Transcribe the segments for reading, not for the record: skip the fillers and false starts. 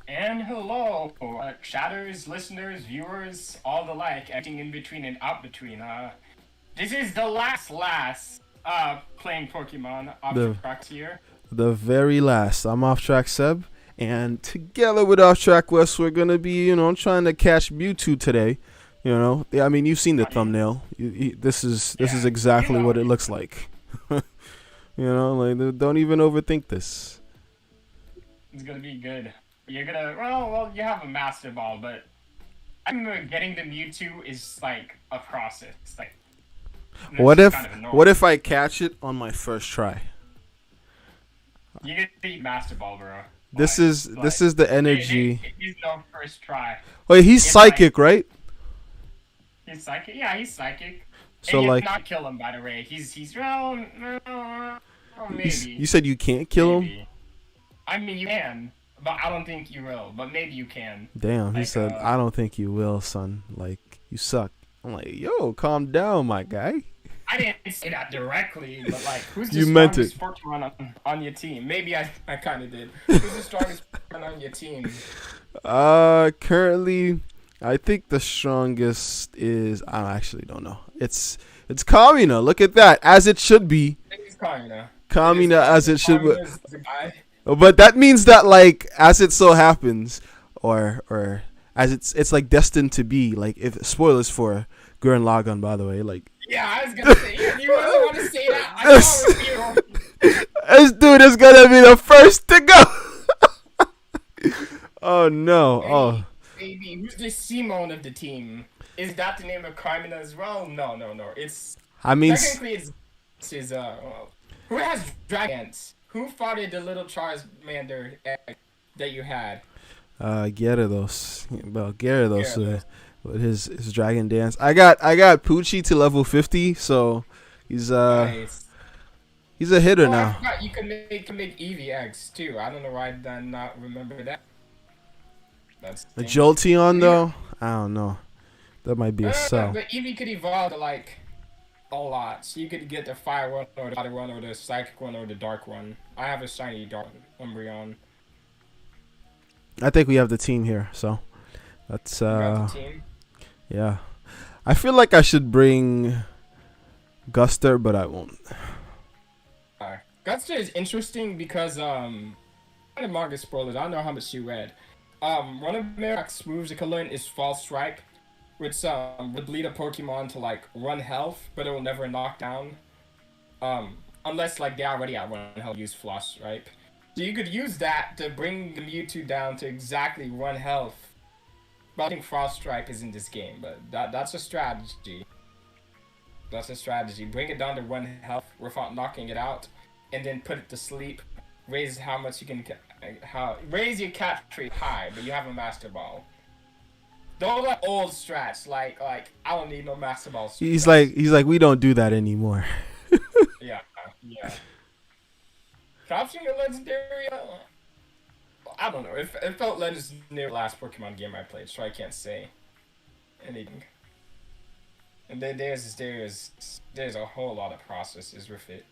And hello, chatters, listeners, viewers, all the like, everything in between and out between. This is the playing Pokemon The Offtrackduo here. the very last. I'm Off Track Seb, and together with Off Track West, we're gonna be, trying to catch Mewtwo today. I mean, you've seen the thumbnail. This is exactly what it looks like. Don't even overthink this. It's gonna be good. You're gonna, well, you have a Master Ball, but I remember getting the Mewtwo is like a process. Like, What if I catch it on my first try? You get the Master Ball, bro. This is the energy. He's no first try. Wait, he's psychic, right? He's psychic. Yeah, he's psychic. So and you like, cannot kill him, by the way. He's maybe. you said you can't kill him. I mean, you can, but I don't think you will. But maybe you can. Damn, he said, I don't think you will, son. Like, you suck. I'm like, yo, calm down, my guy. I didn't say that directly, but like, who's the You meant it. strongest Pokemon on your team? Maybe I kind of did. Who's the strongest Pokemon on your team? Currently, I think the strongest is, I actually don't know. It's Kamina. Look at that, as it should be. It's Kamina. Kamina, as it should be. The guy. But that means that, like, as it so happens, or as it's like destined to be, like, if spoilers for Gurren Lagann, by the way, like. Yeah, I was gonna say, you really want to say that? I know you. This dude is gonna be the first to go. Oh no! Oh. Baby, who's the Simone of the team? Is that the name of Carmina as well? No. It's. I mean. Technically, it's who has dragons? Who fought the little Charmander that you had? Gyarados. Well, Gyarados. With his dragon dance. I got Poochie to level 50, so he's Nice. he's a hitter I now. forgot you can make EVX too. I don't know why I did not remember that. That's A Jolteon though, I don't know. That might be a sell. But Eevee could evolve to like a lot. So you could get the fire one or the water one or the psychic one or the dark one. I have a shiny dark Umbreon. I think we have the team here, so that's You got the team? yeah. I feel like I should bring Guster, but I won't. Guster is interesting because kind of manga spoilers. I don't know how much you read. One of Merak's moves that can learn is False Strike, which would lead a Pokemon to like 1 health, but it will never knock down. Unless like they already at 1 health, use False Strike. So you could use that to bring the Mewtwo down to exactly 1 health. But I think Frost Strike is in this game, but that's a strategy. That's a strategy. Bring it down to 1 health without knocking it out, and then put it to sleep. Raise how much you can, raise your catch rate high, but you have a Master Ball. Those are old strats. Like I don't need no Master Ball. He's like we don't do that anymore. Yeah. Capturing a legendary. I don't know. It felt legendary the last Pokemon game I played, so I can't say anything. And then there's a whole lot of processes with it.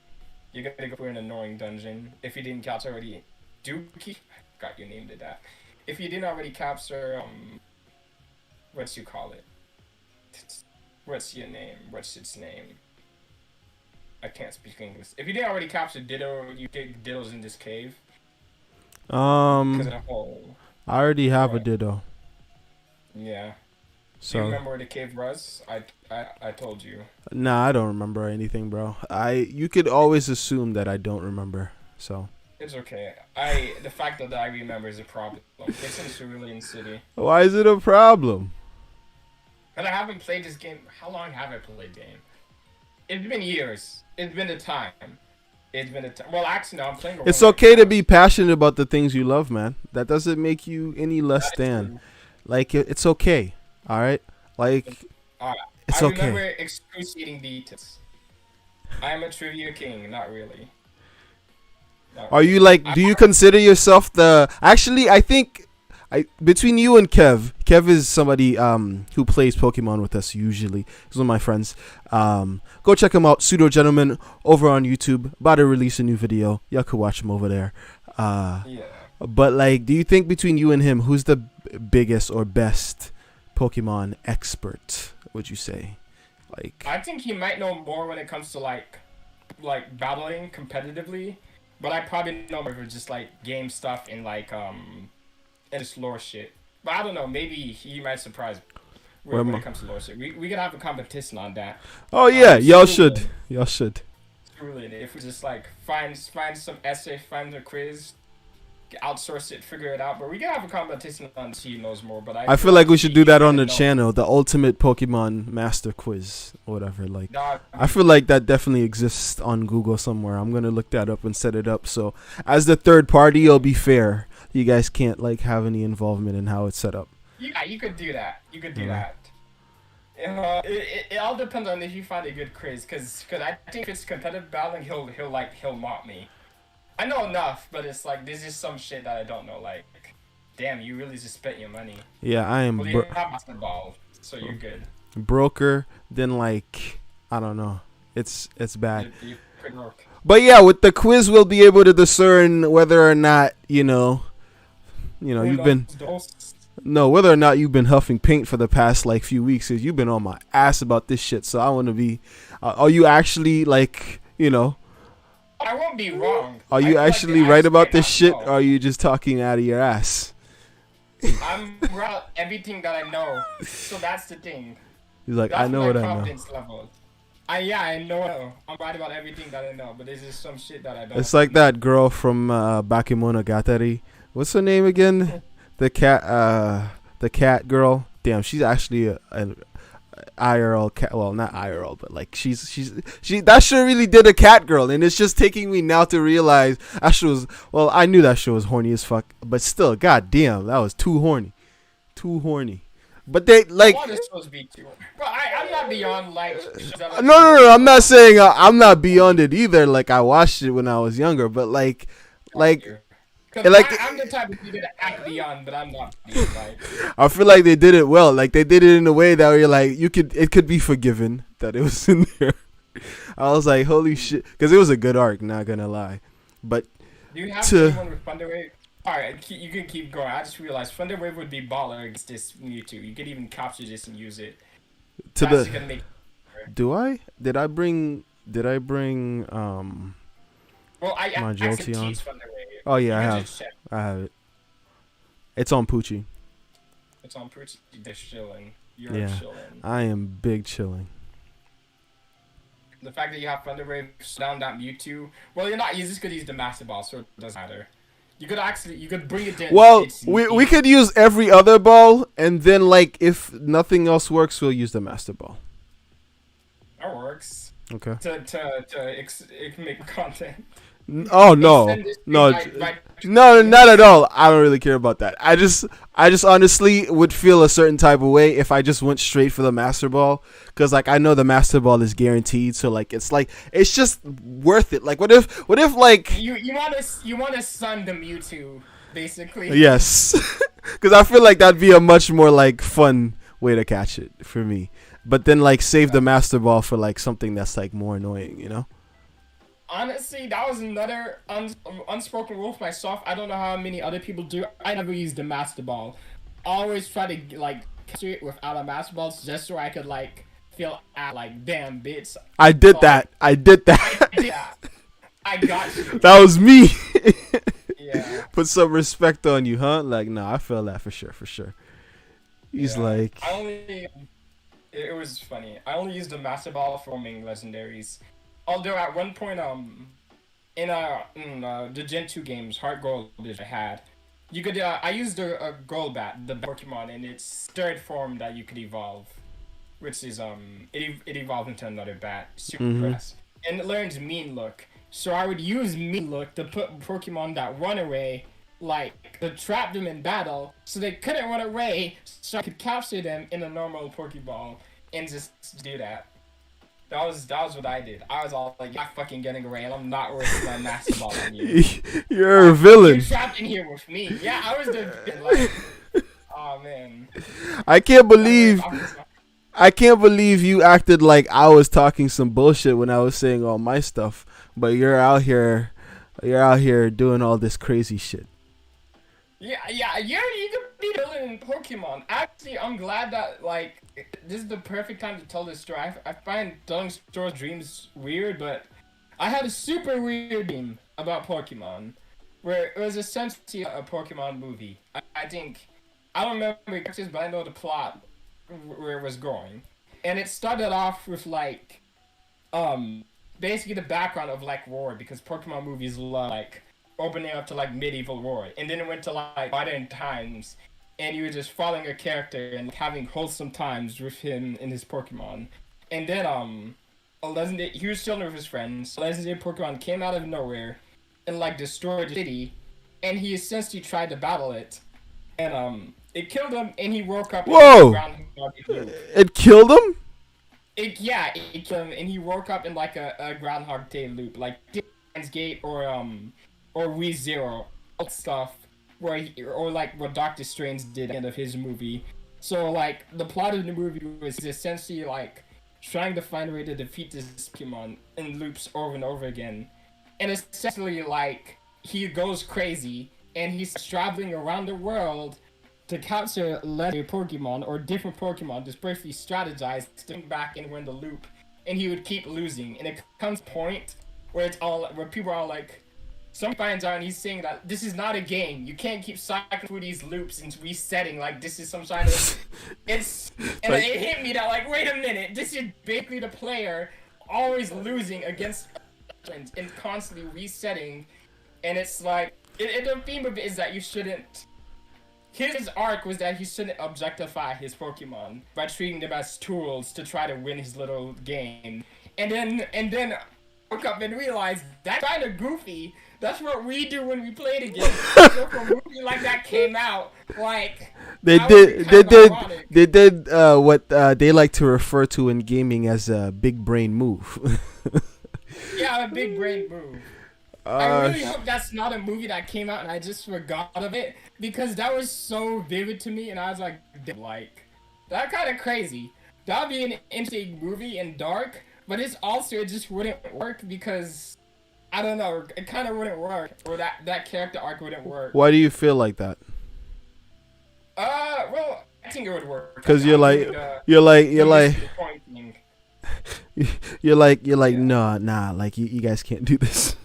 You gotta go through an annoying dungeon. If you didn't capture already Dookie, got you named it that. If you didn't already capture what's you call it? What's your name? What's its name? I can't speak English. If you didn't already capture Ditto, you get Dittos in this cave. Because of the hole. I already have a Ditto. Yeah. So. Do you remember where the cave was? I told you. Nah, I don't remember anything, bro. You could always assume that I don't remember. So. It's okay. The fact that I remember is a problem. It's in Cerulean City. Why is it a problem? But I haven't played this game. How long have I played the game? It's been years. It's been a time. Well, actually, no, I'm playing. It's okay to be passionate about the things you love, man. That doesn't make you any less than. Like, it's okay. All right? Like, it's okay. I remember excruciating details. I am a trivia king. Not really. Are you like, do you consider yourself the... Actually, I think... between you and Kev is somebody who plays Pokemon with us usually. He's one of my friends. Go check him out, Pseudo Gentleman, over on YouTube. About to release a new video. Y'all could watch him over there. Yeah. But like, do you think between you and him, who's the biggest or best Pokemon expert? Would you say? Like, I think he might know more when it comes to like battling competitively, but I probably know more for just like game stuff and like and just lore shit. But I don't know. Maybe he might surprise when it comes to lore shit. We could have a competition on that. Oh yeah, y'all should. Y'all should. Truly, if we just like find some essay, find a quiz, outsource it, figure it out. But we can have a competition on who knows more. But I feel like we should do that on the channel, the Ultimate Pokemon Master Quiz, or whatever. Like, I feel like that definitely exists on Google somewhere. I'm gonna look that up and set it up. So as the third party, it'll be fair. You guys can't like have any involvement in how it's set up. Yeah, you could do that. You could do that. It all depends on if you find a good quiz, cause I think if it's competitive battling, he'll mock me. I know enough, but it's like there's just some shit that I don't know. Like, damn, you really just spent your money. Yeah, I am. Well, you have basketball, so you're good. Broker, then like I don't know. It's bad. You could work. But yeah, with the quiz, we'll be able to discern whether or not whether or not you've been huffing paint for the past like few weeks. Cause you've been on my ass about this shit. So I want to be. Are you actually like I won't be wrong. Are you actually right about this shit, or are you just talking out of your ass? I'm right everything that I know. So that's the thing. He's like, I know what I know. Level. I know. I'm right about everything that I know, but there's just some shit that I don't. It's like that girl from Bakemonogatari. What's her name again? The cat girl. Damn, she's actually a IRL cat. Well, not IRL, but like she that show really did a cat girl, and it's just taking me now to realize that show was. Well, I knew that show was horny as fuck, but still, goddamn, that was too horny. But they like. Well, I'm not beyond like. No. I'm not saying I'm not beyond it either. Like I watched it when I was younger, but like. I'm the type of people that act beyond, but I'm not beyond. Like. I feel like they did it well. Like they did it in a way that you're like it could be forgiven that it was in there. I was like, holy shit, because it was a good arc. Not gonna lie, but do you have anyone with Thunderwave? All right, you can keep going. I just realized Thunderwave would be baller against this Mewtwo. You could even capture this and use it. Do I? Did I bring? Well, I Jolteon. Oh yeah, I have it. It's on Poochie. It's on Poochie. They're chilling. You're chilling. I am big chilling. The fact that you have Thunderwave down that Mewtwo. Well, you're not. You just could use the Master Ball, so it doesn't matter. You could bring it down. Well, we could use every other ball, and then like if nothing else works, we'll use the Master Ball. That works. Okay. To make content. Oh no, not at all. I don't really care about that. I just honestly would feel a certain type of way if I just went straight for the Master Ball, because like I know the Master Ball is guaranteed. So like it's just worth it. Like what if like you want to sun the Mewtwo basically? Yes, because I feel like that'd be a much more like fun way to catch it for me. But then like save the Master Ball for like something that's like more annoying, you know. Honestly, that was another unspoken rule for myself. I don't know how many other people do. I never used the Master Ball. I always try to like capture it without a Master Ball just so I could like feel like damn bitch. I did that. I got you. That was me. Yeah. Put some respect on you, huh? Like, nah, I feel that for sure. He's like. It was funny. I only used the Master Ball for forming legendaries. Although at one point, in the Gen 2 games, Heart Gold that I had, you could I used a Golbat, the Pokemon, in its third form that you could evolve, which is it evolved into another bat, super fast, and it learns Mean Look. So I would use Mean Look to put Pokemon that run away, like to trap them in battle, so they couldn't run away, so I could capture them in a normal Pokeball and just do that. That was what I did. I was all like, "You're fucking getting away, and I'm not worth my Master Ball on you." You're a villain. You're trapped in here with me. Yeah, I was the like. Oh man. I can't believe you acted like I was talking some bullshit when I was saying all my stuff, but you're out here doing all this crazy shit. You could be villain in Pokemon. Actually, I'm glad that like this is the perfect time to tell this story. I find telling stories dreams weird, but I had a super weird dream about Pokemon, where it was essentially a Pokemon movie. I think I don't remember the characters, but I know the plot where it was going, and it started off with like basically the background of like war because Pokemon movies love like opening up to like medieval war, and then it went to like modern times, and you were just following a character and like, having wholesome times with him and his Pokemon, and then a legendary he was chilling with his friends. A legendary Pokemon came out of nowhere, and like destroyed the city, and he essentially tried to battle it, and it killed him, and he woke up. Whoa! In it killed him. it killed him, and he woke up in like a Groundhog Day loop, like Demon's Gate or ReZero stuff, where or like what Doctor Strange did at the end of his movie. So like the plot of the movie was essentially like trying to find a way to defeat this Pokemon in loops over and over again, and essentially like he goes crazy and he's traveling around the world to capture legendary Pokemon or different Pokemon, just briefly strategize, staying back and win the loop, and he would keep losing. And it comes a point where it's all where people are like, some finds out and he's saying that this is not a game. You can't keep cycling through these loops and resetting like this is some kind of. It's and like, it hit me that like wait a minute, this is basically the player always losing against and constantly resetting, and it's like the theme of it is that you shouldn't. His arc was that he shouldn't objectify his Pokemon by treating them as tools to try to win his little game. And then I woke up and realized that's kind of goofy. That's what we do when we play the game. So if a movie like that came out, like they did what they like to refer to in gaming as a big brain move. Yeah, a big brain move. I really hope that's not a movie that came out and I just forgot of it, because that was so vivid to me and I was like that kind of crazy. That'd be an interesting movie and dark, but it's also it just wouldn't work because I don't know, it kind of wouldn't work, or that character arc wouldn't work. Why do you feel like that? Well, I think it would work. Because you're like nah, like you guys can't do this.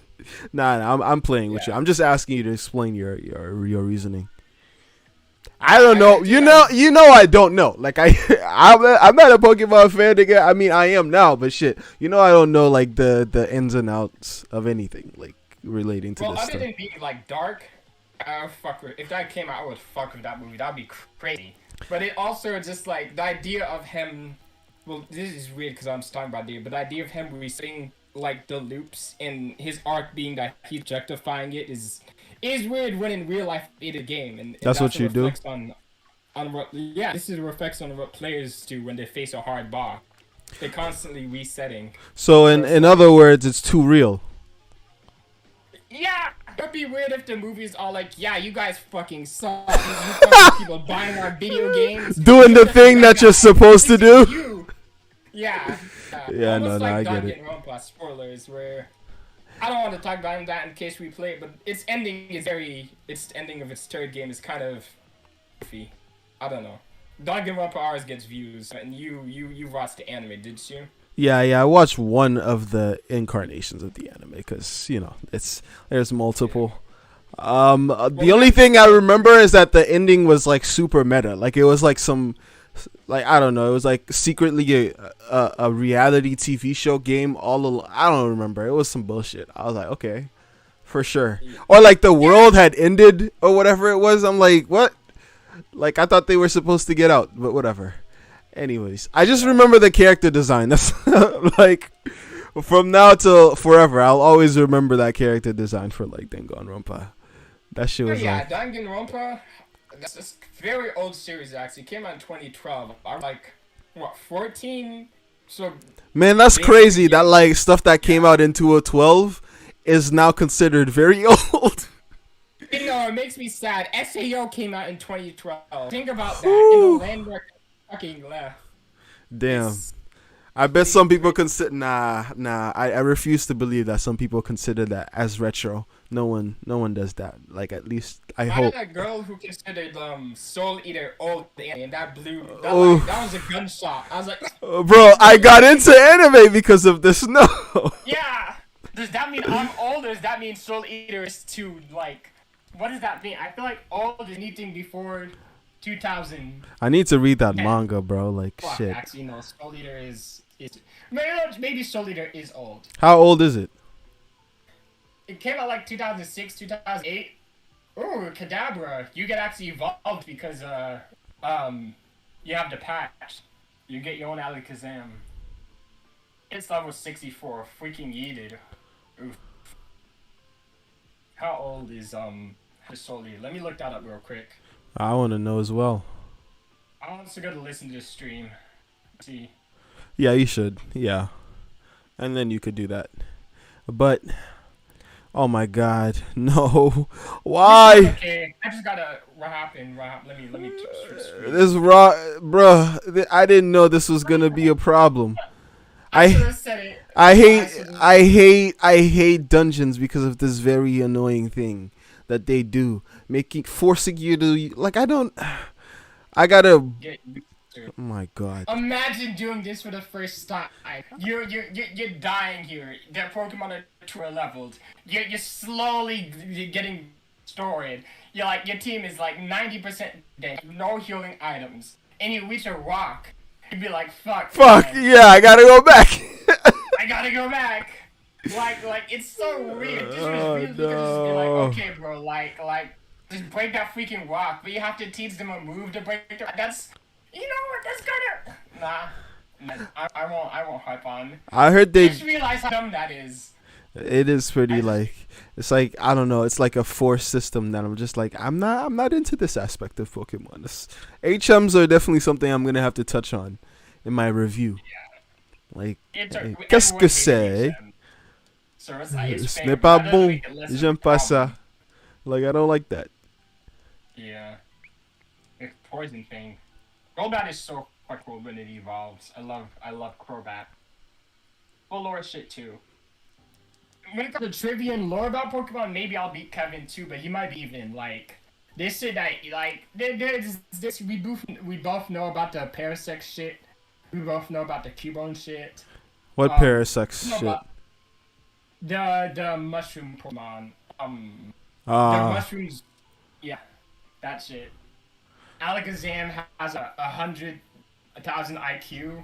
Nah, I'm playing with you. I'm just asking you to explain your reasoning. I don't know. You know I don't know. Like I'm not a Pokemon fan again. I mean I am now, but shit. You know I don't know like the ins and outs of anything like relating to this other stuff. than being like dark, fuck with if that came out I would fuck with that movie. That'd be crazy. But it also just like the idea of him. Well, this is weird because I'm talking about it, but the idea of him resetting like the loops and his arc being that he's objectifying it is weird when in real life it's a game, and that's what you do. On what, yeah, this is reflects on what players do when they face a hard boss. They're constantly resetting. So in other words, it's too real. Yeah, it'd be weird if the movies are like, yeah, you guys fucking suck. You fucking people buying our video games, doing the thing that you're supposed to do. You. Yeah. Yeah, no, like I get it. Spoilers, where I don't want to talk about that in case we play it, but its ending of its third game is kind of goofy. I don't know. Danganronpa ours gets views, and you watched the anime, didn't you? Yeah, I watched one of the incarnations of the anime because there's multiple. The only thing I remember is that the ending was like super meta. Like it was like some, like I don't know, it was like secretly a reality TV show game. I don't remember. It was some bullshit. I was like, okay, for sure. Or like the world had ended or whatever it was. I'm like, what? Like I thought they were supposed to get out, but whatever. Anyways, I just remember the character design. That's like from now till forever. I'll always remember that character design for like Danganronpa. That shit was Danganronpa. That's a very old series actually. It came out in 2012. I'm like, what, 14? So man, that's crazy. That like stuff that came out in 2012 is now considered very old. You know, it makes me sad. SAO came out in 2012. Think about that. In the land where fucking left. Damn. I bet some people consider I refuse to believe that some people consider that as retro. No one does that. Like at least I I hope. had a girl who considered Soul Eater old, and that blew Oh, that was a gunshot. I was like, bro, I got into anime because of this. No. yeah. Does that mean I'm old, or does that mean Soul Eater is too like? What does that mean? I feel like old is anything before 2000. I need to read that manga, bro. Like Fuck, shit. actually, no. Soul Eater is maybe Soul Eater is old. How old is it? It came out like 2006, 2008. Ooh, Kadabra, you get actually evolved because you have the patch. You get your own Alakazam. It's level 64, freaking yeeted. Oof. How old is Soul Eater? Let me look that up real quick. I want to know as well. I want to go to listen to this stream. See. Yeah, you should. Yeah, and then you could do that. But oh my God, no! Why? Okay, I just gotta. What happened? Let me switch screen. This raw, bruh. I didn't know this was gonna be a problem. I should have said it. I hate dungeons because of this very annoying thing that they do, forcing you to like. I gotta. Oh my God. Imagine doing this for the first time. You're dying here. The Pokemon are 2 leveled. You're slowly getting destroyed. You're like your team is like 90% dead. No healing items. And you reach a rock. You'd be like, fuck. Man. Yeah, I gotta go back. I gotta go back. Like it's so weird. Just Oh, really just be like, okay, bro, like just break that freaking rock. But you have to teach them a move to break the. That's. You know what? That's kind of I won't hype on. I heard I just realized how dumb that is. It is pretty it's like I don't know. It's like a forced system that I'm just like I'm not into this aspect of Pokemon. HMs are definitely something I'm gonna have to touch on in my review. Yeah. Like qu'est-ce que c'est? Ce n'est pas bon. J'aime pas ça. Like I don't like that. Yeah. It's poison thing. Crobat is so fucking cool when it evolves. I love Crobat. Full lore shit too. When it comes to trivia and lore about Pokemon, maybe I'll beat Kevin too, but he might be even like they said that like there's this we both know about the Parasect shit. We both know about the Cubone shit. What Parasect shit? The mushroom Pokemon. The mushrooms. Yeah, that shit. Alakazam has 100,000 IQ,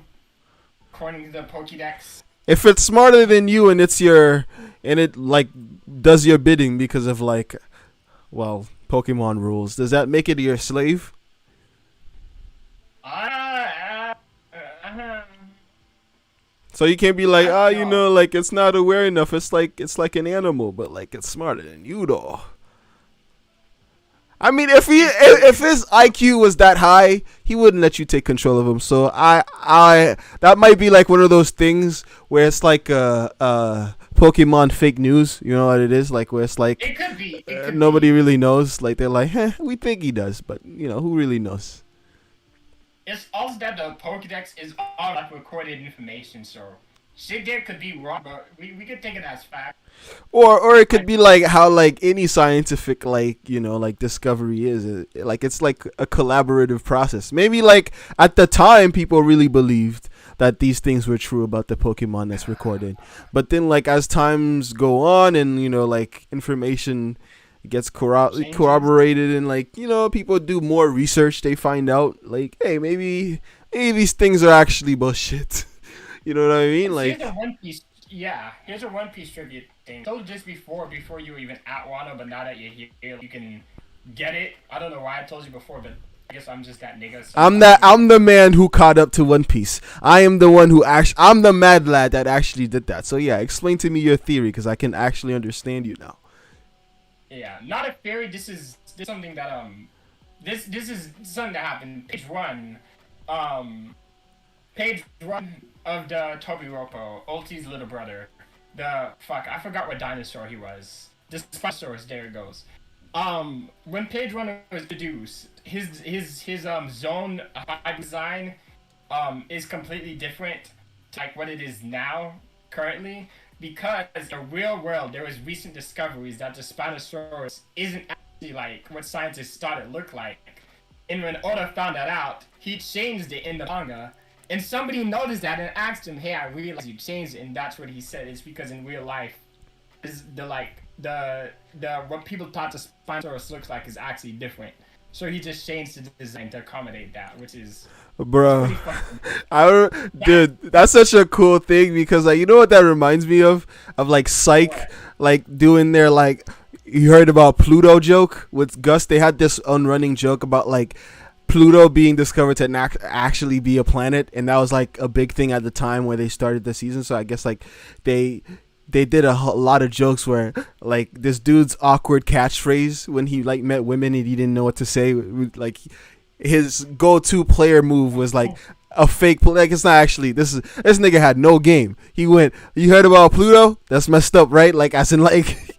according to the Pokédex. If it's smarter than you and it like does your bidding because of like, well, Pokemon rules, does that make it your slave? So you can't be like, like it's not aware enough. It's like an animal, but like it's smarter than you though. I mean, if his IQ was that high, he wouldn't let you take control of him. So I that might be like one of those things where it's like Pokemon fake news. You know what it is? Like where it's like it could be. Nobody really knows. Like they're like, we think he does, but who really knows? It's also that the Pokédex is all like recorded information, so shit there could be wrong, but we could take it as fact. Or it could be like how like any scientific like discovery is like it's like a collaborative process. Maybe like at the time people really believed that these things were true about the Pokemon that's recorded, but then like as times go on and like information gets corroborated and like people do more research, they find out like hey maybe these things are actually bullshit. You know what I mean? Like here's a One Piece trivia thing. So just before you were even at Wano, but now that you're here, you can get it. I don't know why I told you before, but I guess I'm just that nigga. So I'm the man who caught up to One Piece. I am the one I'm the mad lad that actually did that. So yeah, explain to me your theory because I can actually understand you now. Yeah, not a theory. This is something that this is something that happened. Page one of the Tobiropo, Ulti's little brother. I forgot what dinosaur he was. The Spinosaurus, there it goes. When page one was introduced, his zone design is completely different like what it is now, currently, because in the real world there was recent discoveries that the Spinosaurus isn't actually like what scientists thought it looked like. And when Oda found that out, he changed it in the manga. And somebody noticed that and asked him, "Hey, I realized you changed it," and that's what he said. It's because in real life, is the what people thought the Spinosaurus looks like is actually different. So he just changed the design to accommodate that, which is bro. Dude, that's such a cool thing because like you know what that reminds me of like Psych, what? like doing their like you heard about Pluto joke with Gus. They had this unrunning joke about like Pluto being discovered to actually be a planet, and that was like a big thing at the time where they started the season. So I guess like they did a lot of jokes where like this dude's awkward catchphrase when he like met women and he didn't know what to say, like his go-to player move was like a fake play. Like it's not actually this nigga had no game. He went, "You heard about Pluto? That's messed up, right?" Like as in like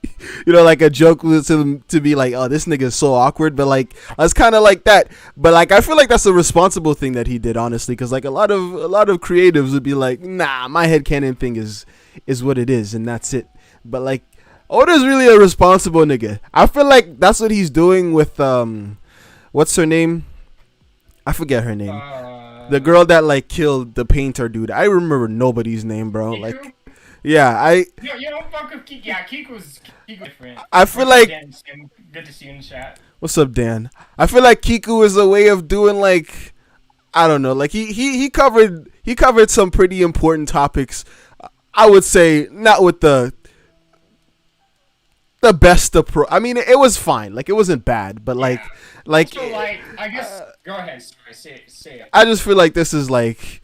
you know, like a joke to be like, "Oh, this nigga is so awkward," but like it's kind of like that. But like I feel like that's a responsible thing that he did, honestly, because like a lot of creatives would be like, "Nah, my headcanon thing is what it is, and that's it." But like Oda's really a responsible nigga. I feel like that's what he's doing with what's her name? I forget her name. The girl that like killed the painter dude. I remember nobody's name, bro. Kiku? Like, yeah, You don't fuck with Kiku. Yeah, Kiku's different. I feel like. Good to see you in chat. What's up, Dan? I feel like Kiku is a way of doing like, I don't know, like he covered some pretty important topics. I would say not with the best approach. I mean, it was fine. Like it wasn't bad, but like So like I guess go ahead. Sorry, say it. I just feel like this is like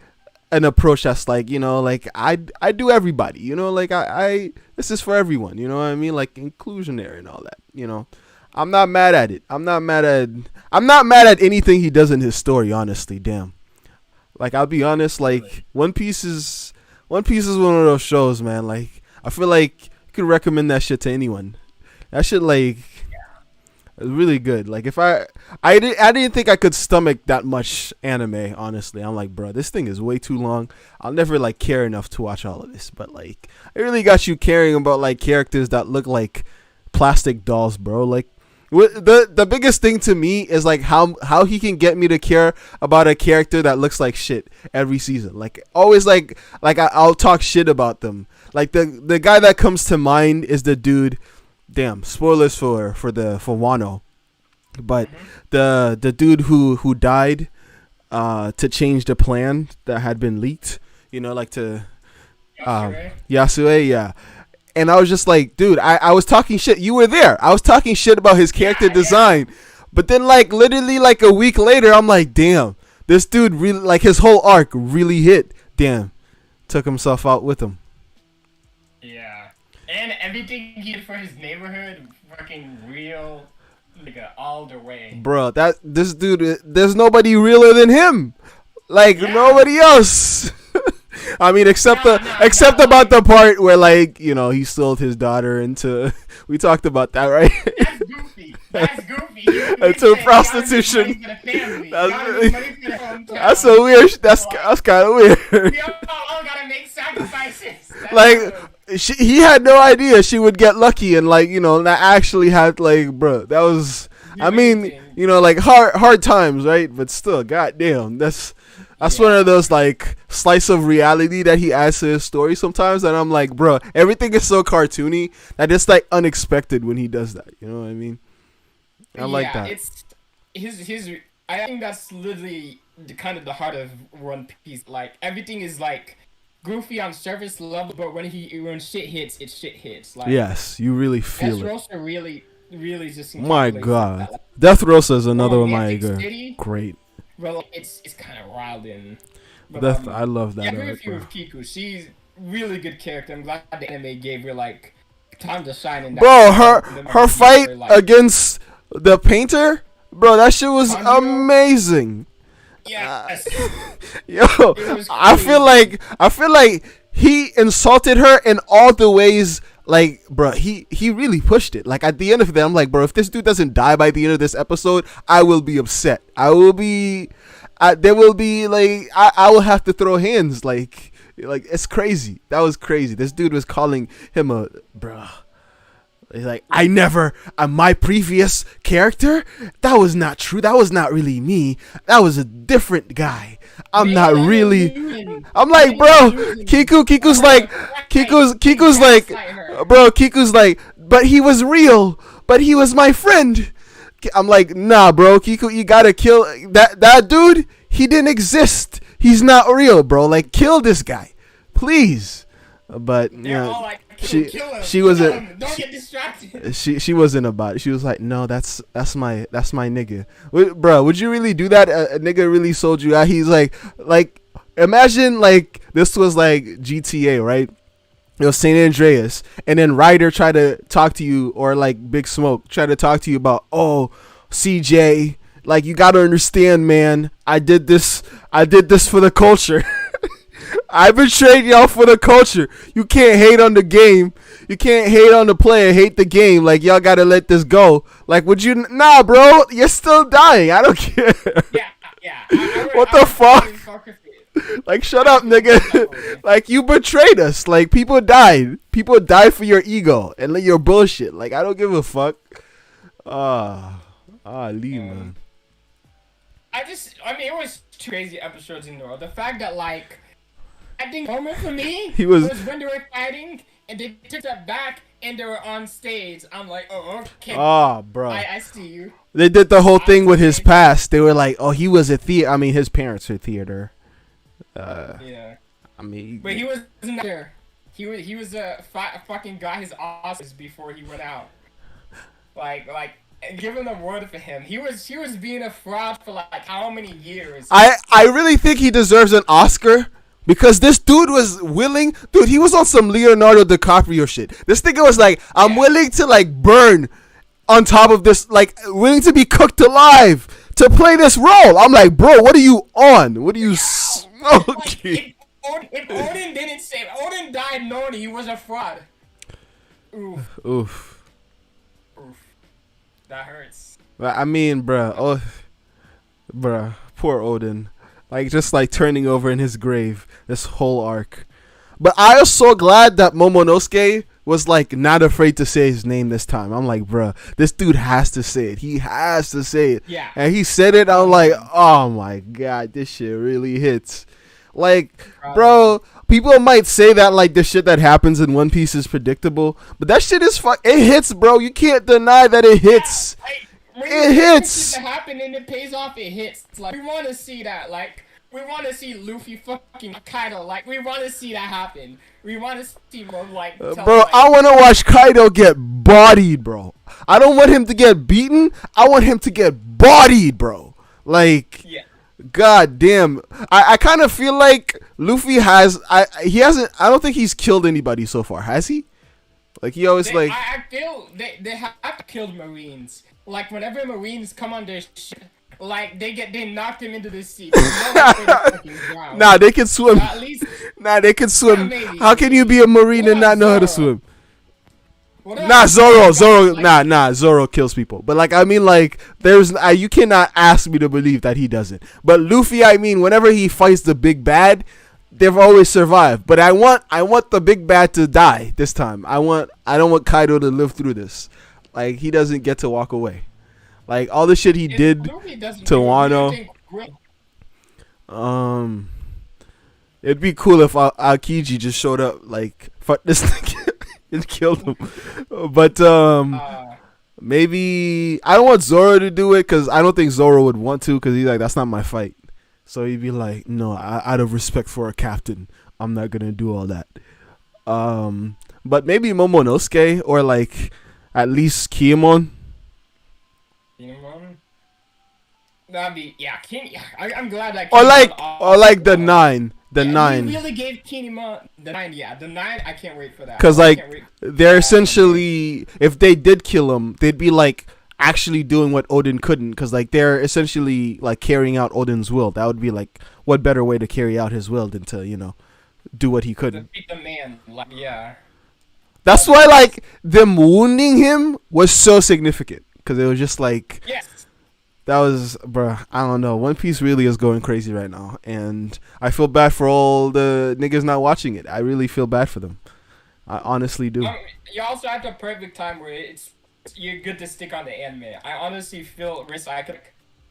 an approach that's like, you know, like I do everybody, you know, like I this is for everyone, you know what I mean, like inclusionary and all that, you know. I'm not mad at it. I'm not mad at anything he does in his story, honestly. Damn. Like I'll be honest, like One Piece is one of those shows, man. Like I feel like you could recommend that shit to anyone. That shit like is really good. Like if I didn't think I could stomach that much anime, honestly. I'm like, bro, this thing is way too long. I'll never like care enough to watch all of this. But like it really got you caring about like characters that look like plastic dolls, bro. Like the biggest thing to me is like how he can get me to care about a character that looks like shit every season. Like always like I'll talk shit about them. Like the guy that comes to mind is the dude. Damn, spoilers for Wano, but the dude who died to change the plan that had been leaked, you know, like to Yasue, yeah. And I was just like, dude, I was talking shit. You were there. I was talking shit about his character design, but then like literally like a week later, I'm like, damn, this dude really like his whole arc really hit. Damn, took himself out with him. Yeah. And everything he did for his neighborhood, fucking real, nigga, all the way. Bro, this dude, there's nobody realer than him. Like nobody else. I mean, except about the part where like, you know, he sold his daughter into. We talked about that, right? That's goofy. Into prostitution. That's a weird. That's kind of weird. We all gotta make sacrifices. Like. He had no idea she would get lucky and like, you know, not actually had like, bro, that was, I mean, you know, like hard times, right? But still, goddamn, that's one of those like slice of reality that he adds to his story sometimes. And I'm like, bro, everything is so cartoony that it's like unexpected when he does that. You know what I mean? I like that. It's his. I think that's literally the kind of the heart of One Piece. Like everything is like goofy on surface level, but when shit hits, it shit hits. Like, yes, you really feel it. Dressrosa really just. My God, Dressrosa is another one of my great. Well, it's kind of wild and. I love that. Yeah, I agree with you with Kiku. She's really good character. I'm glad the anime gave her like time to shine in that. Bro, her fight against the painter, bro, that shit was amazing. Yes. Yo, I feel like he insulted her in all the ways. Like, bro, he really pushed it. Like at the end of it, I'm like, bro, if this dude doesn't die by the end of this episode, I will be upset. I will be like, I will have to throw hands. Like, Like, it's crazy. That was crazy. This dude was calling him a bruh. He's like, my previous character, that was not true. That was not really me. That was a different guy. I'm not really. I'm like, bro, Kiku's like, bro, Kiku's like, but he was real. But he was my friend. I'm like, nah, bro, Kiku, you gotta kill that dude. He didn't exist. He's not real, bro. Like, kill this guy, please. But like, she wasn't. Don't get distracted. She wasn't about it. She was like, no, that's my nigga. Bro, would you really do that? A nigga really sold you out. He's like, imagine like this was like GTA, right? It was San Andreas, and then Ryder tried to talk to you, or like Big Smoke tried to talk to you about, oh, CJ, like, you gotta understand, man. I did this for the culture. I betrayed y'all for the culture. You can't hate on the game. You can't hate on the player, hate the game. Like, y'all gotta let this go. Like, would you? Nah, bro. You're still dying. I don't care. Yeah. What the fuck? Like, shut up, nigga. Like, you betrayed us. Like, people died. People died for your ego and your bullshit. Like, I don't give a fuck. Leave, man. I mean, it was two crazy episodes in a row. The fact that, like, I think moment for me was when they were fighting and they took that back and they were on stage. I'm like, oh, okay. Oh, bro. I see you. They did the whole thing with his past. They were like, oh, he was a theater. I mean, his parents were theater. Yeah. I mean, but he wasn't there. He was a fucking got his Oscars before he went out. Like, give him a word for him. He was being a fraud for like how many years? I really think he deserves an Oscar. Because this dude was willing, he was on some Leonardo DiCaprio shit. This nigga was like, I'm willing to like burn on top of this, like willing to be cooked alive to play this role. I'm like, bro, what are you on? What are you smoking? If Odin died knowing he was a fraud. Oof. That hurts. I mean, bruh, poor Odin. Like, just like turning over in his grave, this whole arc. But I was so glad that Momonosuke was like not afraid to say his name this time. I'm like, bruh, this dude has to say it. He has to say it. Yeah. And he said it. I'm like, oh my god, this shit really hits. Like, bro, people might say that like the shit that happens in One Piece is predictable, but that shit is it hits, bro. You can't deny that it hits. It hits. It happen and it pays off. It hits. Like, we want to see that. Like, we want to see Luffy fucking Kaido. Like, we want to see that happen. We want to see more like. Bro, I want to watch Kaido get bodied, bro. I don't want him to get beaten. I want him to get bodied, bro. Like, god damn. I kind of feel like Luffy he hasn't. I don't think he's killed anybody so far. Has he? Like, he always I feel they have killed Marines. Like, whenever Marines come on their ship, like, they knock them into the sea. Nah, they can swim. At least, they can swim. Maybe. How can you be a Marine and not know how to swim? Zoro kills people. But, like, I mean, like, you cannot ask me to believe that he doesn't. But Luffy, I mean, whenever he fights the big bad, they've always survived. But I want the big bad to die this time. I don't want Kaido to live through this. Like, he doesn't get to walk away. Like, all the shit he did to Wano. It'd be cool if Aokiji just showed up, like, fuck this nigga and killed him. But, maybe... I don't want Zoro to do it, because I don't think Zoro would want to, because he's like, that's not my fight. So he'd be like, no, out of respect for a captain, I'm not gonna do all that. But maybe Momonosuke, or, like... At least Kinemon. That'd be I'm glad that. Or like the 9. The 9. You really gave Kinemon the 9. Yeah, the 9. I can't wait for that. Cause like they're essentially, if they did kill him, they'd be like actually doing what Odin couldn't. Cause like they're essentially like carrying out Odin's will. That would be like, what better way to carry out his will than to do what he couldn't. Defeat the man. Like, yeah. That's why, like, them wounding him was so significant. Because it was just like... Yes. That was, bruh, I don't know. One Piece really is going crazy right now, and I feel bad for all the niggas not watching it. I really feel bad for them. I honestly do. You also have the perfect time where you're good to stick on the anime. I honestly feel I could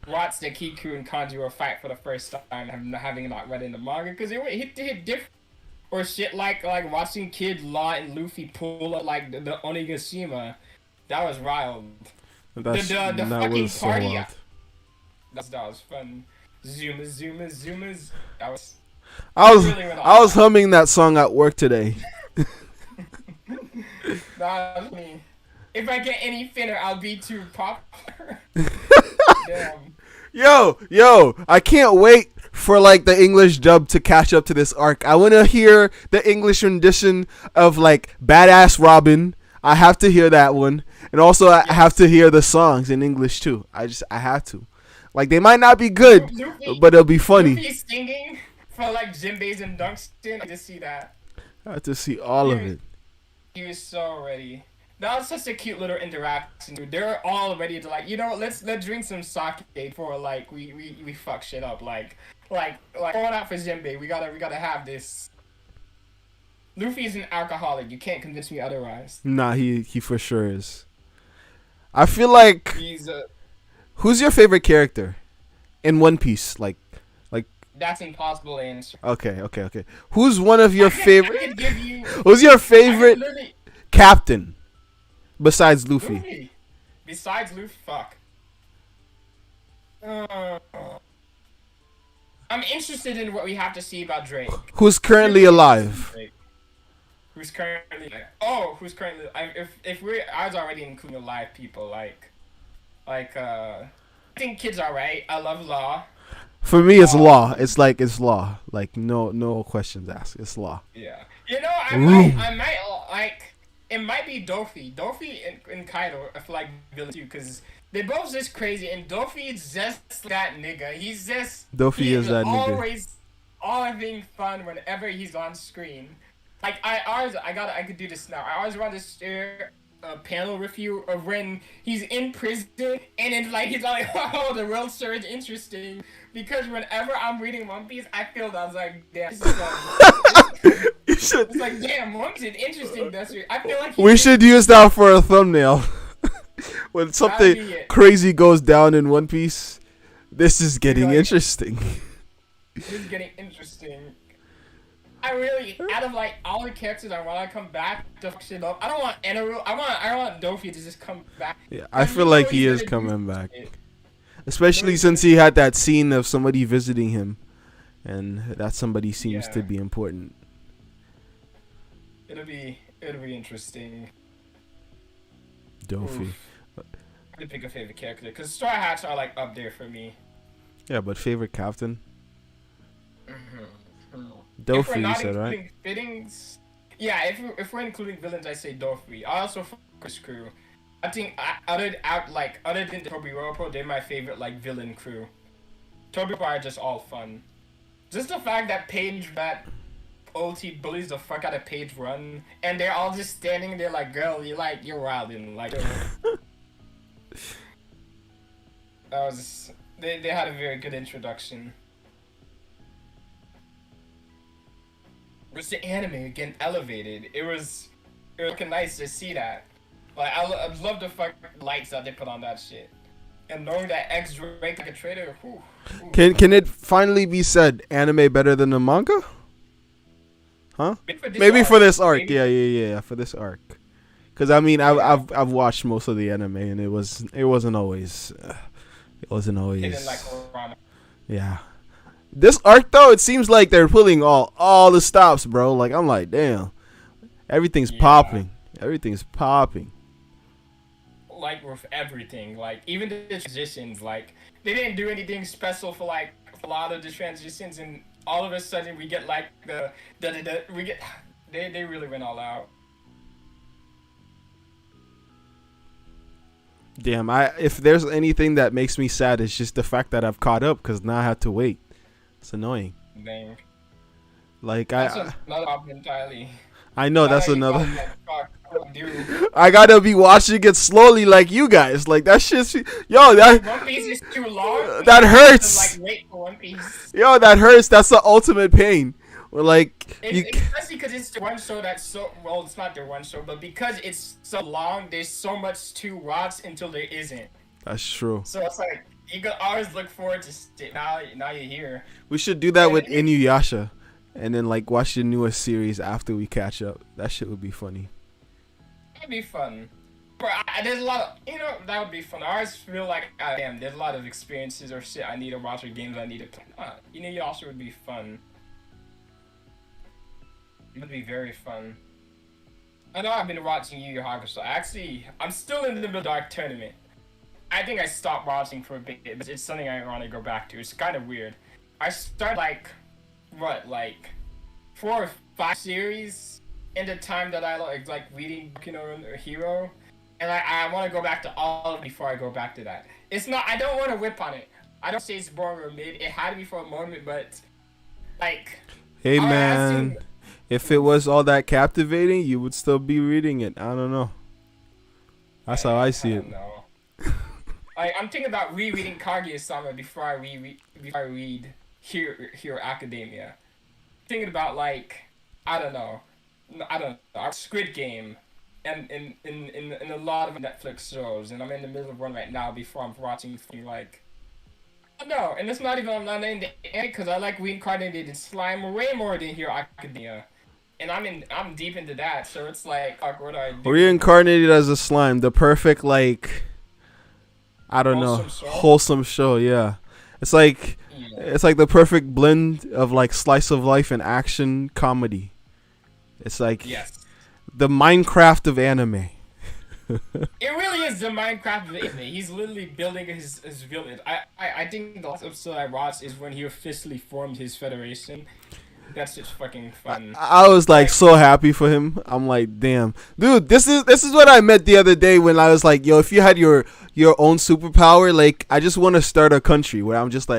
watch the Kiku and Kanjuro fight for the first time, having not read in the manga, because it hit different. Or shit like watching Kid Law and Luffy pull up like the Onigashima. That was wild. The That fucking was so party. wild. That was fun. Zumas. That was. I was humming that song at work today. That was me. If I get any thinner, I'll be too popular. Damn. Yo, I can't wait for like the English dub to catch up to this arc. I want to hear the English rendition of like Badass Robin. I have to hear that one. And also I have to hear the songs in English too. I have to. Like they might not be good, but it'll be funny. Luffy singing for like Jinbeis and Dunks. I just see that. I have to see all of it. He was so ready. That was such a cute little interaction. Dude. They're all ready to like, let's drink some sake for like we fuck shit up like going out for Jinbei. We gotta have this. Luffy's an alcoholic. You can't convince me otherwise. Nah, he for sure is. I feel like who's your favorite character in One Piece? Like that's impossible to answer. Okay. Who's one of your favorite? Who's your favorite captain besides Luffy? Besides Luffy, fuck. I'm interested in what we have to see about Drake. Who's currently alive? Who's currently? If I was already including alive people I think Kid's alright. I love Law. For me, it's Law. It's Law. Like no questions asked. It's Law. Yeah. I might like. It might be Dofi. Dofi and Kaido are like villains too, because they both just crazy, and Dofi is just that nigga. He's just Dofi is that nigga. Always having fun whenever he's on screen. Like I could do this now. I always want to share a panel review of when he's in prison and it's like he's like, oh, the world sure is interesting, because whenever I'm reading One Piece, I feel that I was like, damn, this is it's like, damn, One Piece is interesting. I feel like we should use that for a thumbnail. When something crazy goes down in One Piece, this is getting interesting. This is getting interesting. I really, out of like all the characters, I want to come back to fuck shit up. I don't want Eneru. I want Dofi to just come back. Yeah, I feel like he is coming back, especially since he had that scene of somebody visiting him, and that somebody seems to be important. It'll be interesting. Dofi. I pick a favorite character because Straw Hats are like up there for me. Yeah, but favorite captain. Dofi, you said, right? Fittings, yeah, if we're including villains, I say Dofi. I also focus crew. I think other than Toby Ropo, they're my favorite like villain crew. Toby Ropo are just all fun. Just the fact that that OT bullies the fuck out of Page Run, and they're all just standing there like, girl, you're wildin', like. They had a very good introduction. Was the anime getting elevated? It was looking nice to see that. Like I love the fuck lights that they put on that shit, and knowing that X Drake like a traitor. Can it finally be said anime better than the manga? Huh? Maybe for this arc. Yeah. For this arc, because I mean I've watched most of the anime and it wasn't always. Yeah. This arc though, it seems like they're pulling all the stops, bro. Like I'm like, damn, everything's popping. Everything's popping. Like with everything, like even the transitions, like they didn't do anything special for like a lot of the transitions, and all of a sudden we get like they really went all out. Damn, if there's anything that makes me sad, it's just the fact that I've caught up, because now I have to wait. It's annoying. Dang. Like that's another problem entirely. I know that's another. do. I gotta be watching it slowly like you guys. Like that shit's yo that One Piece is too long. that hurts. Like wait for One Piece. Yo, that hurts. That's the ultimate pain. Like Especially because it's the one show that's so well. It's not the one show, but because it's so long, there's so much to watch until there isn't. That's true. So it's like you can always look forward to now. Now you're here. We should do that with Inuyasha, and then like watch the newest series after we catch up. That shit would be funny. That'd be fun. Bro, there's a lot of, that would be fun. I always feel like, damn, there's a lot of experiences or shit I need to watch or games I need to play. Inuyasha would be fun. It would be very fun. I know I've been watching Yu Yu Hakusho. Actually, I'm still in the middle of Dark Tournament. I think I stopped watching for a bit, but it's something I want to go back to. It's kind of weird. I started like 4 or 5 series in the time that I like reading Hero, and I want to go back to all of it before I go back to that. It's not. I don't want to whip on it. I don't say it's boring or mid. It had to be for a moment, but like. Hey man, if it was all that captivating, you would still be reading it. I don't know. That's how I see it. No. I'm thinking about rereading Kaguya-sama before I read Hero Academia. Thinking about I don't know, Squid Game, and in a lot of Netflix shows, and I'm in the middle of one right now before I'm watching no, and it's not even I'm not in the end because I like reincarnated slime way more than Hero Academia, and I'm deep into that, so it's like what do I do? Reincarnated as a slime, the perfect I don't know, wholesome show. Yeah, it's like it's like the perfect blend of slice of life and action comedy. It's like the Minecraft of anime. It really is the Minecraft of anime. He's literally building his village. I think the last episode I watched is when he officially formed his federation. That's just fucking fun. I was so happy for him. I'm like, damn, dude, this is what I meant the other day when I was like, yo, if you had your own superpower, I just want to start a country where I'm just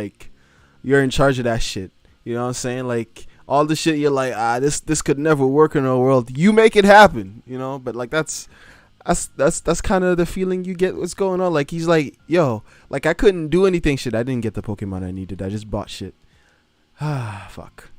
you're in charge of that shit. You know what I'm saying? All the shit you're like, this could never work in our world. You make it happen, But that's kind of the feeling you get. What's going on? He's like, yo, I couldn't do anything. Shit, I didn't get the Pokemon I needed. I just bought shit. Fuck.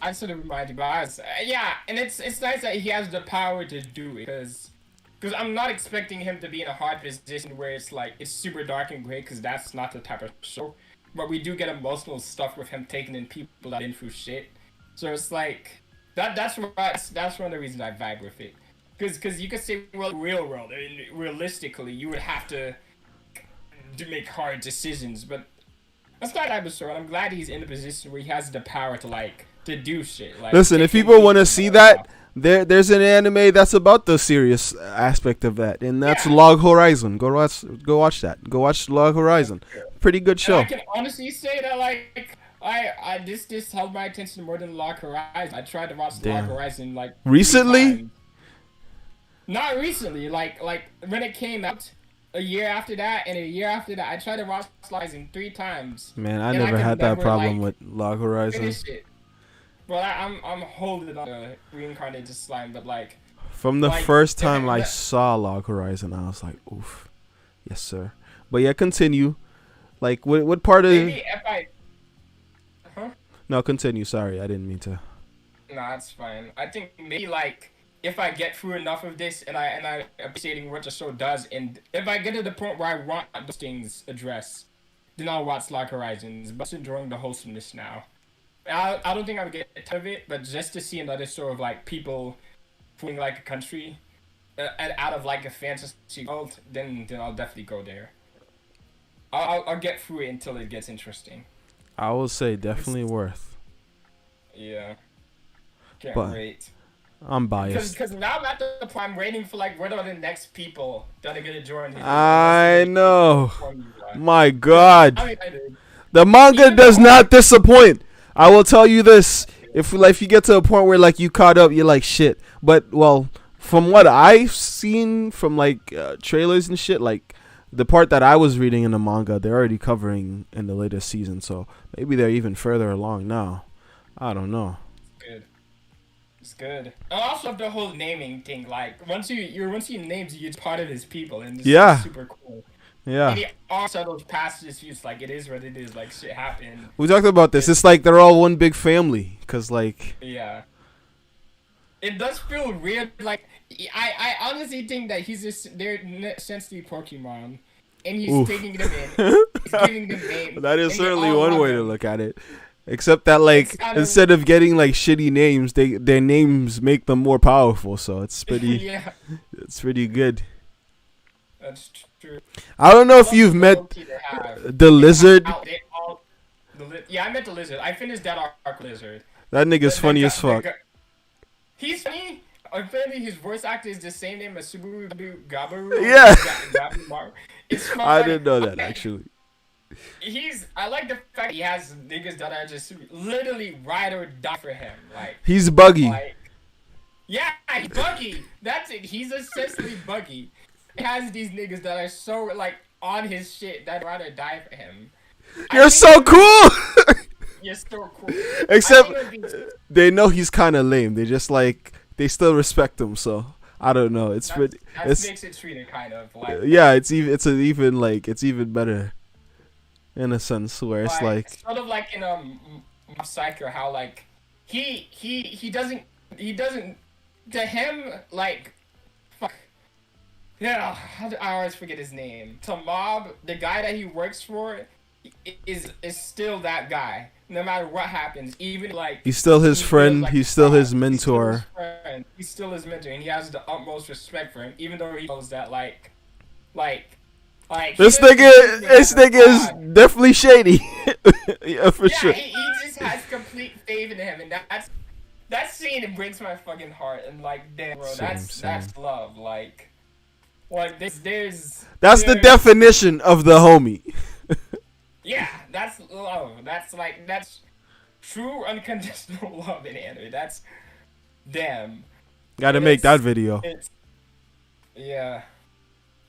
I sort of remind you, but yeah, and it's nice that he has the power to do it, because I'm not expecting him to be in a hard position where it's super dark and gray, because that's not the type of show. But we do get emotional stuff with him taking in people that been through shit. So it's that's one of the reasons I vibe with it, because you could say, well, real world, realistically, you would have to make hard decisions, but that's not type of show. And I'm glad he's in a position where he has the power to do shit. Listen, if people want to see that, there's an anime that's about the serious aspect of that, and that's Log Horizon. Go watch that. Go watch Log Horizon. Pretty good show. And I can honestly say that this held my attention more than Log Horizon. I tried to watch Log Horizon recently. Not recently. When it came out. A year after that, and a year after that, I tried to watch Horizon 3 times. Man, I never had that problem with Log Horizon. Finish it. Well, I'm holding on to reincarnated slime, but from the first time I saw Log Horizon, I was like, oof, yes sir. But yeah, continue. What part of? Maybe if I. Huh? No, continue. Sorry, I didn't mean to. No, that's fine. I think maybe if I get through enough of this and I appreciating what the show does, and if I get to the point where I want those things addressed, then I'll watch Log Horizons. But I'm enjoying the wholesomeness now. I don't think I would get tired of it, but just to see another sort of people putting a country and out of a fantasy world, then I'll definitely go there. I'll get through it until it gets interesting. I will say definitely worth. Yeah. Can't wait. I'm biased. Because now I'm at the point I'm waiting for what are the next people that are gonna join. I know. My God. I'm excited. The manga does not disappoint. I will tell you this: if you get to a point where you caught up, you're like shit. But from what I've seen from trailers and shit, the part that I was reading in the manga, they're already covering in the latest season. So maybe they're even further along now. I don't know. Good. It's good. And also the whole naming thing. Like once he names you, it's part of his people, and it's Yeah. super cool. Yeah. And he also those passages, he's like, it is what it is. Like shit happened. We talked about this. It's like they're all one big family. Cause like. Yeah. It does feel weird. Like I honestly think that they're sensitive Pokemon, and he's taking them in. He's giving them names. That is certainly one way to look at it. Except that like instead of getting like shitty names, their names make them more powerful. So it's pretty. Yeah. It's pretty good. That's true. I don't know if you've met the lizard. Yeah, I met the lizard. I finished that arc lizard. That nigga's funny as fuck. He's funny. Apparently, his voice actor is the same name as Subaru Gabaru. Yeah. It's fun. I didn't know that actually. I like the fact he has niggas that are just literally ride or die for him. Like he's buggy. Yeah, he's buggy. That's it. He's essentially buggy. He has these niggas that are so like on his shit that ride or die for him. You're so cool. You're so cool. Except they know he's kind of lame. They just like they still respect him. So I don't know. That makes it sweeter, kind of. Like yeah, it's even better. In a sense, where it's like sort of like in Psycho, how like he doesn't to him like fuck yeah, I always forget his name. To Mob, the guy that he works for is still that guy. No matter what happens, even like he's still his friend, he's still his mentor. He's still his mentor, and he has the utmost respect for him, even though he knows that like this nigga is definitely shady. Yeah, for sure. He just has complete faith in him, and that scene, it breaks my fucking heart. And like, damn, bro, that's love. Like there's that's the definition of the homie. Yeah, that's love. That's true unconditional love in anime. That's damn. Gotta make that video. Yeah.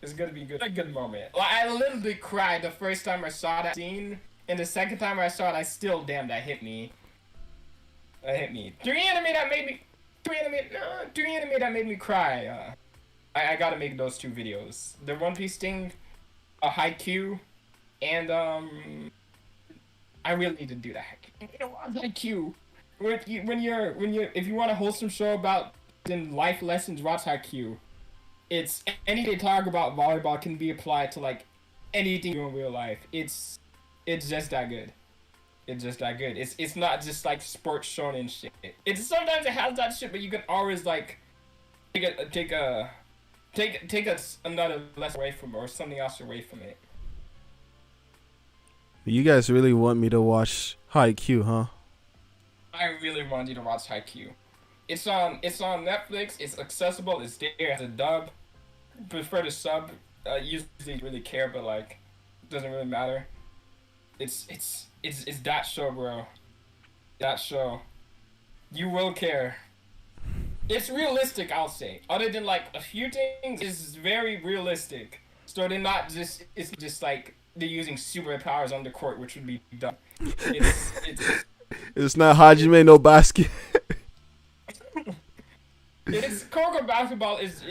It's gonna be good. A good moment. Like, I literally cried the first time I saw that scene, and the second time I saw it, that hit me. That hit me. Three anime that made me cry. I gotta make those two videos. The One Piece thing, a Haikyuu, and I really need to do that. Haikyuu. If you want a wholesome show about life lessons, watch Haikyuu. It's anything talk about volleyball can be applied to like anything in real life. It's just that good. It's not just like sports shonen shit. It's sometimes it has that shit, but you can always like take another lesson away from it or something else away from it. You guys really want me to watch Haikyuu, huh? I really want you to watch Haikyuu. It's on Netflix. It's accessible. It's there as a dub. Prefer to sub. Usually really care, but like, it doesn't really matter. It's that show, bro. That show. You will care. It's realistic, I'll say. Other than like a few things, it's very realistic. So they're not just. It's just like they're using superpowers on the court, which would be dumb. It's not Hajime no basket. It's Coco basketball is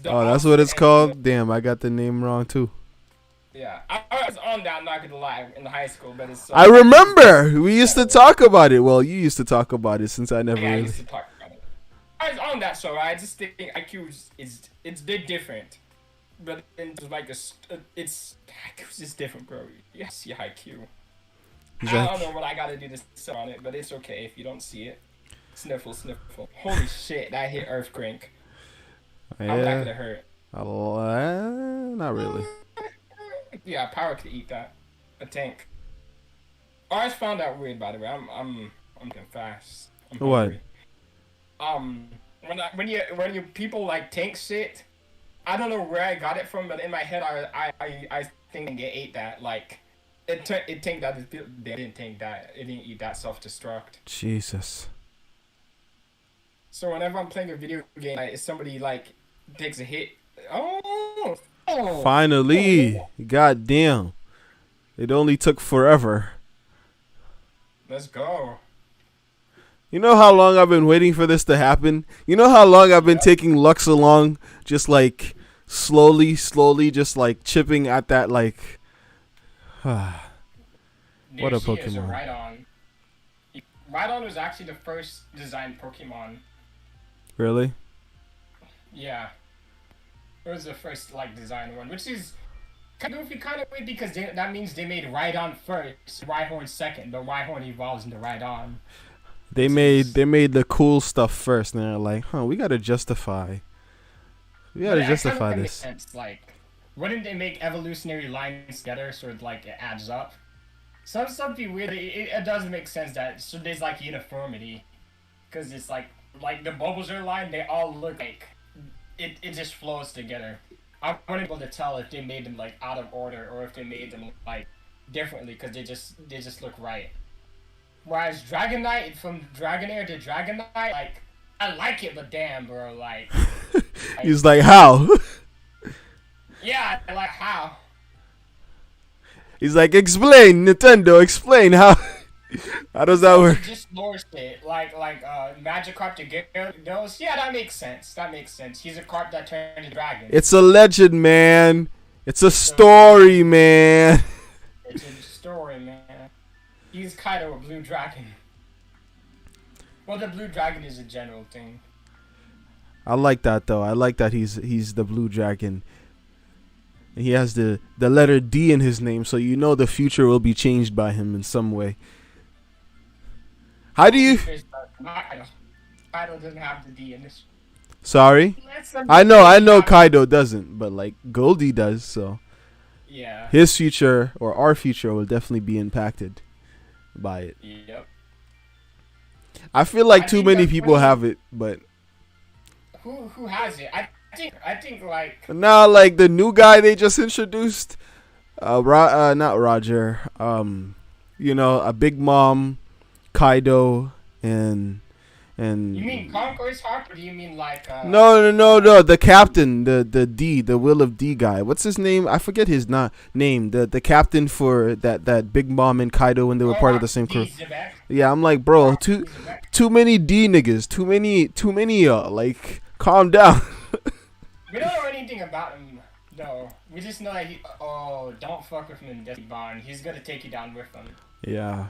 oh, that's what it's called. Damn, I got the name wrong too. Yeah, I was on that. I'm not gonna lie, in high school, but it's. I remember we used to talk about it. Well, you used to talk about it since I never. Yeah, really... I used to talk about it. I was on that show. I just think IQ they're different, but it's like it's IQ's just different, bro. You see IQ. Exactly. I don't know what I gotta do to sit on it, but it's okay if you don't see it. Sniffle. Holy shit, that hit Earthquake. Yeah. How that could hurt? Not really. Yeah, Power could eat that. A tank. I always found that weird, by the way. I'm getting fast. What? When you people like tank shit, I don't know where I got it from, but in my head I think they ate that. Like it tanked that. They didn't tank that. It didn't eat that self-destruct. Jesus. So whenever I'm playing a video game, like, somebody like takes a hit. Finally, goddamn! It only took forever. Let's go. You know how long I've been waiting for this to happen? You know how long I've been taking Lux along, just like slowly, just like chipping at that, like. What a Pokemon! Is a Rhydon. Rhydon was actually the first designed Pokemon. Really? Yeah. It was the first like design one, which is kind of weird because that means they made Rhydon first, Rhyhorn second, but Rhyhorn evolves into Rhydon. They made the cool stuff first, and they're like, "Huh, we gotta justify. We gotta justify this." Sense. Like, wouldn't they make evolutionary lines together so it like it adds up? Something weird. It does make sense that so there's like uniformity, because it's like the Bulbasaur line, they all look like it just flows together. I wasn't able to tell if they made them like out of order or if they made them like differently because they just look right. Whereas Dragonite from Dragonair to Dragonite, like I like it, but damn, bro, like he's like, how? Yeah, like how? He's like, explain, Nintendo, explain how. How does that work? Just lower it, like Magikarp to Gyarados. Yeah, that makes sense. He's a carp that turned into dragon. It's a legend, man. It's a story, man. It's a story, man. He's kind of a blue dragon. Well, the blue dragon is a general thing. I like that though. I like that he's the blue dragon. He has the letter D in his name, so you know the future will be changed by him in some way. How do you? Kaido doesn't have the D in this. Sorry, I know Kaido doesn't, but like Goldie does. So yeah, his future or our future will definitely be impacted by it. Yep. I feel like too many people have it, but who has it? I think like now, like the new guy they just introduced, not Roger. You know, a Big Mom, Kaido, and you mean Conqueror's Heart, or do you mean like no, the captain, the D, the Will of D guy. What's his name? I forget his name. The captain for that Big Mom and Kaido when they were part of the same crew. Yeah, I'm like, bro, too many D niggas, too many y'all. Like, calm down. We don't know anything about him, though. We just know that don't fuck with him in Death Bond. He's gonna take you down with him. Yeah,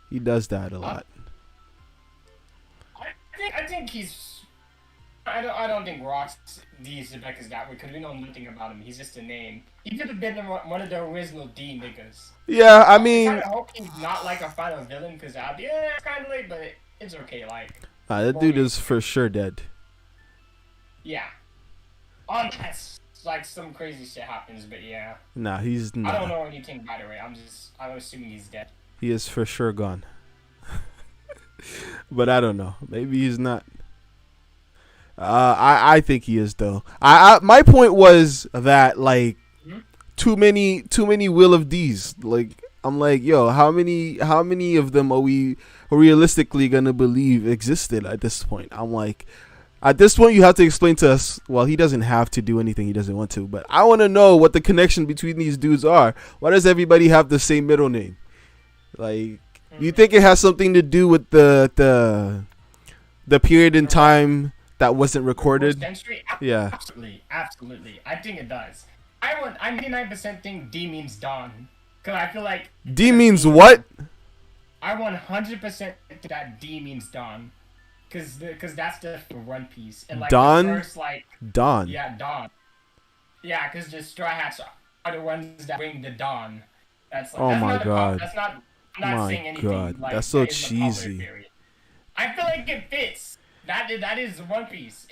he does that a lot. I think he's. I don't think Rock's D Zebek is that way because we know nothing about him. He's just a name. He could have been one of the original D niggas. Yeah, I mean. I hope he's not like a final villain because it's kind of late, but it's okay. Like. That dude is for sure dead. Yeah. Unless like some crazy shit happens, but yeah. Nah, he's not. I don't know anything by the way. I'm assuming he's dead. He is for sure gone. But I don't know. Maybe he's not. I think he is though. My point was that like too many Will of D's. Like I'm like, yo, how many of them are we realistically gonna believe existed at this point? I'm like, at this point you have to explain to us. Well, he doesn't have to do anything he doesn't want to, but I want to know what the connection between these dudes are. Why does everybody have the same middle name? Like, you think it has something to do with the period in time that wasn't recorded? Yeah, absolutely. I think it does. I 99% think D means dawn, cause I feel like D means what? I 100% think that D means dawn, cause that's the One Piece and like dawn. The first, like, dawn. Yeah, dawn. Yeah, cause the Straw Hats are the ones that bring the dawn. That's like, oh my god. That's not. I'm not saying anything. God, like, that's so cheesy. I feel like it fits. That is One Piece.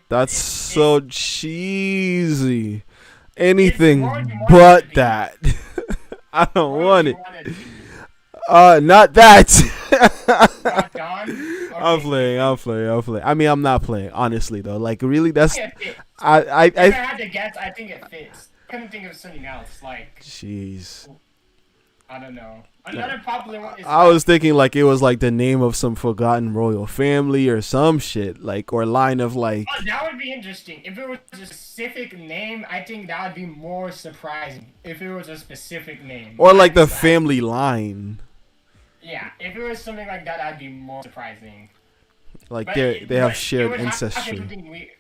That's so cheesy. Anything but that. I don't want it. Not that. Not Dawn? Okay. I'm playing. I mean, I'm not playing. Honestly, though, like really, that's. If I had to guess, I think it fits. I couldn't think of something else. Like. Jeez. I don't know. Another popular one is. I was thinking like it was like the name of some forgotten royal family or some shit, like, or line of like. Oh, that would be interesting. If it was a specific name, I think that would be more surprising. If it was a specific name. Or like the family line. Yeah, if it was something like that, that'd be more surprising. Like But they have but shared it would have ancestry. something we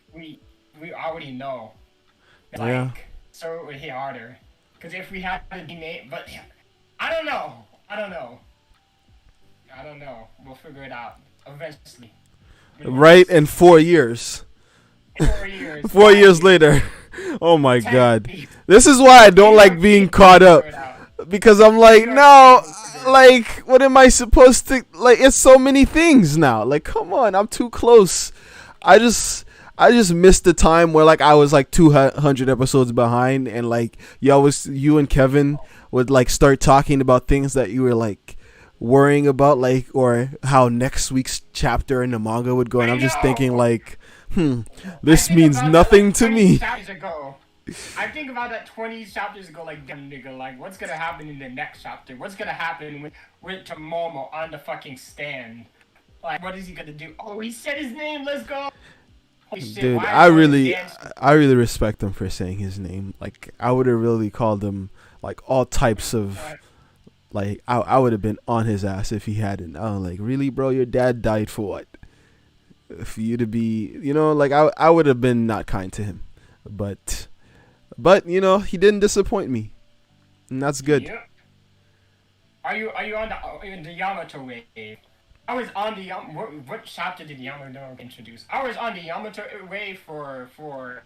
already know. Like, Yeah. so it would hit harder. Because if we had the name, but I don't know. I don't know. We'll figure it out eventually. Right in 4 years. 4 years. 4 years later. Oh my 10 god. years. This is why I don't like being caught up. Because I'm like, no, like, what am I supposed to, like, it's so many things now. Like, come on, I'm too close. I just missed the time where, like, I was, like, 200 episodes behind, and, like, you and Kevin would, like, start talking about things that you were, like, worrying about, like, or how next week's chapter in the manga would go, and I'm just thinking, like, this means nothing to me. I think about that 20 chapters ago, like, damn nigga, like, what's gonna happen in the next chapter? What's gonna happen with Tomomo on the fucking stand? Like, what is he gonna do? Oh, he said his name, let's go! Holy shit, Dude, why I is really respect him for saying his name. Like, I would have really called him, like, all types of, like, I would have been on his ass if he hadn't. Oh, like, really, bro, your dad died for what? For you to be, you know, like, I would have been not kind to him. But you know, he didn't disappoint me, and that's good. Yeah. Are you on the Yamato wave? I was on the what chapter did Yamato introduce? I was on the Yamato wave for forever,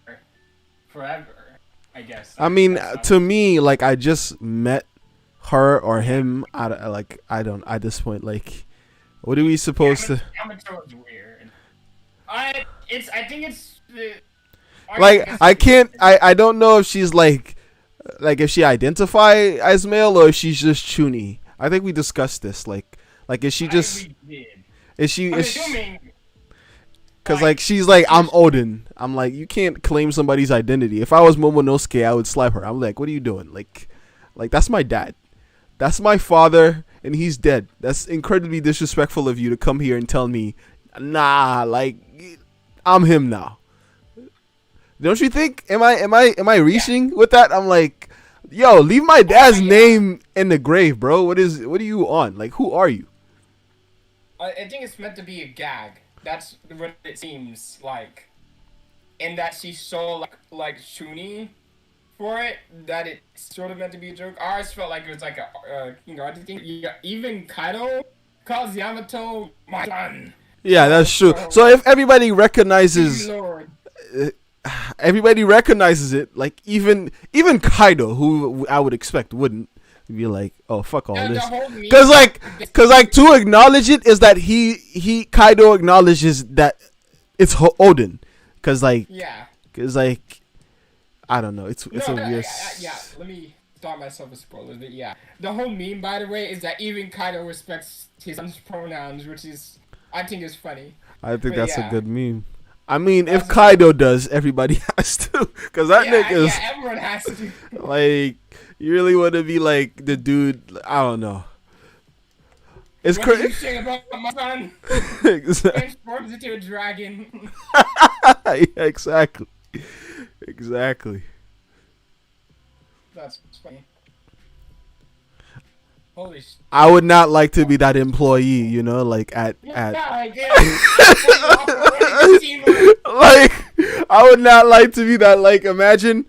I guess. I mean, to me, like, I just met her or him. At this point, like, what are we supposed to? Yamato is weird. I think it's. Like, I don't know if she's like if she identify as male or if she's just chuny. I think we discussed this. Like is she just is she because like she's like, I'm Odin. I'm like, you can't claim somebody's identity. If I was Momonosuke, I would slap her. I'm like, what are you doing? Like that's my dad. That's my father, and he's dead. That's incredibly disrespectful of you to come here and tell me, nah, like, I'm him now. Don't you think? Am I reaching with that? I'm like, yo, leave my dad's name in the grave, bro. What are you on? Like, who are you? I think it's meant to be a gag. That's what it seems like. In that she's so like Shuni for it, that it's sort of meant to be a joke. I always felt like it was like a I think even Kaido calls Yamato my son. Yeah, that's true. So if everybody recognizes. Everybody recognizes it, like even Kaido, who I would expect wouldn't, be like, oh, fuck all this, cause like to acknowledge it is that Kaido acknowledges that it's Odin, cause like I don't know, it's a weird. Yeah, let me start myself with spoilers, but yeah, the whole meme, by the way, is that even Kaido respects his son's pronouns, which is, I think, is funny. I think that's a good meme. I mean, if Kaido does, everybody has to. Because that nigga's... Yeah, everyone has to. Like, you really want to be like the dude... I don't know. It's crazy. What do you say about my son? Exactly. Transforms into a dragon. Yeah, exactly. That's funny. Holy shit. I would not like to be that employee, you know, like at like, I would not like to be that, like, imagine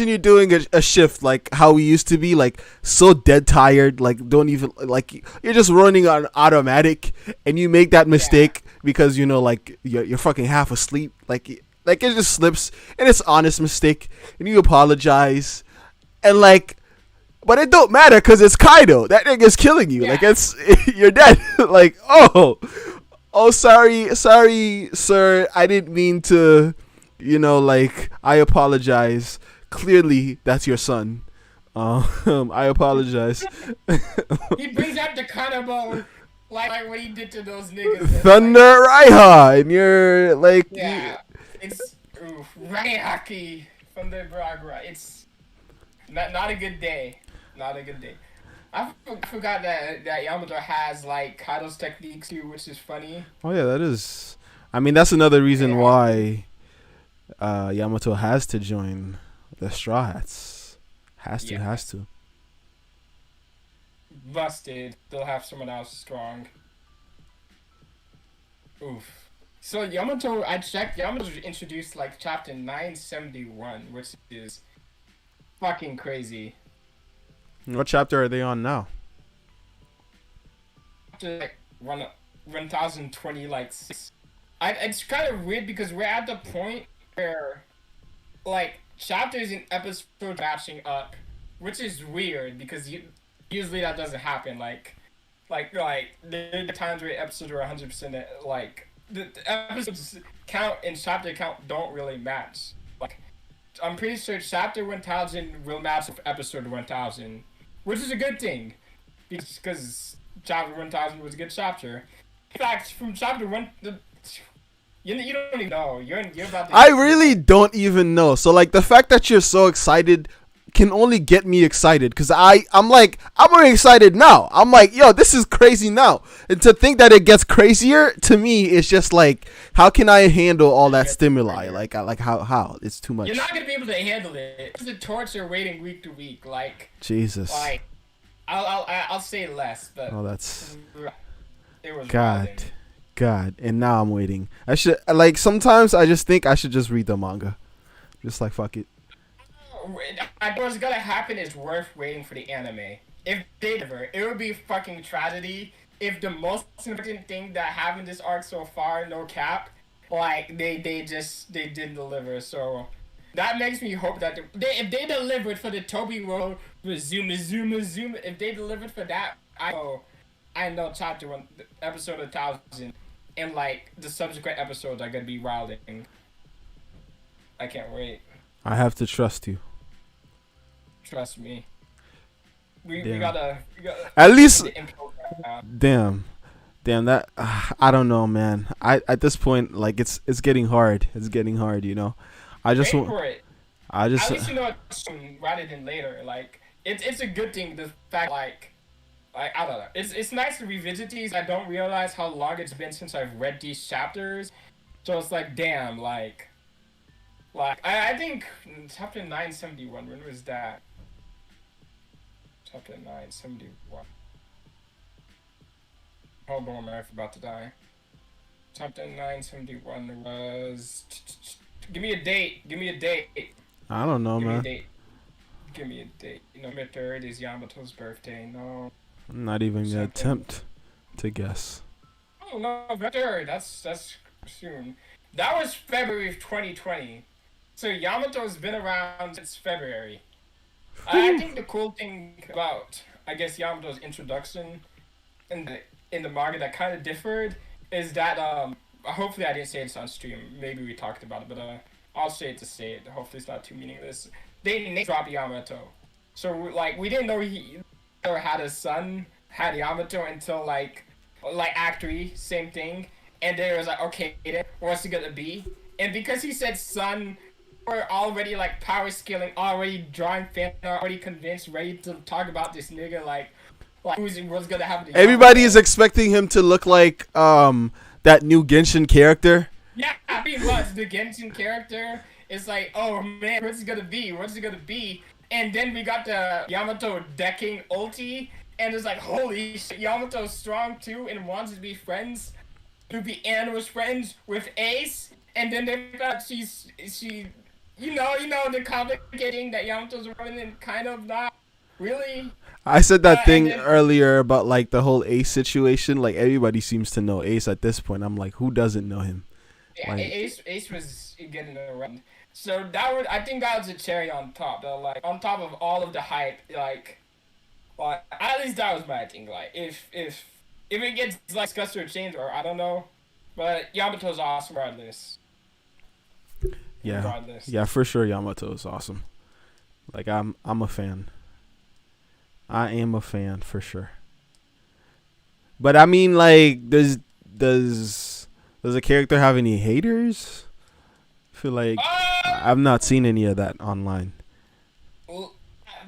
you're doing a shift like how we used to be, like, so dead tired, like, don't even, like, you're just running on automatic and you make that mistake because, you know, like, you're fucking half asleep, like it just slips, and it's honest mistake, and you apologize, and like, but it don't matter because it's Kaido. That nigga's killing you. Yeah. Like, you're dead. Like, oh, sorry, sir. I didn't mean to, you know, like, I apologize. Clearly, that's your son. I apologize. He brings out the Kanabo, like what he did to those niggas. Thunder Raiha, and you're like, it's Raihaki from the Bragra. It's not a good day. Not a good day. I forgot that Yamato has, like, Kaido's techniques too, which is funny. Oh yeah, that is. I mean, that's another reason why Yamato has to join the Straw Hats. Has to. Busted. They'll have someone else strong. Oof. So Yamato, I checked. Yamato was introduced like chapter 971, which is fucking crazy. What chapter are they on now? Chapter like 1020, like six. It's kind of weird because we're at the point where like chapters and episodes matching up, which is weird because usually that doesn't happen. Like there are times where episodes are 100% like the episodes count and chapter count don't really match. Like I'm pretty sure chapter 1000 will match with episode 1000, which is a good thing because chapter 1000 was a good chapter. In fact, from chapter one, you don't even know. You're about to. I really don't even know. So like the fact that you're so excited can only get me excited because I'm already excited now. I'm like, yo, this is crazy now. And to think that it gets crazier to me is just like, how can I handle all that stimuli? Like how it's too much. You're not gonna be able to handle it. It's a torture waiting week to week. Like Jesus. Like I'll say less, but oh, that's it was God. God, and now I'm waiting. I should like sometimes I just think I should just read the manga, just like fuck it. What's gonna happen is worth waiting for the anime. If they deliver, it would be fucking tragedy if the most important thing that happened this arc so far, no cap, like they didn't deliver. So that makes me hope that if they delivered for the Toby Road Zuma, if they delivered for that, I know chapter 1, episode 1000. And like the subsequent episodes are gonna be wilding. I can't wait. I have to trust you. Trust me. We gotta at least. Damn that I don't know, man. I at this point like it's getting hard. It's getting hard, you know. I just want. At least you know it soon rather than later. Like it's a good thing. The fact like I don't know. It's nice to revisit these. I don't realize how long it's been since I've read these chapters. So it's like, damn, like I think chapter 971, when was that? Chapter 971. Hold on, my wife's about to die. Chapter 971 was... Give me a date. I don't know, man. Give me a date. November 3rd is Yamato's birthday. No. I'm not even gonna attempt to guess. Oh no, better. That's soon. That was February of 2020. So Yamato's been around since February. I think the cool thing about Yamato's introduction in the manga that kind of differed is that hopefully I didn't say this on stream. Maybe we talked about it, but I'll say it to say it. Hopefully it's not too meaningless. They name dropped Yamato, so like we didn't know he or had a son, had Yamato until like Act 3, same thing. And they was like, okay, what's it gonna be? And because he said son, we're already like power scaling, already drawing fan, already convinced, ready to talk about this nigga, like what's gonna happen to everybody is expecting him to look like that new Genshin character. Yeah, pretty much. The Genshin character is like, oh man, what's it gonna be? And then we got the Yamato decking ulti, and it's like, holy shit, Yamato's strong too and wants to be friends, was friends with Ace, and then they thought she, you know, the complicating that Yamato's a woman and kind of not really. I said that thing earlier about like the whole Ace situation. Like everybody seems to know Ace at this point. I'm like, who doesn't know him? Yeah, like, Ace was getting around. So I think that was a cherry on top, though. Like on top of all of the hype, like at least that was my thing. Like if it gets like discussed or changed, or I don't know, but Yamato's awesome regardless. Yeah, for sure. Yamato is awesome. Like I'm a fan. I am a fan for sure. But I mean, like, does a character have any haters? I feel like I've not seen any of that online.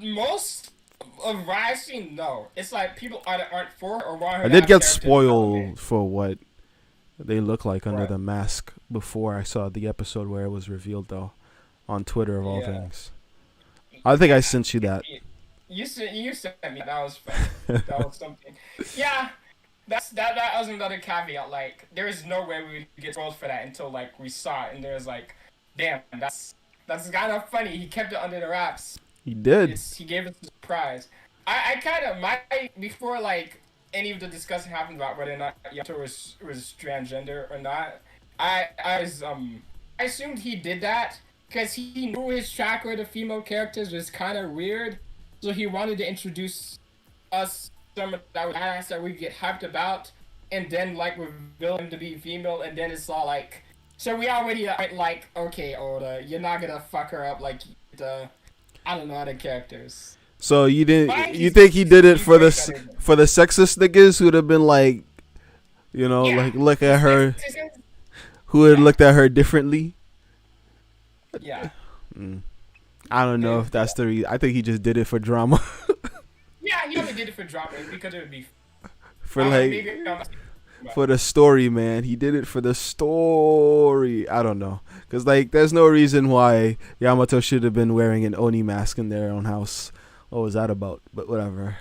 Most of what I've seen, no. It's like people either aren't for or want her. I did get spoiled for what they look like under the mask before I saw the episode where it was revealed, though, on Twitter of all things. I think I sent you that. You sent me. That was fun. That was something. Yeah. that was another caveat. Like, there is no way we would get rolled for that until like we saw it, and there's like, damn, that's kind of funny. He kept it under the wraps. He did. He gave us a surprise. I kind of before like any of the discussion happened about whether or not Yamato was transgender or not. I assumed he did that because he knew his track record of female characters was kind of weird, so he wanted to introduce us some that we get hyped about, and then like reveal him to be female, and then it's all like, so we already like, okay, Oda, you're not gonna fuck her up like the, I don't know, other characters. So you didn't? You think he did it for the sexist niggas who'd have been like, you know, like look at her, who had looked at her differently? Yeah. I don't know if that's the reason. I think he just did it for drama. Yeah, he only did it for drama because it would be for for the story, man. He did it for the story. I don't know, cause like there's no reason why Yamato should have been wearing an Oni mask in their own house. What was that about? But whatever.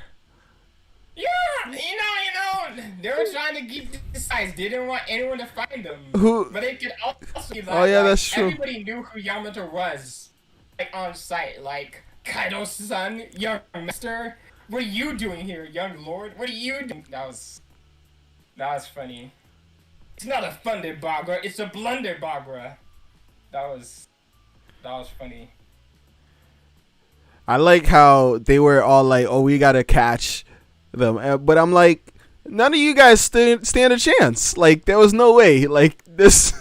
Yeah, you know, they were trying to keep this size. They didn't want anyone to find them. Who? But they could also be like, oh yeah, that's true. Everybody knew who Yamato was, like on site. Like Kaido's son, young master. What are you doing here, young lord? What are you doing? That was funny. It's not a thunder Bagra, it's a blunder Bagra. That was funny. I like how they were all like, "Oh, we gotta catch them," but I'm like, none of you guys stand a chance. Like, there was no way. Like this,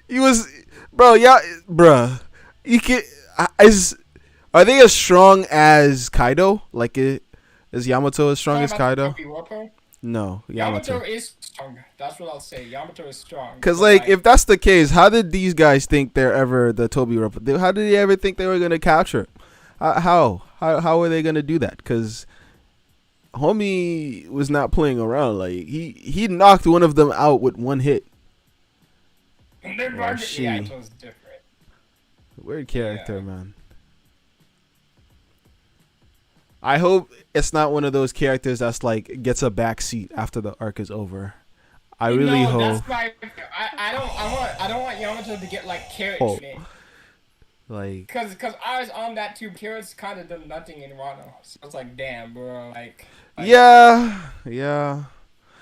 he was, bro. Yeah, bruh. You can. Are they as strong as Kaido? Like, is Yamato as strong as Kaido? No, Yamato is strong. That's what I'll say. Yamato is strong. Cause like, if that's the case, how did these guys think they're ever the Toby Roppo? How did they ever think they were gonna capture? How are they gonna do that? Cause homie was not playing around. Like he knocked one of them out with one hit. Yeah, it was different. Weird character, man. I hope it's not one of those characters that's like gets a backseat after the arc is over. I really hope. That's why I don't want Yamato to get like carrot treatment. Like, cause I was on that too. Carrot's kind of done nothing in Wano, so it's like, damn, bro. Like yeah.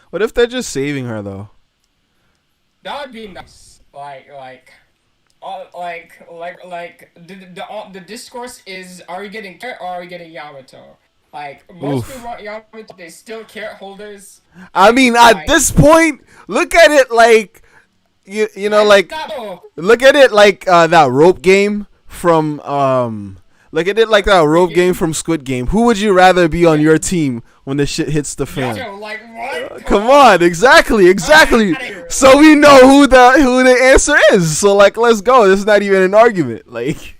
What if they're just saving her though? That would be nice. The discourse is: are we getting Carrot or are we getting Yamato? Like, most people want Yamato. They still Carrot holders. I mean, at this point, look at it like you know, like look at it like that rope game from look at it like that rope game from Squid Game. Who would you rather be on your team when the shit hits the fan? Like, what? Come on, exactly. So we know who the answer is. So like, let's go. This is not even an argument. Like,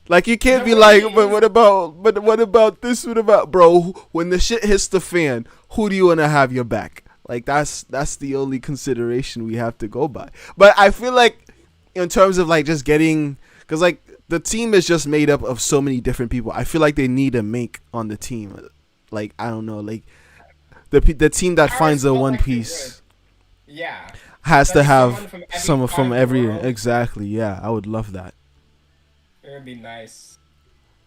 like you can't be like, but what about this? What about, bro? When the shit hits the fan, who do you want to have your back? Like that's the only consideration we have to go by. But I feel like in terms of like just getting, because like the team is just made up of so many different people. I feel like they need a make on the team. Like, I don't know, like the team that finds the One Piece, has to have someone from every exactly. Yeah, I would love that. It would be nice.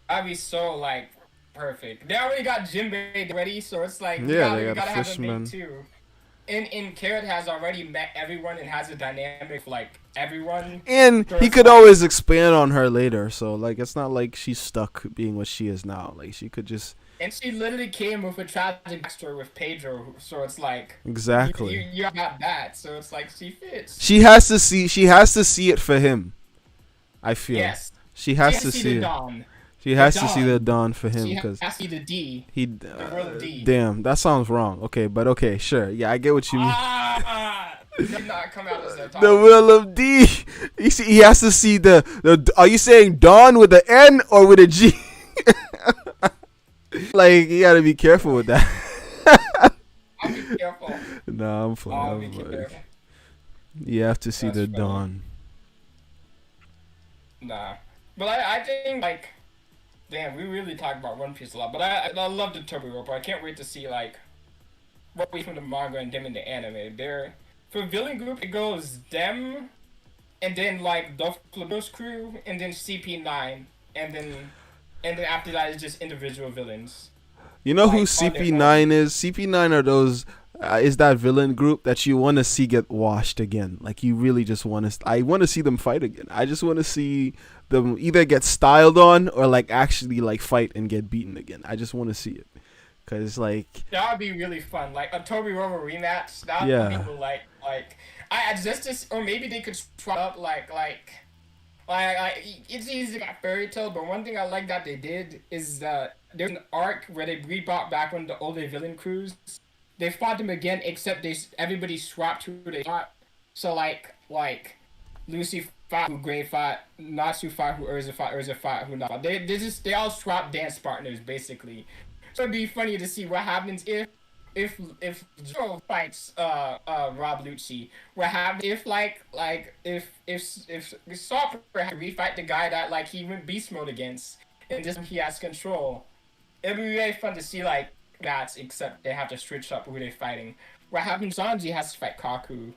That'd be so like perfect. They already got Jinbei ready, so it's like they gotta got a have fishman a make too. And Carrot has already met everyone and has a dynamic for like everyone. And he could always expand on her later, so like it's not like she's stuck being what she is now. Like she could just. And she literally came with a tragic backstory with Pedro, so it's like exactly you got that, so it's like she fits. She has to see it for him. I feel. Yes. She has to see it. Dawn. She has to see the dawn for him because he has to see the D. D. Damn, that sounds wrong. Okay, but okay, sure. Yeah, I get what you mean. Did not come out as that. The will of D. You see, he has to see the. Are you saying dawn with an N or with a G? Like, you gotta be careful with that. I'll be careful. Nah, I'm fine. You have to see the dawn. Nah, but I think like. Damn, we really talk about One Piece a lot, but I love the Toby Roper. I can't wait to see like what we from the manga and them in the anime. They're for villain group it goes them, and then like Doflamingo's crew, and then CP9, and then after that it's just individual villains. You know who Like, CP9 is? CP9 are those. Is that villain group that you want to see get washed again? Like you really just want to. I want to see them fight again. I just want to see them either get styled on or like actually like fight and get beaten again. I just want to see it, cause like That would be really fun. Like a Toby Rover rematch. That would Yeah. be cool. Like I just this, or maybe they could try up like it's easy to get fairy tale, but one thing I like that they did is that there's an arc where they rebrought back one of the older villain crews. They fought them again, except everybody swapped who they fought. So like Lucy fought who Gray fought, Natsu fought who Urza fought who not. They all swapped dance partners basically. So it'd be funny to see what happens if Joe fights Rob Lucci. What happens if Sopper had to refight the guy that like he went beast mode against, and just he has control. It'd be really fun to see like that, except they have to switch up who they're fighting. What happens? Sanji has to fight Kaku,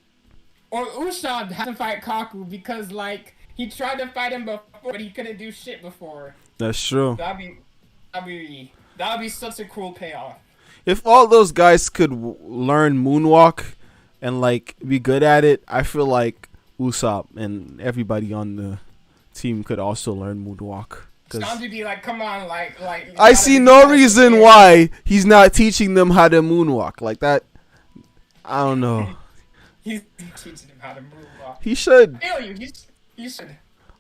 or Usopp has to fight Kaku because like he tried to fight him before, but he couldn't do shit before. that's true. That'd be such a cool payoff. If all those guys could learn moonwalk and like be good at it, I feel like Usopp and everybody on the team could also learn moonwalk. Sanji be like, come on, like. I see no reason why he's not teaching them how to moonwalk like that. I don't know. He's teaching them how to move. He should. I feel you. He should.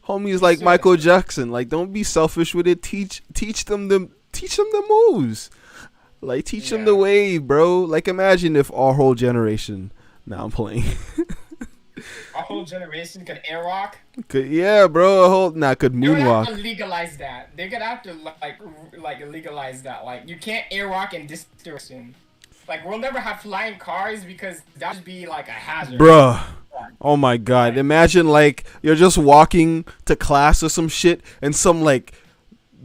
Homies like should. Michael Jackson. Like, don't be selfish with it. Teach them the moves. Like, teach them the way, bro. Like, imagine if our whole generation. Now I'm playing. A whole generation could air rock. Yeah, bro. Could They're gonna have moonwalk. to legalize that. They're gonna have to like legalize that. Like you can't air rock in this direction. Like we'll never have flying cars because that would be like a hazard. Bruh. Oh my god. Imagine like you're just walking to class or some shit and some like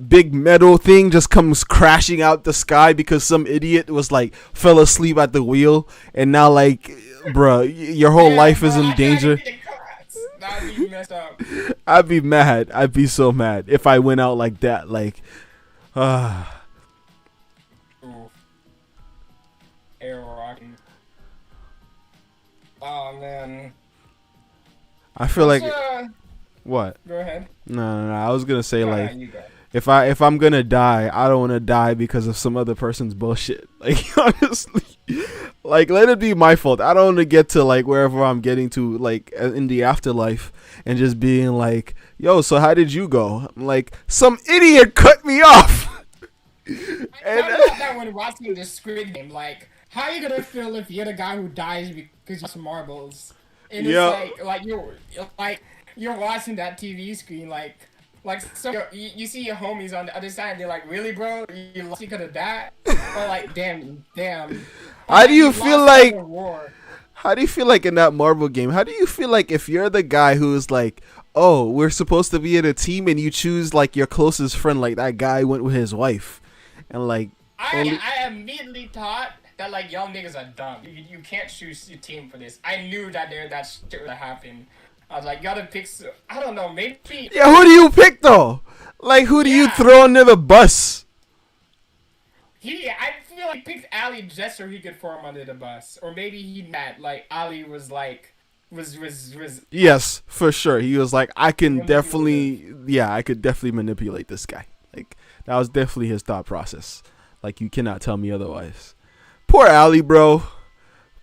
big metal thing just comes crashing out the sky because some idiot was like fell asleep at the wheel and now like bruh, your whole life is in danger. That'd be messed up. I'd be mad. I'd be so mad if I went out like that. Like, Ooh. Air rocking. Oh man. I feel like uh, what? Go ahead. No. I was gonna say like You go. if I'm gonna die, I don't want to die because of some other person's bullshit. Like honestly, like let it be my fault. I don't want to get to like wherever I'm getting to like in the afterlife and just being like, yo, so how did you go? I'm like, some idiot cut me off. I thought about that when watching the Squid Game. Like, how are you gonna feel if you're the guy who dies because of some marbles? And it's you're watching that TV screen like so you see your homies on the other side and they're like, really, bro? You lost because of that? Or like, damn. How do you feel like? How do you feel like in that marble game? How do you feel like if you're the guy who's like, oh, we're supposed to be in a team, and you choose like your closest friend, like that guy went with his wife, and like I immediately thought that like y'all niggas are dumb. You can't choose your team for this. I knew that that shit would happen. I was like, gotta pick. I don't know, maybe. Yeah, who do you pick though? Like, who do you throw under the bus? I feel like he picked Ali just so he could throw him under the bus, or maybe he met like Ali was like was. Yes, for sure. He was like, I could definitely manipulate this guy. Like that was definitely his thought process. Like you cannot tell me otherwise. Poor Ali, bro.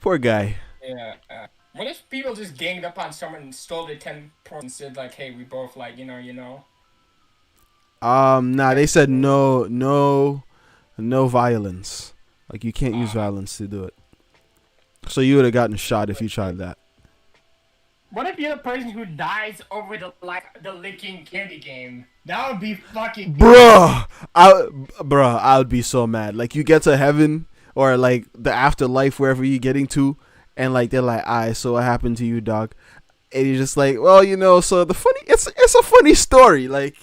Poor guy. Yeah. What if people just ganged up on someone and stole their 10 points and said like, hey, we both like, you know? Nah, they said no violence. Like you can't use violence to do it. So you would have gotten shot if you tried that. What if you're the person who dies over the licking candy game? That would be fucking Bruh, I would be so mad. Like you get to heaven or like the afterlife, wherever you're getting to, and like they're like, alright, so what happened to you, dog? And you're just like, well, you know, so it's a funny story. Like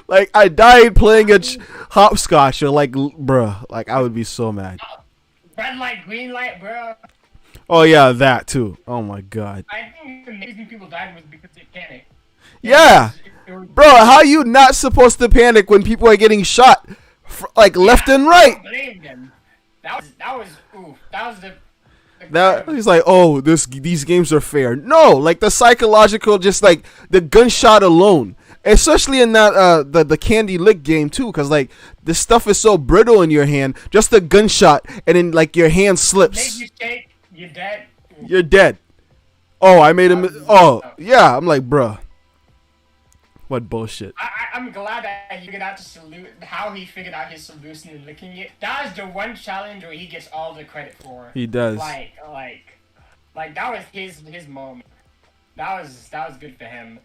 like I died playing hopscotch, or like bruh, like I would be so mad. Red light, green light, bro. Oh yeah, that too. Oh my god. I think the reason people died was because they panicked. Yeah, bro. How you not supposed to panic when people are getting shot, like left and right? I don't blame them. That was the. That he's like, oh, these games are fair. No, like the psychological, just like the gunshot alone, especially in that the candy lick game too, because like this stuff is so brittle in your hand. Just the gunshot, and then like your hand slips. Make you shake, you're dead. You're dead. Oh, I made him. Oh, yeah. I'm like, bruh. What bullshit. I'm glad that he figured out the solution. How he figured out his solution in licking it. That is the one challenge where he gets all the credit for. He does. Like that was his moment. That was good for him.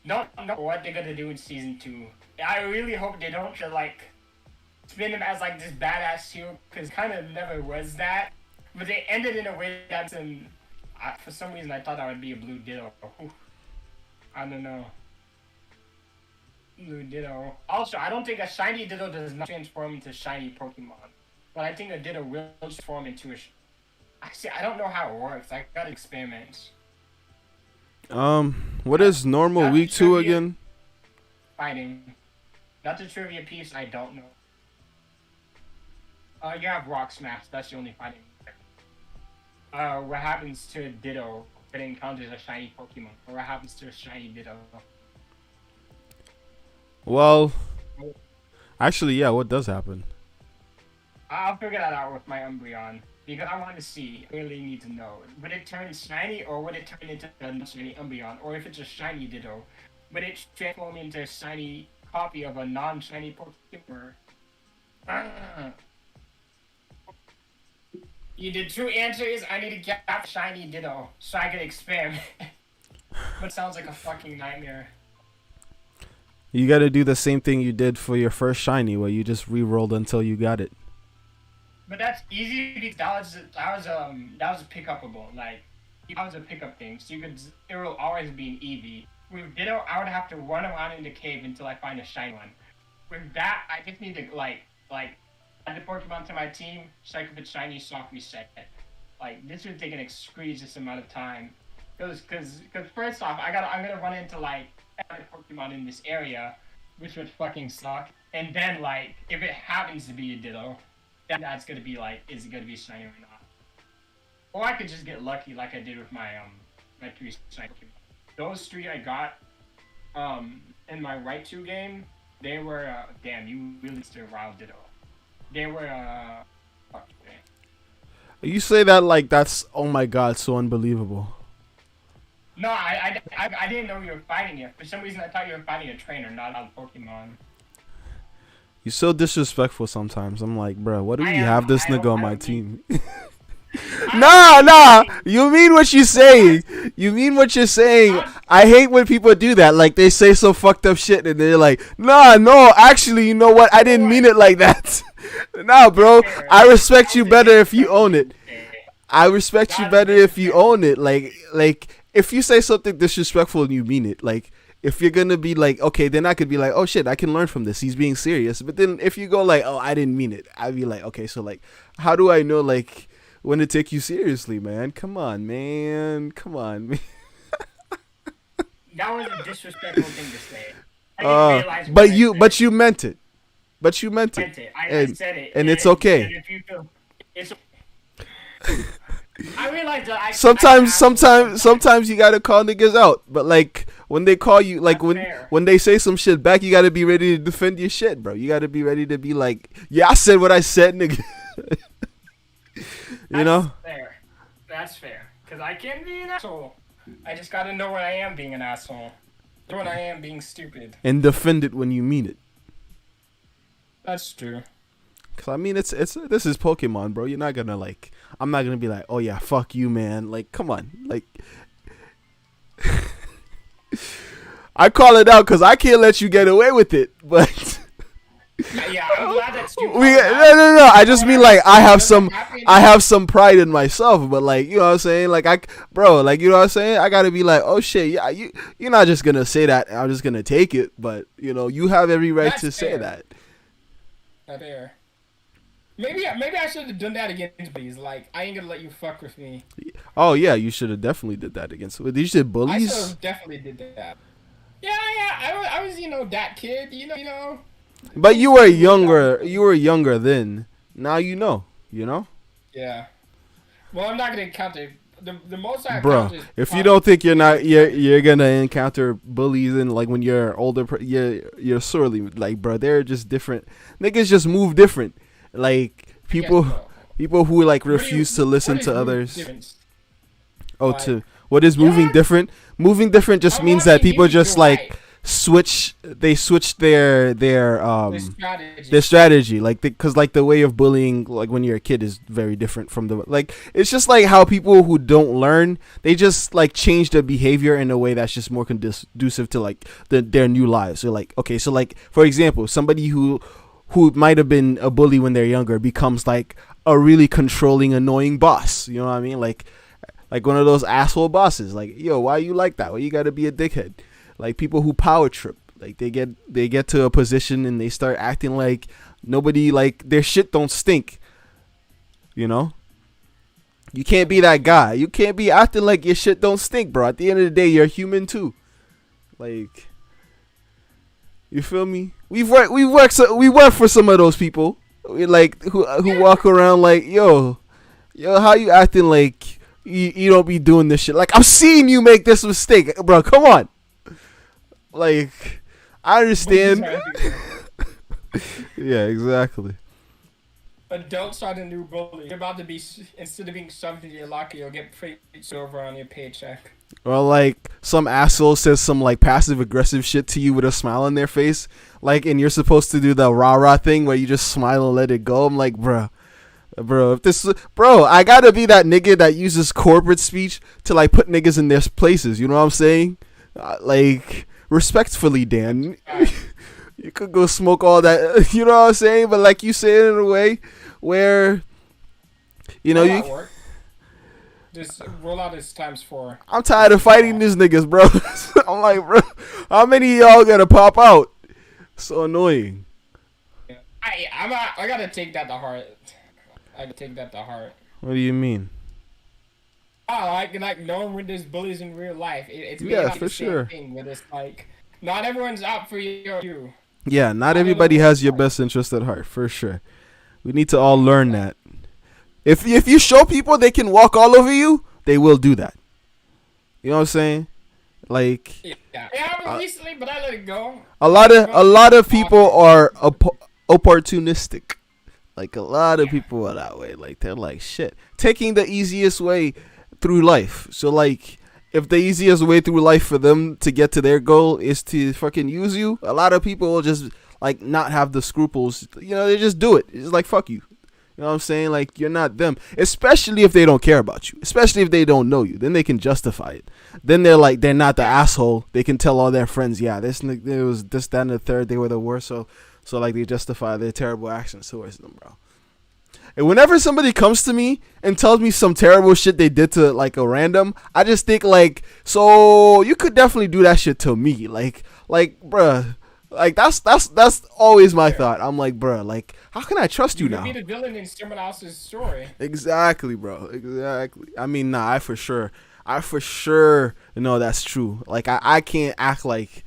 Don't know what they're gonna do in season 2. I really hope they don't like spin him as like this badass hero, because kind of never was that. But they ended in a way that's for some reason I thought that would be a blue Ditto. I don't know. Blue Ditto. Also, I don't think a shiny Ditto does not transform into shiny Pokemon. But I think a Ditto will transform into a... Actually, I don't know how it works. I gotta experiment. What is normal week 2 again? Fighting. That's a trivia piece I don't know. You have Rock Smash. That's the only fighting. What happens to a Ditto when it encounters a shiny Pokemon? Or what happens to a shiny Ditto? Well, actually, yeah, what does happen? I'll figure that out with my Umbreon. Because I want to see. I really need to know. Would it turn shiny, or would it turn into a shiny Umbreon? Or if it's a shiny Ditto, would it transform into a shiny copy of a non-shiny Pokemon? The true answer is I need to get that shiny Ditto so I can experiment. But sounds like a fucking nightmare. You gotta do the same thing you did for your first shiny, where you just re-rolled until you got it. But that's easy because that was a pick-upable. Like, that was a pickup thing. So it will always be an Eevee. With Ditto, I would have to run around in the cave until I find a shiny one. With that, I just need to like add the Pokemon to my team, check if it's shiny, soft reset. Like, this would take an egregious amount of time. Cause first off, I'm gonna run into like every Pokemon in this area, which would fucking suck. And then like, if it happens to be a Ditto, then that's gonna be like, is it gonna be shiny or not? Or I could just get lucky like I did with my my 3 shiny Pokemon. Those 3 I got in my Raichu game, they were damn, you really still wild Ditto. They were fuck. You say that like that's, oh my god, so unbelievable. No, I didn't know you were fighting it. For some reason, I thought you were fighting a trainer, not a Pokemon. You're so disrespectful sometimes. I'm like, bro, what do we have this nigga on my team? Nah. You mean what you're saying. You mean what you're saying. I hate when people do that. Like, they say some fucked up shit, and they're like, nah, no, actually, you know what? I didn't mean it like that. Nah, bro. I respect you better if you own it. I respect you better if you own it. Like, if you say something disrespectful and you mean it, like, if you're gonna be like, okay, then I could be like, oh shit, I can learn from this. He's being serious. But then if you go like, oh, I didn't mean it, I'd be like, okay, so like, how do I know like when to take you seriously, man? Come on, man. That was a disrespectful thing to say. But you meant it. I said it, and it's okay. I realized that sometimes you gotta call niggas out, but like when they call you, like when they say some shit back, you gotta be ready to defend your shit, bro. You gotta be ready to be like, yeah, I said what I said, nigga. You know? That's fair. Cause I can be an asshole. I just gotta know when I am being an asshole, when I am being stupid, and defend it when you mean it. That's true. Cause I mean, this is Pokemon, bro. You're not gonna like. I'm not gonna be like, oh yeah, fuck you, man. Like, come on, like. I call it out because I can't let you get away with it, but. Yeah, I'm glad that's you. No. I just mean like I have some pride in myself, but like, you know what I'm saying, like like, you know what I'm saying. I gotta be like, oh shit, yeah, you're not just gonna say that. I'm just gonna take it, but you know, you have every right to say that. Fair. Maybe I should have done that against bullies. Like, I ain't gonna let you fuck with me. Oh yeah, you should have definitely did that against. You said I bullies. should have definitely did that. Yeah. I was that kid. But you were younger. You were younger then. Now you know. You know. Yeah. Well, I'm not gonna encounter the most I Bro, encounter. if you don't think you're gonna encounter bullies and like when you're older, you're sorely like, bro, they're just different. Niggas just move different. Like people who like refuse to listen to others. Oh, Like, what is moving different? Moving different just means that people just like switch. They switch their strategy. Like because like the way of bullying, like when you're a kid, is very different from the like. It's just like how people who don't learn, they just like change their behavior in a way that's just more conducive to like their new lives. So like okay, so like for example, somebody who might have been a bully when they're younger becomes like a really controlling, annoying boss. You know what I mean? Like one of those asshole bosses. Like, yo, why you like that? Why you gotta be a dickhead? Like people who power trip. Like they get to a position and they start acting like nobody, like their shit don't stink. You know? You can't be that guy. You can't be acting like your shit don't stink, bro. At the end of the day, you're human too. Like, you feel me? We work for some of those people. We like who walk around like, yo, how you acting like you don't be doing this shit? Like, I'm seeing you make this mistake, bro. Come on. Like, I understand. Yeah, exactly. But don't start a new bully. You're about to be, instead of being shoved into your locker, you'll get paid over on your paycheck. Or like some asshole says some like passive aggressive shit to you with a smile on their face, like, and you're supposed to do the rah rah thing where you just smile and let it go. I'm like, bro, I gotta be that nigga that uses corporate speech to like put niggas in their places. You know what I'm saying? Like, respectfully, Dan. You could go smoke all that, you know what I'm saying? But like you say it in a way where, you know, you just roll out this *4. I'm tired of fighting these niggas, bro. I'm like, bro, how many of y'all gonna pop out? So annoying. I gotta take that to heart. What do you mean? Like knowing when there's bullies in real life. It's for the sure. Thing, but it's like not everyone's out for you. Yeah, not everybody has your best interest at heart, for sure. We need to all learn that. If you show people they can walk all over you, they will do that. You know what I'm saying? Like, yeah, it happened recently, but I let it go. A lot of people are opportunistic. Like, a lot of people are that way. Like, they're like, shit, taking the easiest way through life. So like, if the easiest way through life for them to get to their goal is to fucking use you, a lot of people will just like not have the scruples. You know, they just do it. It's just like, fuck you. You know what I'm saying? Like, you're not them. Especially if they don't care about you. Especially if they don't know you. Then they can justify it. Then they're like, they're not the asshole. They can tell all their friends, yeah, there was this, that, and the third. They were the worst. So like, they justify their terrible actions towards them, bro. And whenever somebody comes to me and tells me some terrible shit they did to like a random, I just think like, so you could definitely do that shit to me. Like, bruh. Like, that's always my thought. I'm like, bruh, like, how can I trust you now? You could be the villain in someone else's story. Exactly, bro. Exactly. I mean, nah, I for sure know that's true. Like, I can't act like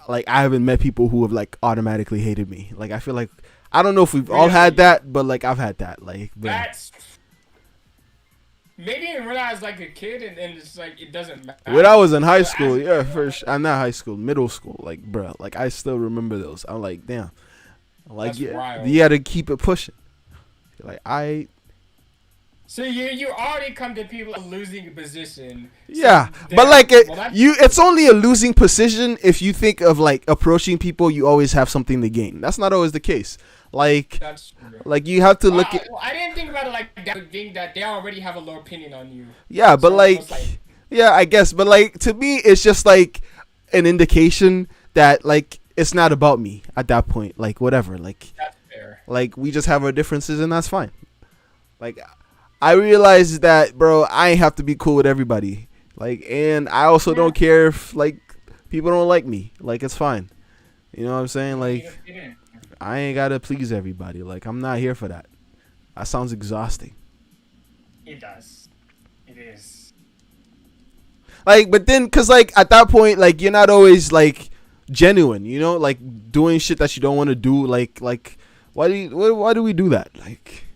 I haven't met people who have like automatically hated me. Like, I feel like, I don't know if we've all had that, but like, I've had that. Like, that's maybe when I was like a kid, and it's like it doesn't matter. When I was in high school, yeah, I'm not high school, middle school, like, bro, like, I still remember those. I'm like, damn, like, you had to keep it pushing. Like, So you already come to people losing a position. Yeah, so but like it's only a losing position if you think of like approaching people. You always have something to gain. That's not always the case. Like, like you have to look at. I didn't think about it like that. Being that they already have a low opinion on you. Yeah, but yeah, I guess. But like, to me, it's just like an indication that like it's not about me at that point. Like, whatever. Like, that's fair. Like, we just have our differences, and that's fine. Like, I realize that, bro, I ain't have to be cool with everybody. Like, and I also don't care if like people don't like me. Like, it's fine. You know what I'm saying? Like, I ain't gotta please everybody. Like, I'm not here for that. That sounds exhausting. It does. It is. Like, but then, cause like at that point, like you're not always like genuine, you know, like doing shit that you don't want to do. Like why do we do that? Like,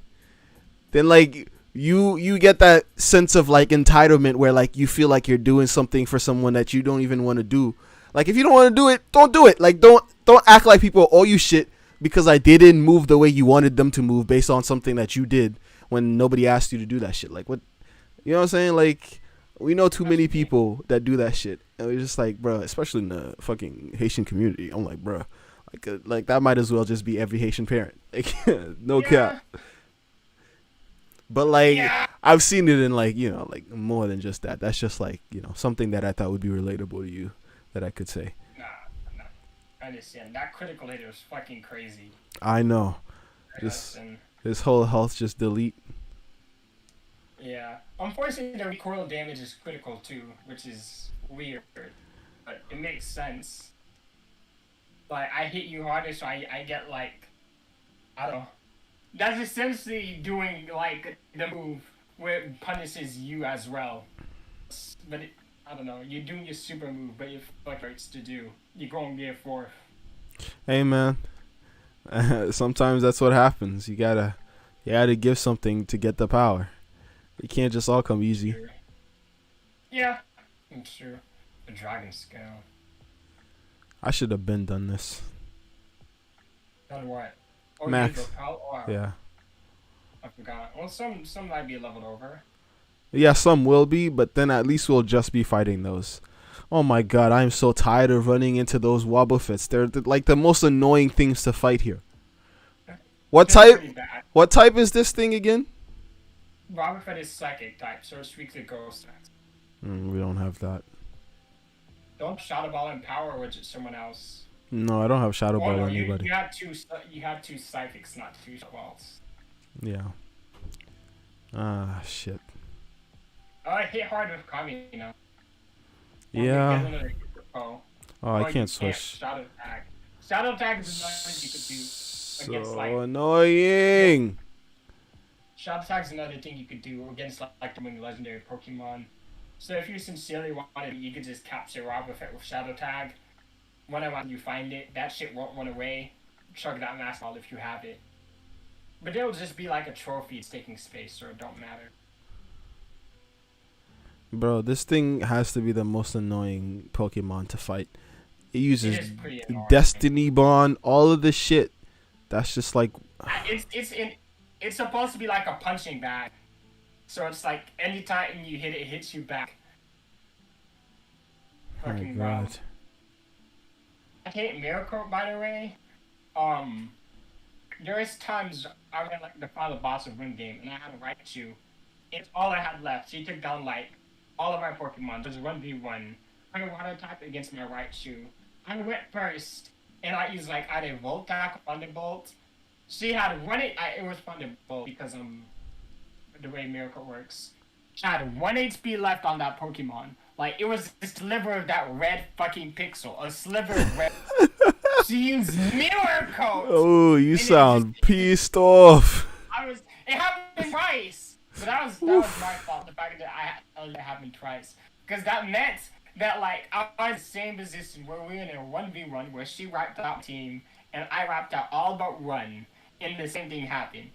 then like you get that sense of like entitlement where like you feel like you're doing something for someone that you don't even want to do. Like if you don't want to do it, don't do it. Like don't act like people owe you shit because I didn't move the way you wanted them to move based on something that you did when nobody asked you to do that shit. Like what, you know what I'm saying? Like we know too many people that do that shit, and we're just like, bro, especially in the fucking Haitian community. I'm like, bro, like that might as well just be every Haitian parent. Like no cap. But like I've seen it in like, you know, like more than just that. That's just like, you know, something that I thought would be relatable to you that I could say. Nah. I understand. That critical hit was fucking crazy. I know. His whole health just delete. Yeah. Unfortunately, the recoil damage is critical too, which is weird. But it makes sense. Like, I hit you harder, so I get like, I don't know. That's essentially doing like the move where it punishes you as well. But I don't know. You're doing your super move, but it fuck hurts to do. You're going to be a fourth. Hey man, sometimes that's what happens. You gotta give something to get the power. It can't just all come easy. Sure. Yeah, I'm sure. The dragon scale. I should have been done this. Done what? Oh, Max. Yeah. I forgot. Well, some might be leveled over. Yeah, some will be, but then at least we'll just be fighting those. Oh my god, I'm so tired of running into those Wobbuffets. They're like the most annoying things to fight here. What type? What type is this thing again? Wobbuffet is psychic type, so it's weak to ghost types. We don't have that. Don't Shadow Ball in power, or is it someone else? No, I don't have Shadow Ball or anybody. You have two psychics, not two Shadow Balls. Yeah. Ah, shit. I hit hard with Kami, you know. Yeah. Oh, I can't switch. Shadow Tag. Shadow Tag is another thing you could do. So annoying. Shadow Tag is another thing you could do against like the legendary Pokemon. So if you sincerely wanted, you could just capture Wobbuffet with Shadow Tag. Whenever you find it, that shit won't run away. Chug that Mass Ball if you have it. But it'll just be like a trophy. It's taking space, so it don't matter. Bro, this thing has to be the most annoying Pokemon to fight. It uses Destiny Bond, all of the shit. That's just like... It's supposed to be like a punching bag. So it's like anytime you hit it, it hits you back. Fucking god. I hate Miracle, by the way. There's times I ran like the final boss of Ring Game, and I had a Raichu. It's all I had left. She took down like all of my Pokemon. There's 1v1. I water type against my Raichu. I went first, and I used like either Volt Tackle, Thunderbolt. She had it was Thunderbolt because the way Miracle works. She had 1 HP left on that Pokemon. Like, it was a sliver of that red fucking pixel. A sliver of red. She used Miracle! Oh, you sound pissed off. It happened twice! But that was my fault, the fact that it happened twice. Because that meant that, like, I was in the same position where we were in a 1v1 where she wiped out team, and I wiped out all but one, and the same thing happened.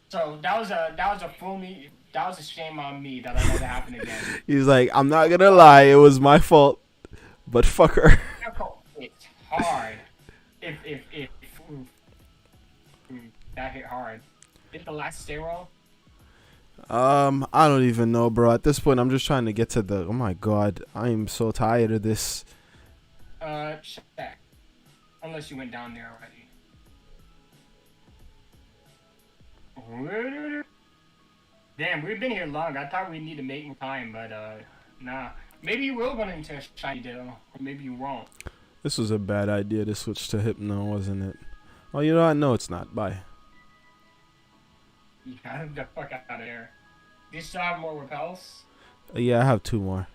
So, that was a shame on me that I let it happen again. He's like, I'm not gonna lie, it was my fault, but fuck her. It's hard. If that hit hard. Did the last stay roll? I don't even know, bro. At this point, I'm just trying to get to the. Oh my god, I am so tired of this. Check. Unless you went down there already. Damn, we've been here long. I thought we'd need to make more time, but nah. Maybe you will run into a shiny Ditto, or maybe you won't. This was a bad idea to switch to Hypno, wasn't it? Oh, you know what? No, it's not. Bye. You got the fuck out of here. Do you still have more repels? Yeah, I have 2 more.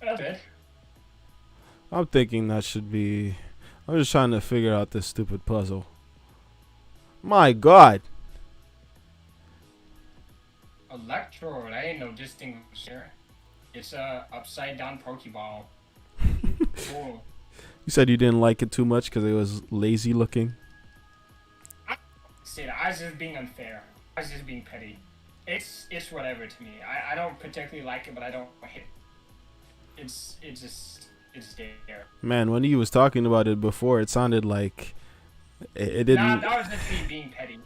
That's it. I'm thinking that should be... I'm just trying to figure out this stupid puzzle. My God. Electrode. I didn't know this thing was here. It's a upside down Pokeball. Cool. You said you didn't like it too much because it was lazy looking. I was just being unfair. I was just being petty. It's whatever to me. I don't particularly like it, but I don't hate it. It's there. Man, when you was talking about it before, it sounded like it didn't. Nah, that was just me being petty.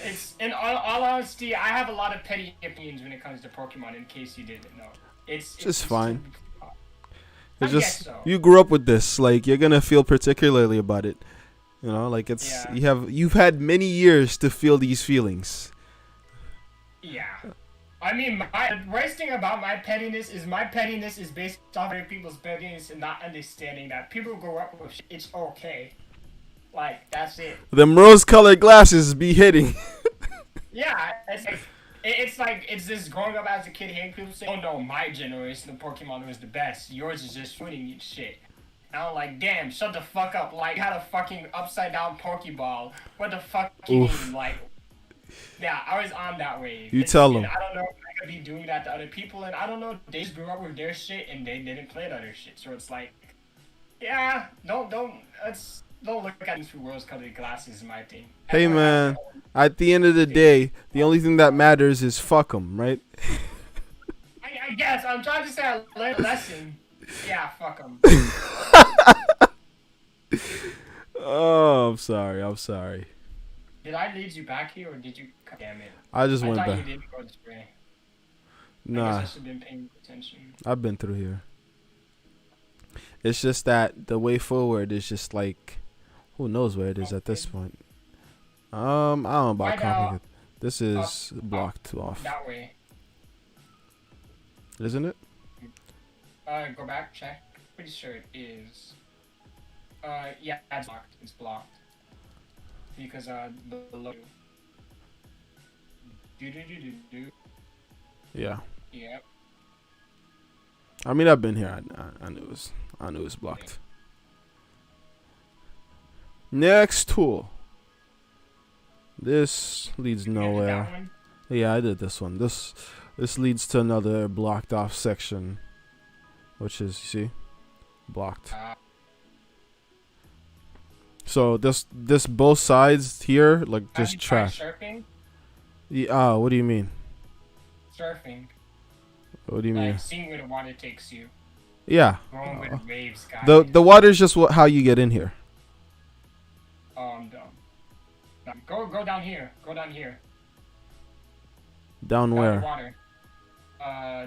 It's in all honesty, I have a lot of petty opinions when it comes to Pokemon. In case you didn't know, it's just fine. It's just so. You grew up with this, like you're gonna feel particularly about it. You know, like it's you've had many years to feel these feelings. Yeah. I mean, the worst thing about my pettiness is based off other people's pettiness and not understanding that people grow up with shit. It's okay. Like, that's it. Them rose-colored glasses be hitting. Yeah, it's this growing up as a kid hearing people say, "Oh no, my generation of Pokemon was the best. Yours is just shooting you shit." And I'm like, damn, shut the fuck up. Like, had a fucking upside down Pokeball. What the fuck you mean? Like, yeah, I was on that wave. You tell them. I don't know if I could be doing that to other people, and I don't know, they just grew up with their shit and they didn't play other shit. So it's like, yeah, don't look at these through rose-colored glasses, in my opinion. Hey man, at the end of the day, the only thing that matters is fuck them, right? I guess I'm trying to say I learned a lesson. Yeah, fuck them. Oh, I'm sorry. Did I lead you back here, or did you? Damn it! I just went back. I thought you didn't go this way. Nah. I guess I should have been paying attention. I've been through here. It's just that the way forward is just like, who knows where it is at this point. I don't know about complicated. This is blocked off. That way. Isn't it? Go back, check. Pretty sure it is. Yeah, it's blocked. It's blocked. Because, below. Do. Yeah. Yep. I mean, I've been here. I knew it was blocked. Next tool. This leads nowhere. Yeah, I did this one. This leads to another blocked off section, which is, you see, blocked. So this both sides here, like, just trash. Surfing? Yeah. What do you mean? Surfing. What do you mean? Like seeing where the water takes you. Yeah. Going with the waves, guys. The water's just how you get in here. Oh, I'm dumb. No, go down here. Go down here. Down where? The water.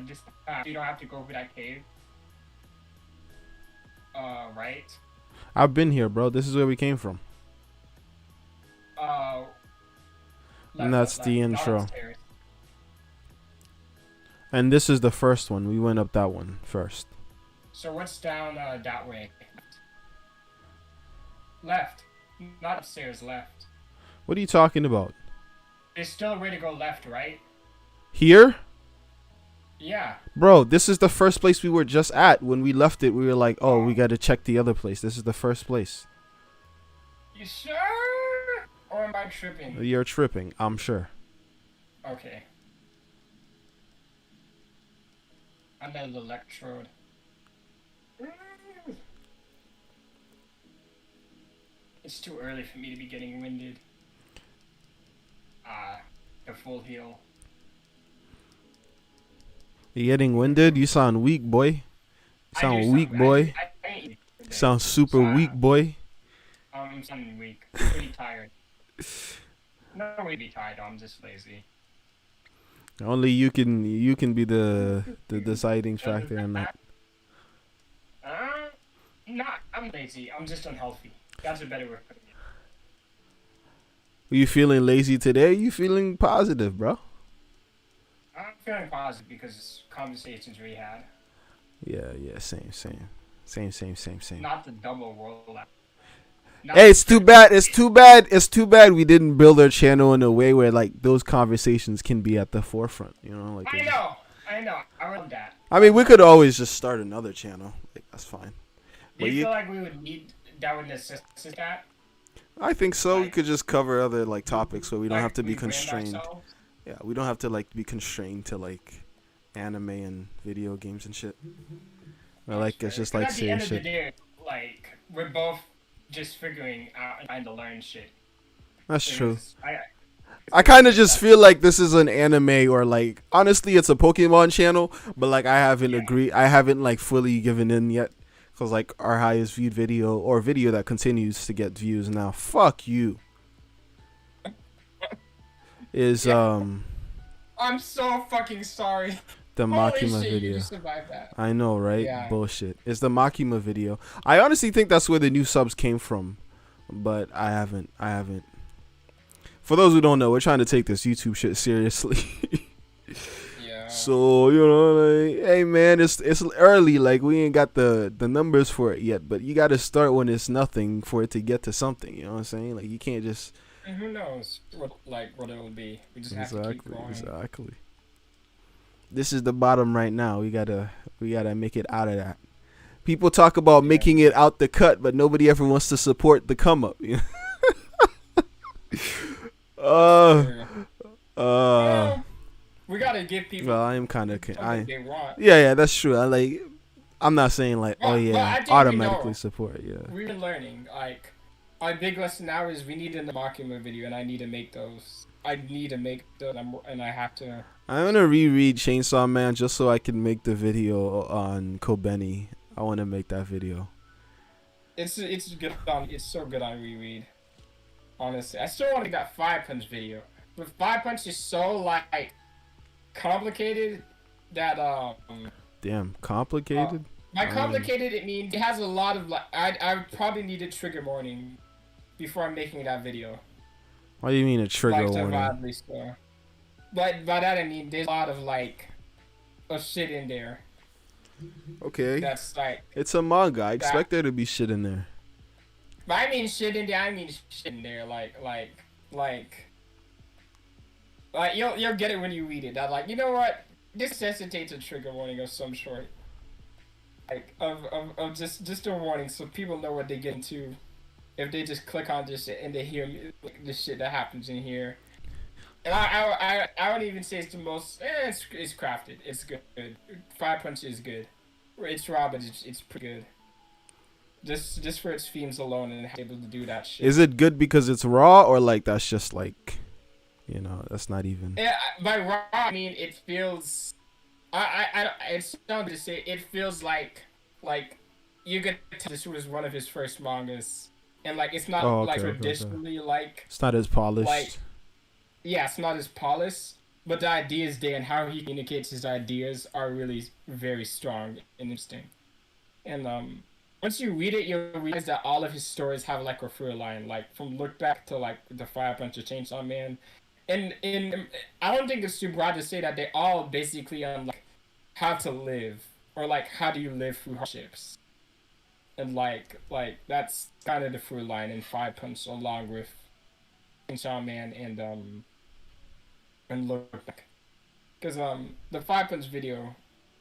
Just you don't have to go for that cave. Right. I've been here, bro. This is where we came from. And that's the intro. Downstairs. And this is the first one. We went up that one first. So what's down that way? Left. Not upstairs, left. What are you talking about? There's still a way to go left, right? Here? Yeah. Bro, this is the first place we were just at. When we left it, we were like, oh, we got to check the other place. This is the first place. You sure? Or am I tripping? You're tripping, I'm sure. Okay. Another electrode. It's too early for me to be getting winded. The full heal. You getting winded? You sound weak, boy. You sound weak, boy. I sound super weak, boy. I'm sounding weak. I'm pretty tired. Not really be tired, I'm just lazy. Only you can be the deciding factor in that. I'm lazy. I'm just unhealthy. That's a better word for it. Are you feeling lazy today? You feeling positive, bro? I'm feeling positive because conversations we had. Yeah, same. Not the double world. Hey, it's too bad we didn't build our channel in a way where like those conversations can be at the forefront, you know? Like I know. I love that. I mean, we could always just start another channel. Like, that's fine. Do you feel like we would need that would necessitate that? I think so. Like, We could just cover other like topics where we don't like have to be we brand constrained. ourselves. Yeah, we don't have to like be constrained to like anime and video games and shit. Or like it's just like at the end serious of the shit. day, like we're both just figuring out and trying to learn shit. That's true. I I kind of just feel like this is an anime or like honestly it's a Pokemon channel, but like I haven't like fully given in yet cuz like our highest viewed video or video that continues to get views now. Fuck you. Is I'm so fucking sorry. the Holy Makima shit, video. you just survived that. I know, right? Yeah. Bullshit. It's the Makima video. I honestly think that's where the new subs came from, but I haven't. For those who don't know, we're trying to take this YouTube shit seriously. Yeah. So, you know, like, hey man, it's early, like we ain't got the numbers for it yet, but you got to start when it's nothing for it to get to something, you know what I'm saying? Like you can't just And who knows what it'll be. We just have to keep going. Exactly. This is the bottom right now. We got to make it out of that. People talk about making it out the cut, but nobody ever wants to support the come up, you know? We gotta give people. Well, I am kind of. They want. Yeah, that's true. I'm not saying like, Well, oh yeah, I think automatically support. Yeah. We've been learning. Like, our big lesson now is we need a Makima video, and I need to make those. I need to make those, and I have to. I'm gonna reread Chainsaw Man just so I can make the video on Kobeni. I want to make that video. It's good on. It's so good on reread. Honestly, I still want to get that Fire Punch video, but Fire Punch is so like complicated that Damn, complicated. by complicated it means it has a lot of like I would probably need a trigger warning before I'm making that video. What do you mean a trigger Like warning? But by that I mean there's a lot of like of shit in there. Okay. That's like. It's a manga. I expect there to be shit in there. But I mean shit in there. I mean shit in there. Like you'll get it when you read it. That like, you know what? This necessitates a trigger warning of some sort. Like of just a warning so people know what they get into. If they just click on this shit and they hear like, the shit that happens in here. And I wouldn't even say it's the most. It's crafted. It's good. Fire Punch is good. It's raw, but it's pretty good. Just for its themes alone and able to do that shit. Is it good because it's raw or like that's just like, you know, that's not even. Yeah, by raw I mean it feels. It's not to say it feels like you could tell this was one of his first mangas, and like it's not traditionally like. It's not as polished. Like, yeah, it's not as polished, but the ideas there and how he communicates his ideas are really very strong and interesting. And once you read it, you'll realize that all of his stories have like a through line, like from Look Back to like the Fire Punch of Chainsaw Man. And I don't think it's too broad to say that they all basically on like how to live or like how do you live through hardships. And like that's kind of the through line in Fire Punch along with Chainsaw Man and Look Back. Because the Fire Punch video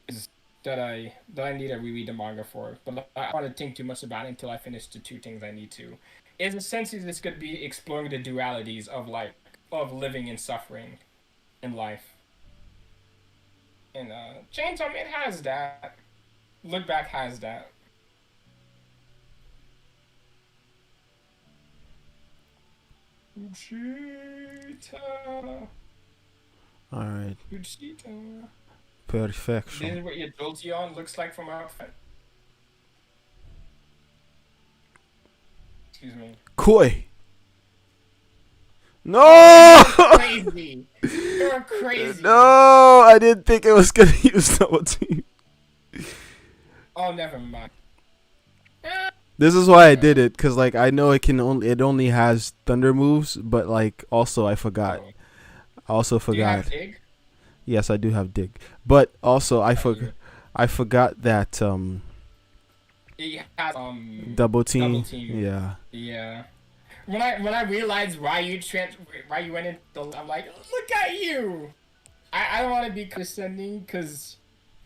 is that I need to reread the manga for, but I don't want to think too much about it until I finish the two things I need to. Is essentially it's going to be exploring the dualities of living and suffering in life. And Chainsaw Man has that. Look Back has that. Uchita. Alright. Uchita. Perfection. This is what your Jolteon looks like from outside. Excuse me. Koi. No! Crazy. You're crazy. No, I didn't think it was gonna use Double Team. Oh, never mind. This is why I did it, cause like I know it only has thunder moves, but like also I forgot. I also forgot. Do you have Dig? Yes, I do have Dig, but also I forgot that It has double team. Double team. Yeah. Yeah. When I realized why you went into, I'm like, look at you. I don't want to be condescending, cause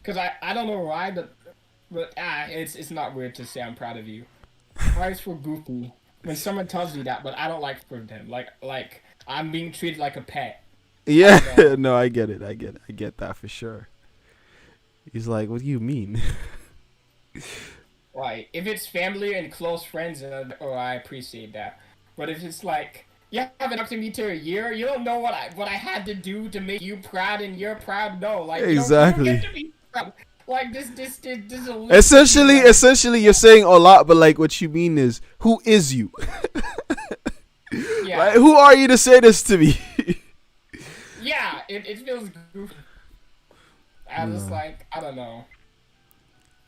I don't know why, but it's not weird to say I'm proud of you. Why is for goofy? when someone tells me that, but I don't like for them. Like I'm being treated like a pet. Yeah, no, I get it. I get that for sure. He's like, what do you mean? Like, if it's family and close friends, I appreciate that. But if it's like, you haven't talked to me to a year, you don't know what I had to do to make you proud and you're proud. No, like Exactly. You don't get to be proud. Like this is a Essentially, you're saying a lot, but like what you mean is, who is you? Yeah. Like, who are you to say this to me? Yeah, it feels goofy. I was like, I don't know.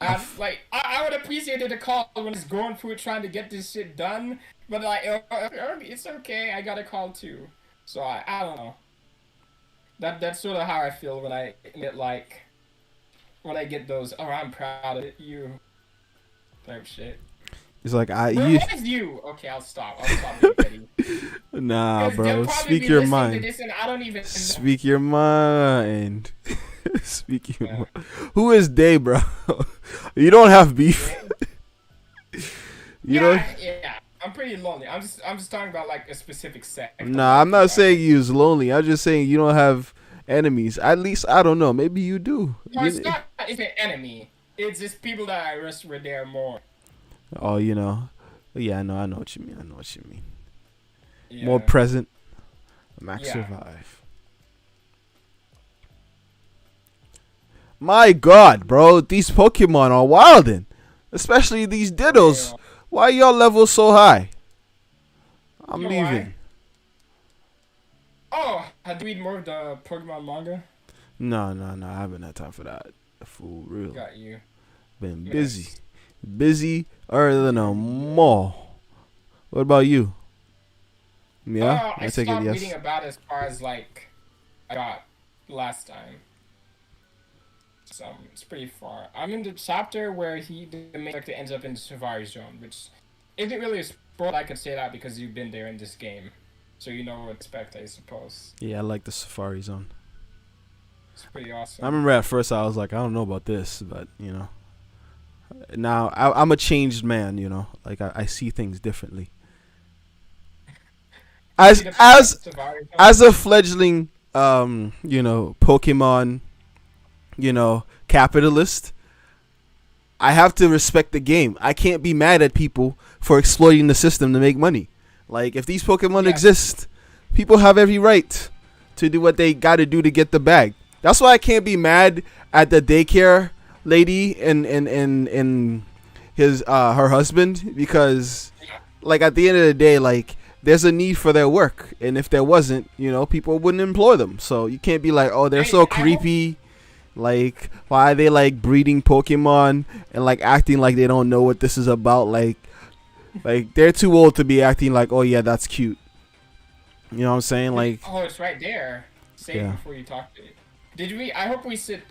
I would appreciate it to call when it's going through it trying to get this shit done, but like it's okay. I got a call too, so I don't know. That's sort of how I feel when I get those. Oh, I'm proud of you type shit. It's like What is you? Okay, I'll stop being petty. Nah, bro. Speak your mind. To this and I don't even Speak your mind. Speak your mind. Who is they, bro? You don't have beef. Yeah, I'm pretty lonely. I'm just talking about like a specific set. Nah, I'm not saying you's lonely. I'm just saying you don't have enemies. At least I don't know. Maybe you do. No, it's not. It's an enemy. It's just people that I wish were there more. Oh, you know. Yeah, I know what you mean. Yeah. More present. Max survive. My God, bro, these Pokemon are wildin'. Especially these Dittos. Yeah. Why y'all level so high? I'm leaving. Oh, have you read more of the Pokemon manga? No, I haven't had time for that. For real. Got you. Been busy. Busier than a mall. What about you? Yeah? I stopped reading about as far as like I got last time. So it's pretty far. I'm in the chapter where the main character ends up in the Safari Zone, which isn't really a spoiler. I could say that because you've been there in this game. So you know what to expect, I suppose. Yeah, I like the Safari Zone. It's pretty awesome. I remember at first I was like, I don't know about this, but you know. Now I'm a changed man, you know. Like I see things differently. As a fledgling you know, Pokemon, you know, capitalist, I have to respect the game. I can't be mad at people for exploiting the system to make money. Like, if these Pokemon exist, people have every right to do what they got to do to get the bag. That's why I can't be mad at the daycare lady and his her husband, because like at the end of the day, like, there's a need for their work, and if there wasn't, you know, people wouldn't employ them. So you can't be like, oh, they're so creepy. Like, why are they like breeding Pokemon and like acting like they don't know what this is about? Like they're too old to be acting like, oh yeah, that's cute. You know what I'm saying? Like, oh, it's right there. Say it before you talk to it. Did we? I hope we said.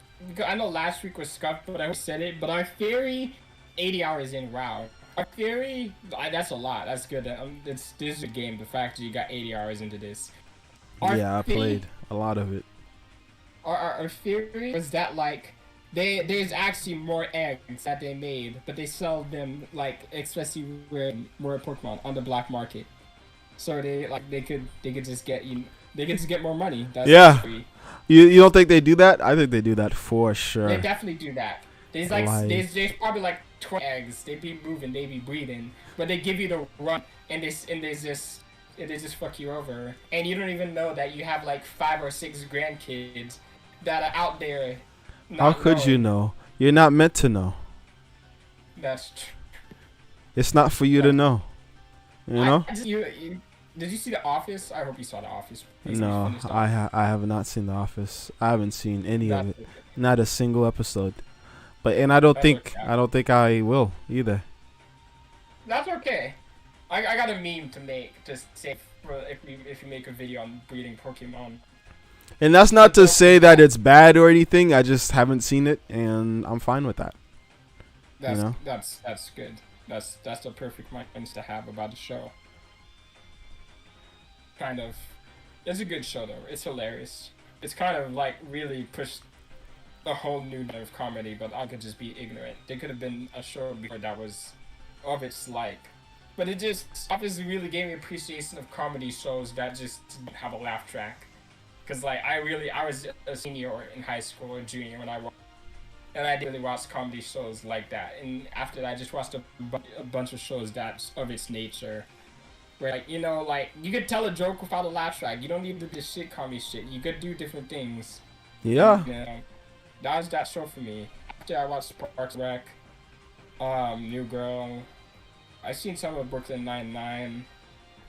I know last week was scuffed, but I said it. But our theory, 80 hours in. Wow. Our theory, that's a lot. That's good. This is a game. The fact that you got 80 hours into this. I played a lot of it. Our theory was that like there's actually more eggs that they made, but they sell them like especially more Pokemon on the black market. So they could just get more money. That's free. You don't think they do that? I think they do that for sure. They definitely do that. There's probably like 20 eggs. They be moving, they be breeding, but they give you the run, and they just fuck you over, and you don't even know that you have like 5 or 6 grandkids that are out there. How could you know? You're not meant to know. That's true. It's not for you to know. You know? Did you see The Office? I hope you saw The Office. No, I have not seen The Office. I haven't seen any of it. Not a single episode. I don't think I will either. That's okay. I got a meme to make to say if you make a video on breeding Pokemon. And that's not to say that it's bad or anything. I just haven't seen it, and I'm fine with that. That's good. That's the perfect mindset to have about the show. Kind of, it's a good show though. It's hilarious. It's kind of like really pushed a whole new level of comedy, but I could just be ignorant. There could have been a show before that was of its like But it just obviously really gave me appreciation of comedy shows that just didn't have a laugh track. Cause like I was a senior in high school or junior when I watched, and I didn't really watch comedy shows like that. And after that, I just watched a bunch of shows that's of its nature. Where like like you could tell a joke without a laugh track. You don't need to do this shit comedy shit. You could do different things. Yeah. And, that was that show for me. After I watched Parks and Rec, New Girl. I seen some of Brooklyn Nine-Nine.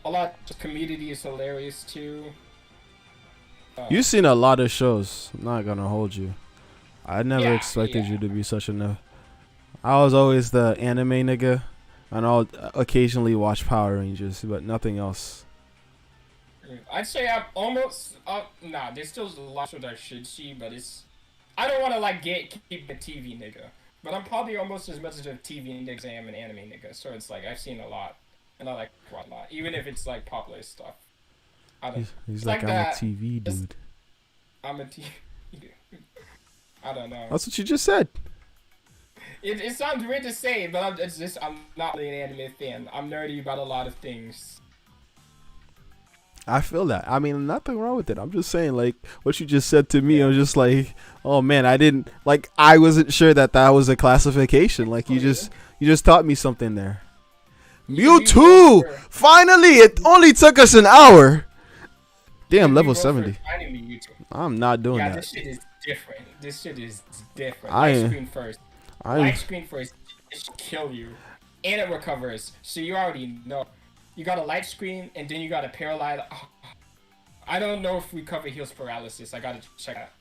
A lot of Community is hilarious too. You've seen a lot of shows. I'm not gonna hold you. I never Yeah, expected yeah. you to be such a. I was always the anime nigga, and I'll occasionally watch Power Rangers, but nothing else. I'd say I'm almost nah, there's still a lot of that I should see, but I don't want to like keep the TV nigga, but I'm probably almost as much of a TV nigga as I am an anime nigga. So it's like I've seen a lot, and I like quite a lot, even if it's like popular stuff. I don't. He's it's like I'm that, a TV dude. I'm a TV. I don't know. That's what you just said. It sounds weird to say, but I'm not really an anime fan. I'm nerdy about a lot of things. I feel that. I mean, nothing wrong with it. I'm just saying, like, what you just said to me, I was just like, oh man, I wasn't sure that was a classification. Like, you just taught me something there. Mewtwo! Finally! It only took us an hour! Damn, level 70. I'm not doing that. This shit is different. This shit is different. Light screen first. It should kill you. And it recovers. So you already know. You got a light screen, and then you got a paralyze. Oh, I don't know if recover heals paralysis. I gotta check that.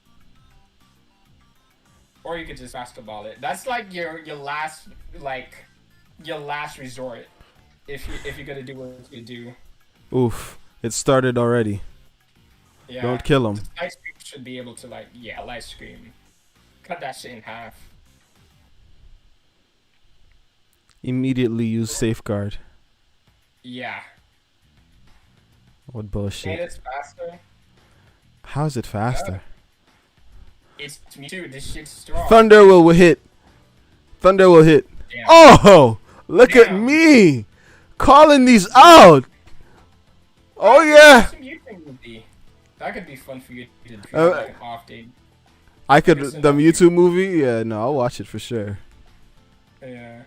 Or you could just basketball it. That's like your last resort. If you're gonna do what you do. Oof! It started already. Yeah. Don't kill him. Light screen should be able to light screen. Cut that shit in half. Immediately use safeguard. Yeah. What bullshit? And it's faster. How is it faster? It's me too. This shit's strong. Thunder will hit. Damn. Oh, look at me calling these out. Oh yeah. That could be fun for you to do like an off day. I could the Mewtwo movie. Yeah, no, I'll watch it for sure. Yeah.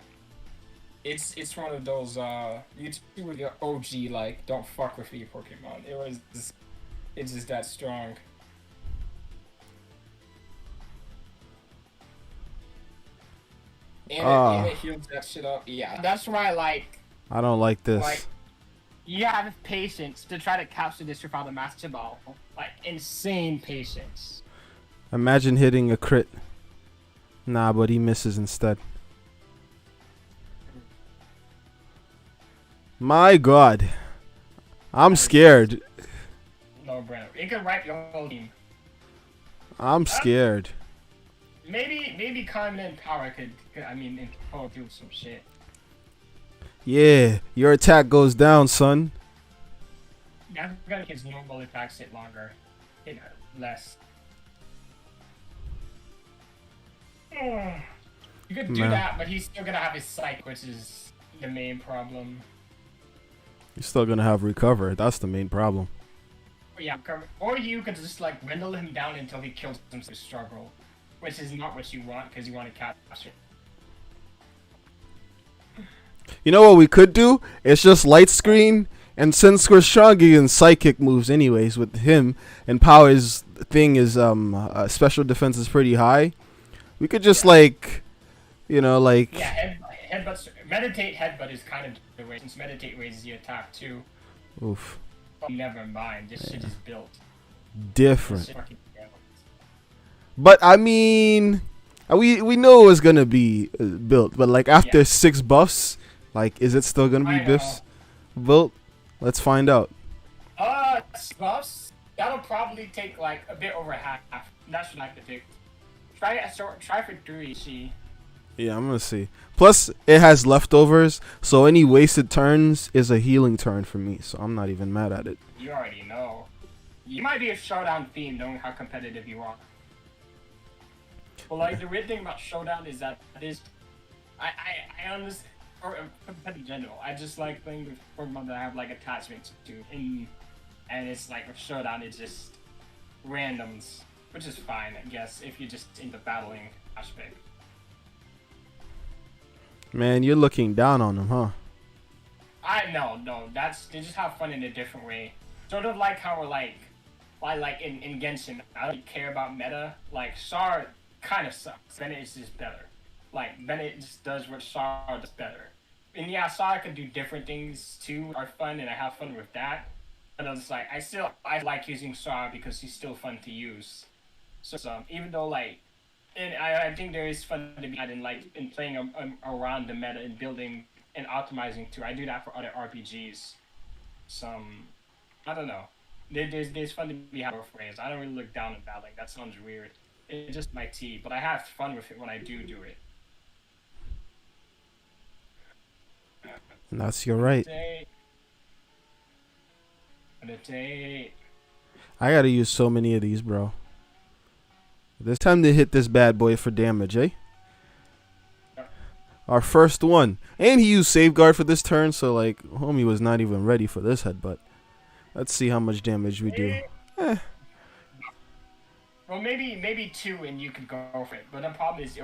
It's one of those YouTuber the OG like don't fuck with your Pokemon. It's just that strong. And it heals that shit up. Yeah, that's why I don't like this. Like, you have patience to try to capture this without a Master Ball. Like insane patience. Imagine hitting a crit. Nah, but he misses instead. My God, I'm scared. No, Brandon. It could wipe your whole team. I'm scared. Maybe Kaiba and Power could do some shit. Yeah, your attack goes down, son. That's gonna make his normal attacks hit longer. Hit less. You could do that, but he's still gonna have his psych, which is the main problem. You're still gonna have recover. That's the main problem. Yeah, or you could just dwindle him down until he kills him to struggle, which is not what you want because you want to capture. You know what we could do? It's just light screen, and since we're strong against psychic moves anyways with him, and Power's thing is special defense is pretty high, we could just headbutts. Meditate headbutt is kind of the way, since meditate raises the attack too. Oof. Oh, never mind, this shit is built different. But I mean, we know it's gonna be built, but after 6 buffs, is it still gonna be built? Let's find out. Buffs? That'll probably take a bit over half. That's what I predict. Try for 3, see. Yeah, I'm gonna see. Plus, it has leftovers, so any wasted turns is a healing turn for me, so I'm not even mad at it. You already know. You might be a showdown fiend knowing how competitive you are. But the weird thing about showdown is that I understand. or in general. I just like playing with Pokemon that I have like attachments to, and it's like a showdown. It's just randoms, which is fine, I guess, if you're just in the battling aspect. Man, you're looking down on them, huh? No, they just have fun in a different way. Sort of like how we're like in Genshin, I don't care about meta. Like Char kind of sucks. Bennett is just better. Like Bennett just does what Char does better. And yeah, Char can do different things too, are fun, and I have fun with that. But I was like, I like using Char because he's still fun to use. So even though like, and I think there is fun to be had in like in playing around the meta and building and optimizing too. I do that for other RPGs. I don't know. There's fun to be had both ways. I don't really look down at battling. That sounds weird. It's just my tea, but I have fun with it when I do it. And that's your right. I gotta use so many of these, bro. It's time to hit this bad boy for damage, eh? Our first one. And he used Safeguard for this turn, so like, homie was not even ready for this headbutt. Let's see how much damage we do. Well, maybe 2 and you could go for it. But the problem is it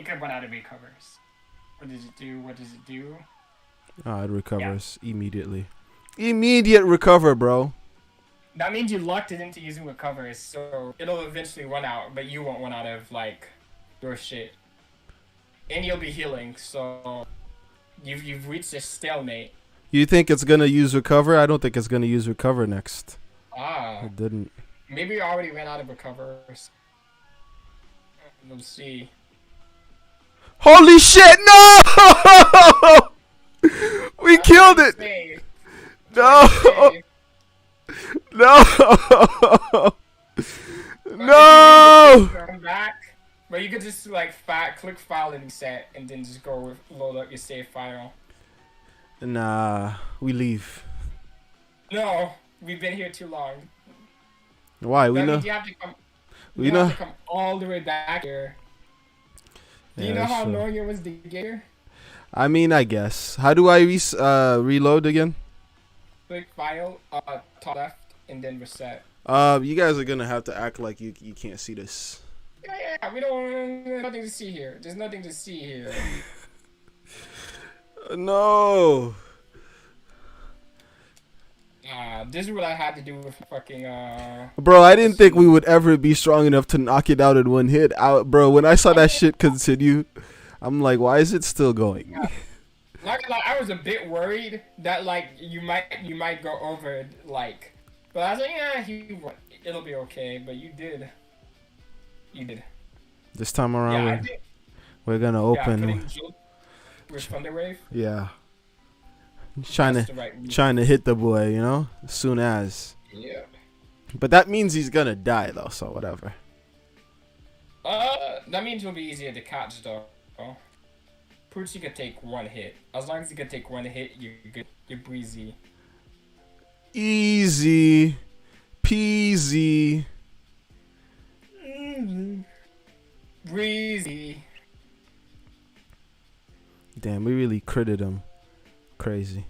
could run out of recovers. What does it do? It recovers immediately. Immediate recover, bro. That means you locked it into using recovers, so it'll eventually run out, but you won't run out of like your shit. And you'll be healing, so you've reached a stalemate. You think it's gonna use recover? I don't think it's gonna use recover next. It didn't. Maybe you already ran out of recovers. Let's see. Holy shit! No! We killed it. No! No! No! But you could just like click file and reset, and then just go with load up your save file. Nah, we leave. No, we've been here too long. Why? We know. You have to come. You have to come all the way back here. Do you know how annoying it was to get here? I mean, I guess. How do I reload again? Click file, top left, and then reset. You guys are gonna have to act like you can't see this. Yeah, we don't. There's nothing to see here. There's nothing to see here. No. This is what I had to do with fucking Bro, I didn't think we would ever be strong enough to knock it out in one hit. Bro, when I saw that shit continue, I'm like, why is it still going? Yeah. Like I was a bit worried that like you might go over like, but I was like, yeah, it'll be okay. But you did. This time around, we're gonna open. With Thunder Wave. Yeah. Trying to hit the boy, you know, as soon as. Yeah. But that means he's gonna die though, so whatever. That means it'll be easier to catch though. Poochie could take one hit. As long as he could take one hit, you're good. You're breezy. Easy peasy. Breezy. Damn, we really critted him. Crazy.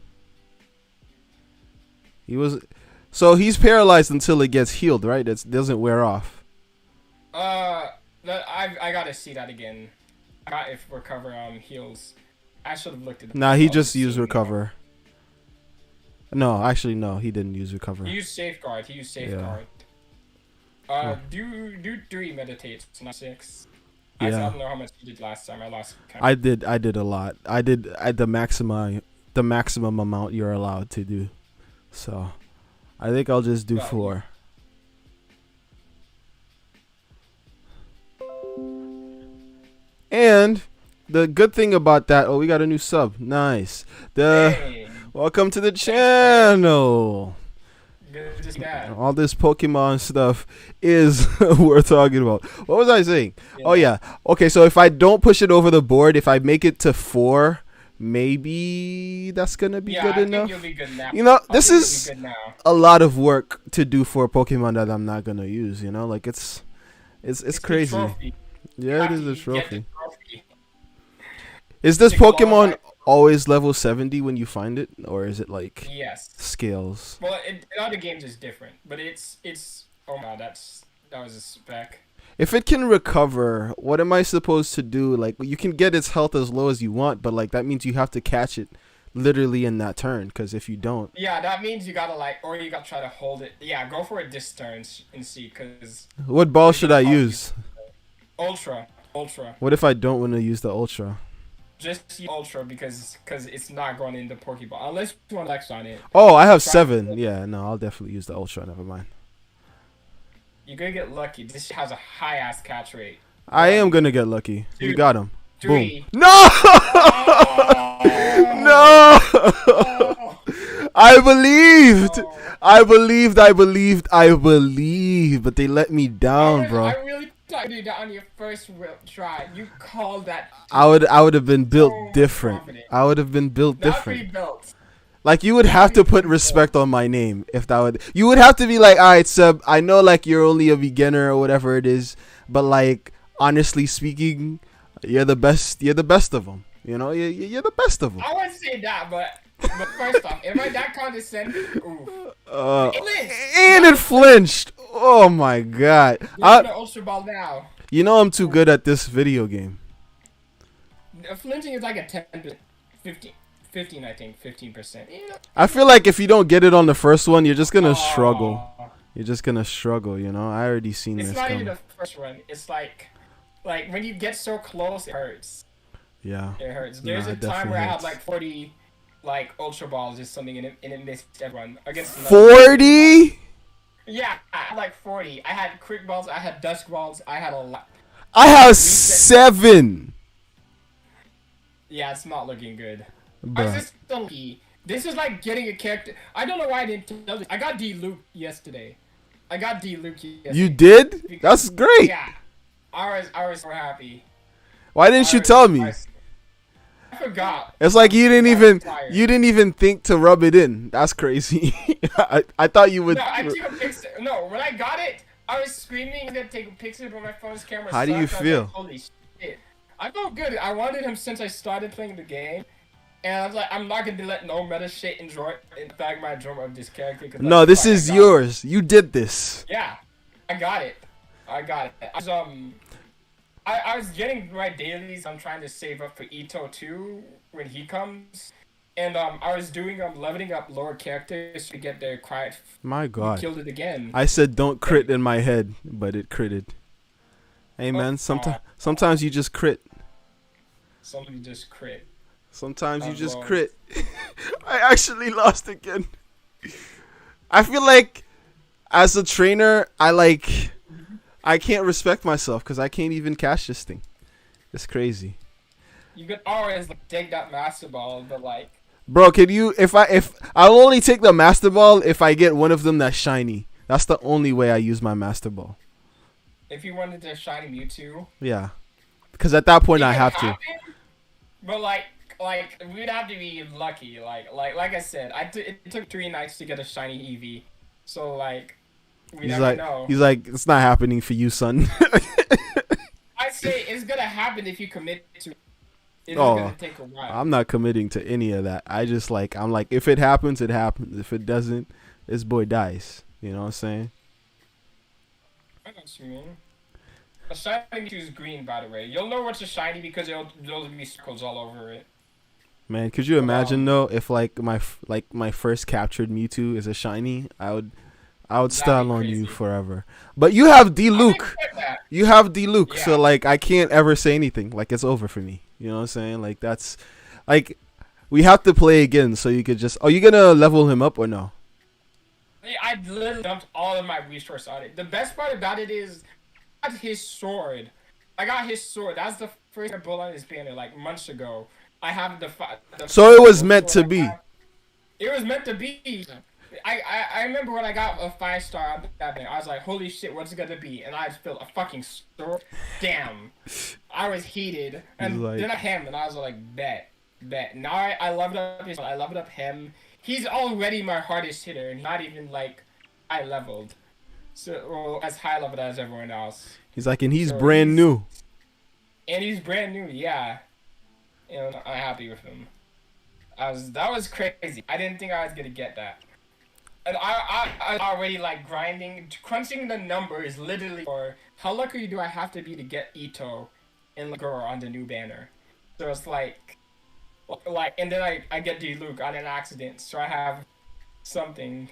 So he's paralyzed until it gets healed, right? It doesn't wear off. I gotta see that again. If recover heals. I should have looked at it. Nah, he just used recover. No, actually no, he didn't use recover. He used safeguard. Yeah. Do 3 meditates, not 6. Yeah. I don't know how much you did last time. I lost count. I did a lot. I did the maximum amount you're allowed to do. So I think I'll just do 4. And the good thing about that, we got a new sub. Nice. Welcome to the channel. All this Pokemon stuff is worth talking about. What was I saying? Yeah. Oh yeah. Okay, so if I don't push it over the board, if I make it to 4, maybe that's gonna be good enough. You'll be good now. You know, this is a lot of work to do for a Pokemon that I'm not gonna use. You know, like it's crazy. Yeah, it is a trophy. Is this Pokemon always level 70 when you find it, or is it like Yes. scales? Well, in other games it's different, but it's. Oh my, that was a spec. If it can recover, what am I supposed to do? Like, you can get its health as low as you want, but like that means you have to catch it literally in that turn. Because if you don't, yeah, that means you gotta or you gotta try to hold it. Yeah, go for it this turn and see. Cause what ball should I use? Ultra. What if I don't want to use the ultra? Just use Ultra because it's not going into Pokeball unless you want Lex on it. Oh, I have 7. Yeah, no, I'll definitely use the ultra. Never mind. You're gonna get lucky. This has a high ass catch rate. I am gonna get lucky. 2, We got him. 3. Boom. No! No! I believed. But they let me down, bro. I really thought you did that on your first try. You called that. I would have been built so different. confident. I would have been built Not different. rebuilt. Like, you would have to put respect on my name if that would. You would have to be like, all right, Seb, I know like you're only a beginner or whatever it is, but like honestly speaking, you're the best. You're the best of them. You know, you're the best of them. I wouldn't say that, but first off, am I that condescending? Oof. And it flinched. Oh my god. You're the Ultra Ball now. You know I'm too good at this video game. Flinching is like a 10, 15, I think, 15%. You know? I feel like if you don't get it on the first one, you're just gonna struggle. You're just gonna struggle, you know. I already seen this. It's not coming. even the first one. It's like when you get so close, it hurts. Yeah. It hurts. There's a time where I had like 40, like Ultra Balls or something, and it missed everyone against 40. Yeah, I had like 40. I had Quick Balls. I had Dusk Balls. I had a lot. I have 7. Yeah, it's not looking good. Bruh. This is like getting a character. I don't know why I didn't tell this. I got D-Luke yesterday. You did? That's great. Yeah. I was so happy. Why didn't you tell me? I forgot. It's like you didn't even think to rub it in. That's crazy. I thought you would. No, I took a picture. No, when I got it, I was screaming. I'm gonna take a picture, but my phone's camera. How do you feel? Like, holy shit! I felt good. I wanted him since I started playing the game. And I was like, I'm not gonna be letting no meta shit bag my drum of this character. No, this is yours. You did this. Yeah, I got it. I was getting my dailies. I'm trying to save up for Ito 2 when he comes, and I was doing leveling up lower characters to get their quiet. My God, killed it again. I said don't crit in my head, but it critted. Hey man, sometimes you just crit. Somebody just crit. Sometimes you just crit. I actually lost again. I feel like as a trainer, I can't respect myself because I can't even catch this thing. It's crazy. You could always take that Master Ball, but bro, can you? If I'll only take the Master Ball if I get one of them that's shiny. That's the only way I use my Master Ball. If you wanted to shiny Mewtwo. Yeah, because at that point I have to. But we'd have to be lucky. Like I said, it took 3 nights to get a shiny Eevee. So we never know. He's like, it's not happening for you, son. I say it's gonna happen if you commit to it. It's gonna take a while. I'm not committing to any of that. I'm like, if it happens, it happens. If it doesn't, this boy dies. You know what I'm saying? I know what you mean. A shiny Mewtwo is green, by the way. You'll know what's a shiny because there'll be circles all over it. Man, could you imagine though if my first captured Mewtwo is a shiny? I would style on you forever. But you have D-Luke. You have D-Luke, yeah. So I can't ever say anything. It's over for me. You know what I'm saying? That's we have to play again so you could just. Are you gonna level him up or no? I literally dumped all of my resources on it. The best part about it is I got his sword. That's the first bullet on his banner months ago. I have the so it was meant to be. It was meant to be. I remember when I got a 5-star on that banner, I was like, holy shit, what's it gonna be? And I just built a fucking sword. Damn. I was heated. And then I him, and I was like, bet. Now I leveled up him. He's already my hardest hitter, and not even I leveled. So as high leveled as everyone else. He's and he's brand new. And he's brand new, yeah. And I'm happy with him. That was crazy. I didn't think I was gonna get that. And I already like grinding, crunching the numbers literally for how lucky do I have to be to get Ito and Gangar on the new banner. So it's like, and then I get Diluc on an accident, so I have something.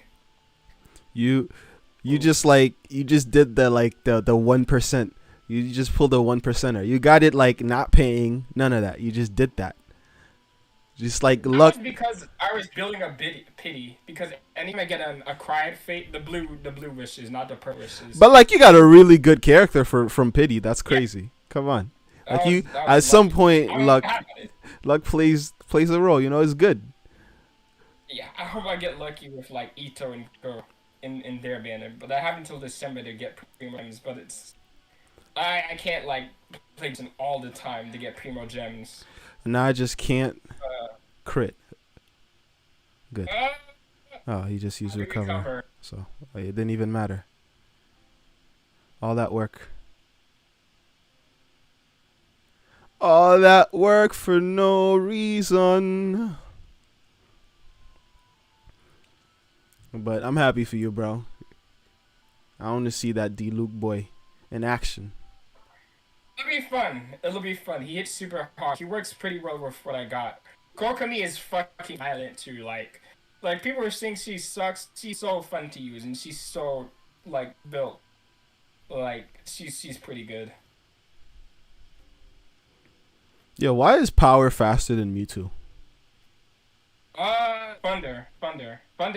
You just did the 1%. You just pulled a 1%er. You got it like not paying, none of that. You just did that. Just like luck. Because I was building a pity. Because anytime I get a cried fate, the blue wishes, not the purple wishes. But like you got a really good character from pity. That's crazy. Yeah. Come on. Like at some point, luck plays a role. You know, it's good. Yeah, I hope I get lucky with like Ito and Go in their banner. But I have until December to get primo gems. But I can't like play all the time to get primo gems. Now I just can't crit. Good. Oh, he just used recover. So it didn't even matter. All that work. All that work for no reason. But I'm happy for you, bro. I want to see that Diluc boy in action. It'll be fun. He hits super hard. He works pretty well with what I got. Kokami is fucking violent too. Like people are saying she sucks. She's so fun to use and she's so like built. Like she's pretty good. Yeah, why is Power faster than Mewtwo? Thunder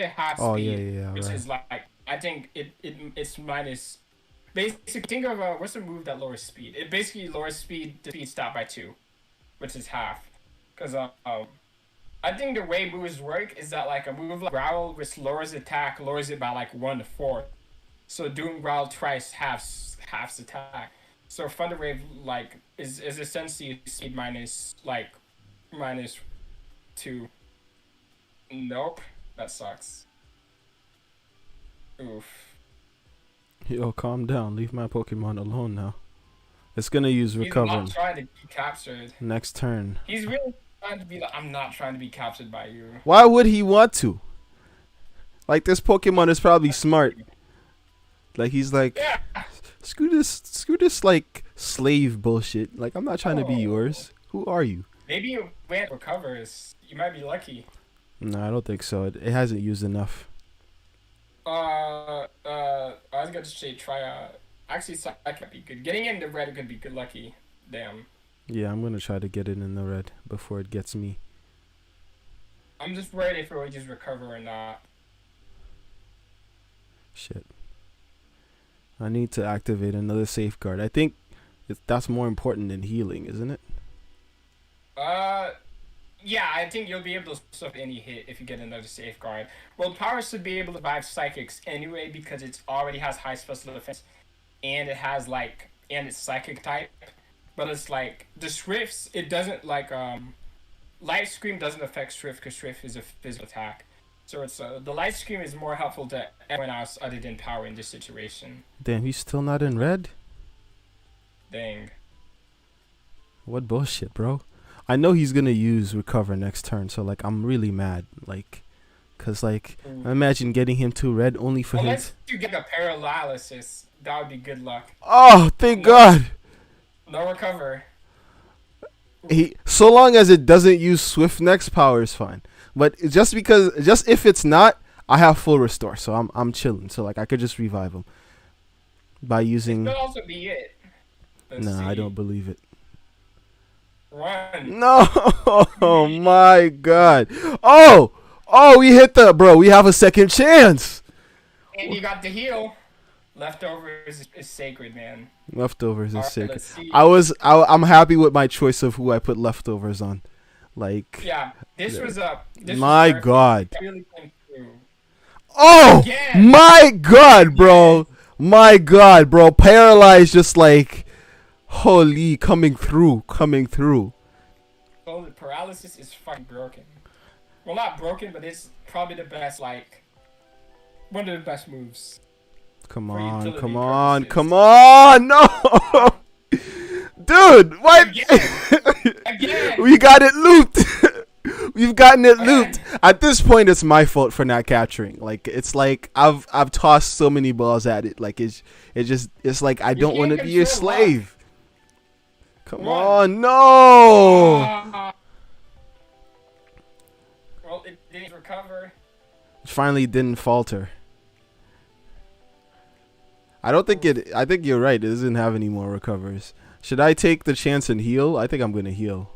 half speed. Oh yeah, which right. is like I think it's minus. Basically, think of what's the move that lowers speed? It basically lowers speed stop by 2, which is half. Because I think the way moves work is that like a move like Growl, which lowers attack, lowers it by like 1/4. So doing Growl twice halves attack. So Thunder Wave like is essentially speed minus 2. Nope, that sucks. Oof. Yo, calm down. Leave my Pokemon alone now. It's gonna use recover. He's not trying to be captured. Next turn. He's really trying to be like, I'm not trying to be captured by you. Why would he want to? Like, this Pokemon is probably smart. Like, he's like, yeah. Screw this, like, slave bullshit. Like, I'm not trying to be yours. Who are you? Maybe you went recovers. You might be lucky. No, I don't think so. It hasn't used enough. I was gonna say try actually that could be good. Getting in the red could be good lucky. Damn. Yeah, I'm gonna try to get it in the red before it gets me. I'm just worried if it will just recover or not. Shit. I need to activate another safeguard. I think that's more important than healing, isn't it? Yeah, I think you'll be able to stop any hit if you get another safeguard. Well, Power should be able to survive Psychics anyway because it already has high special defense, and it has like it's Psychic type. But it's like the Swifts, it doesn't like Light Scream doesn't affect Swift because Swift is a physical attack. So it's the Light Scream is more helpful to everyone else other than Power in this situation. Damn, he's still not in red? Dang. What bullshit, bro. I know he's gonna use recover next turn, so like I'm really mad, like, cause like imagine getting him to red only for him. Unless you get a paralysis, that would be good luck. Oh, thank God. No recover. So long as it doesn't use Swift next, Power is fine. But just if it's not, I have full restore, so I'm chilling. So like I could just revive him by using. It could also be it. Nah, I don't believe it. Run. No, oh my God. Oh, we hit bro. We have a second chance. And you got the heal. Leftovers is sacred, man. Leftovers is sacred. I'm happy with my choice of who I put leftovers on. Like. Yeah, this was my God. Really came through. Oh Again. My God, bro. My God, bro. Paralyzed, just like. Holy, coming through. Oh, the paralysis is fucking broken. Well, not broken, but it's probably the best, like, one of the best moves. Come on. No! Dude, what? Again! We got it looped. We've gotten it looped. At this point, it's my fault for not capturing. Like it's like I've tossed so many balls at it. Like it's like I don't want to be your slave. Come on, no. Well, it didn't recover. It finally didn't falter. I don't think it. I think you're right. It doesn't have any more recovers. Should I take the chance and heal? I think I'm gonna heal.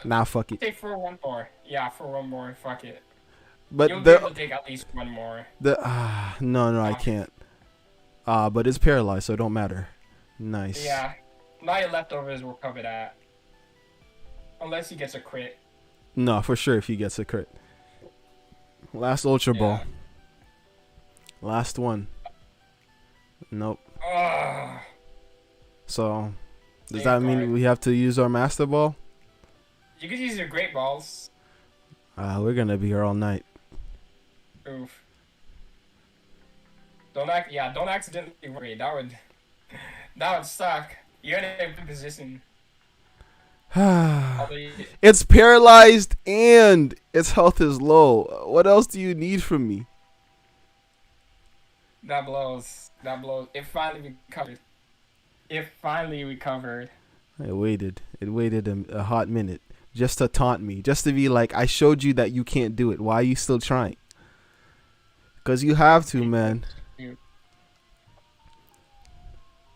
Nah, fuck it. Take for one more. Yeah, for one more. Fuck it. But You'll be able to take at least one more. No, I can't. But it's paralyzed, so it don't matter. Nice. Yeah. Now your leftovers will cover that. Unless he gets a crit. No, for sure if he gets a crit. Last Ultra Ball. Last one. Nope. So, does that mean we have to use our Master Ball? You could use your Great Balls. We're gonna be here all night. Oof. Don't accidentally worry. That would suck. You're in a good position. It's paralyzed and its health is low. What else do you need from me? That blows. It finally recovered. It waited a hot minute just to taunt me, just to be like, I showed you that you can't do it. Why are you still trying? Because you have to, man.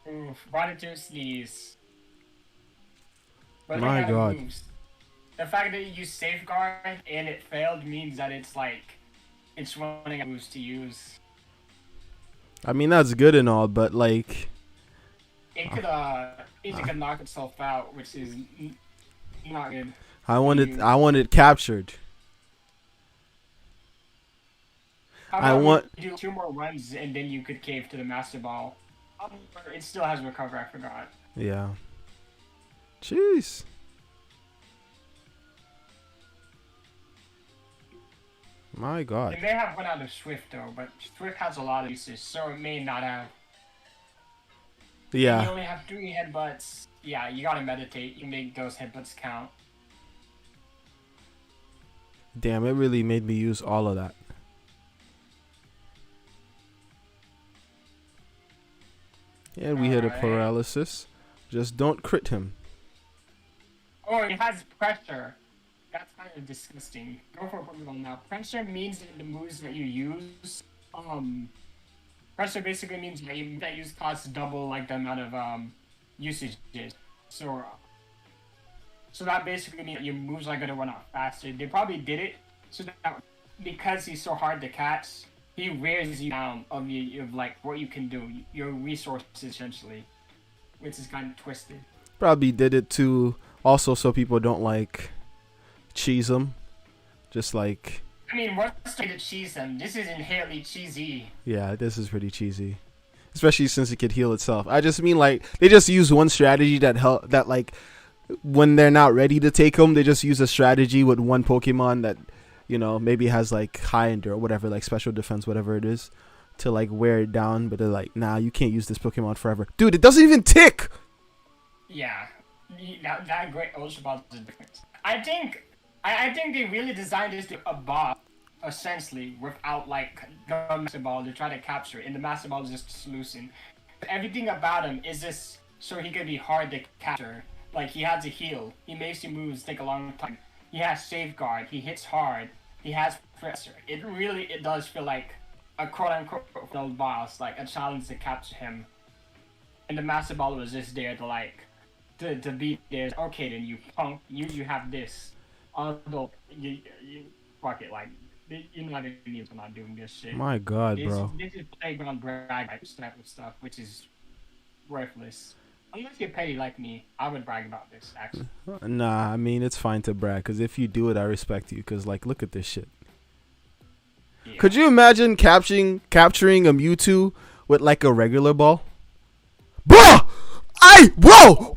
Oof, why did you sneeze? But my God. Moves. The fact that you safeguard and it failed means that it's running out of moves to use. I mean, that's good and all, but like... It could knock itself out, which is not good. I want it captured. How about you do 2 more runs and then you could cave to the Master Ball. It still has recover, I forgot. Yeah. Jeez. My God. It may have run out of Swift though, but Swift has a lot of uses, so it may not have. Yeah. You only have 3 headbutts. Yeah, you gotta meditate. You make those headbutts count. Damn, it really made me use all of that. And we hit a paralysis. Just don't crit him. Oh, it has pressure. That's kind of disgusting. Go for a Pokemon now. Pressure means that the moves that you use, pressure basically means that use costs double like the amount of usage is. So that basically means that your moves are gonna run out faster. They probably did it so that because he's so hard to catch, he wears you down of like what you can do, your resources essentially, which is kind of twisted. Probably did it too, also so people don't like cheese him, just like. I mean, what's to cheese him? This is inherently cheesy. Yeah, this is pretty cheesy, especially since it could heal itself. I just mean like they just use one strategy that like when they're not ready to take him, they just use a strategy with one Pokemon that, you know, maybe has like high endure or whatever, like special defense, whatever it is, to like wear it down. But they're like, nah, you can't use this Pokemon forever, dude. It doesn't even tick. Yeah, that great Ultra Ball is different. I think they really designed this to a boss, essentially, without like the Master Ball to try to capture it, and the Master Ball is just a solution. Everything about him is just so he could be hard to capture. Like he has a heal, he makes your moves take a long time. He has safeguard, he hits hard, he has pressure. It does feel like a quote-unquote boss, like a challenge to capture him. And the Master Ball was just there to like to beat this. Okay, then you punk, you have this. Although you fuck it, like you're not idiots for not doing this shit. My God, bro. This is playground brag type of stuff, which is worthless. Unless you're petty like me, I would brag about this, actually. Nah, I mean, it's fine to brag, because if you do it, I respect you, because, like, look at this shit. Yeah. Could you imagine capturing a Mewtwo with, like, a regular ball? Bro! Bro!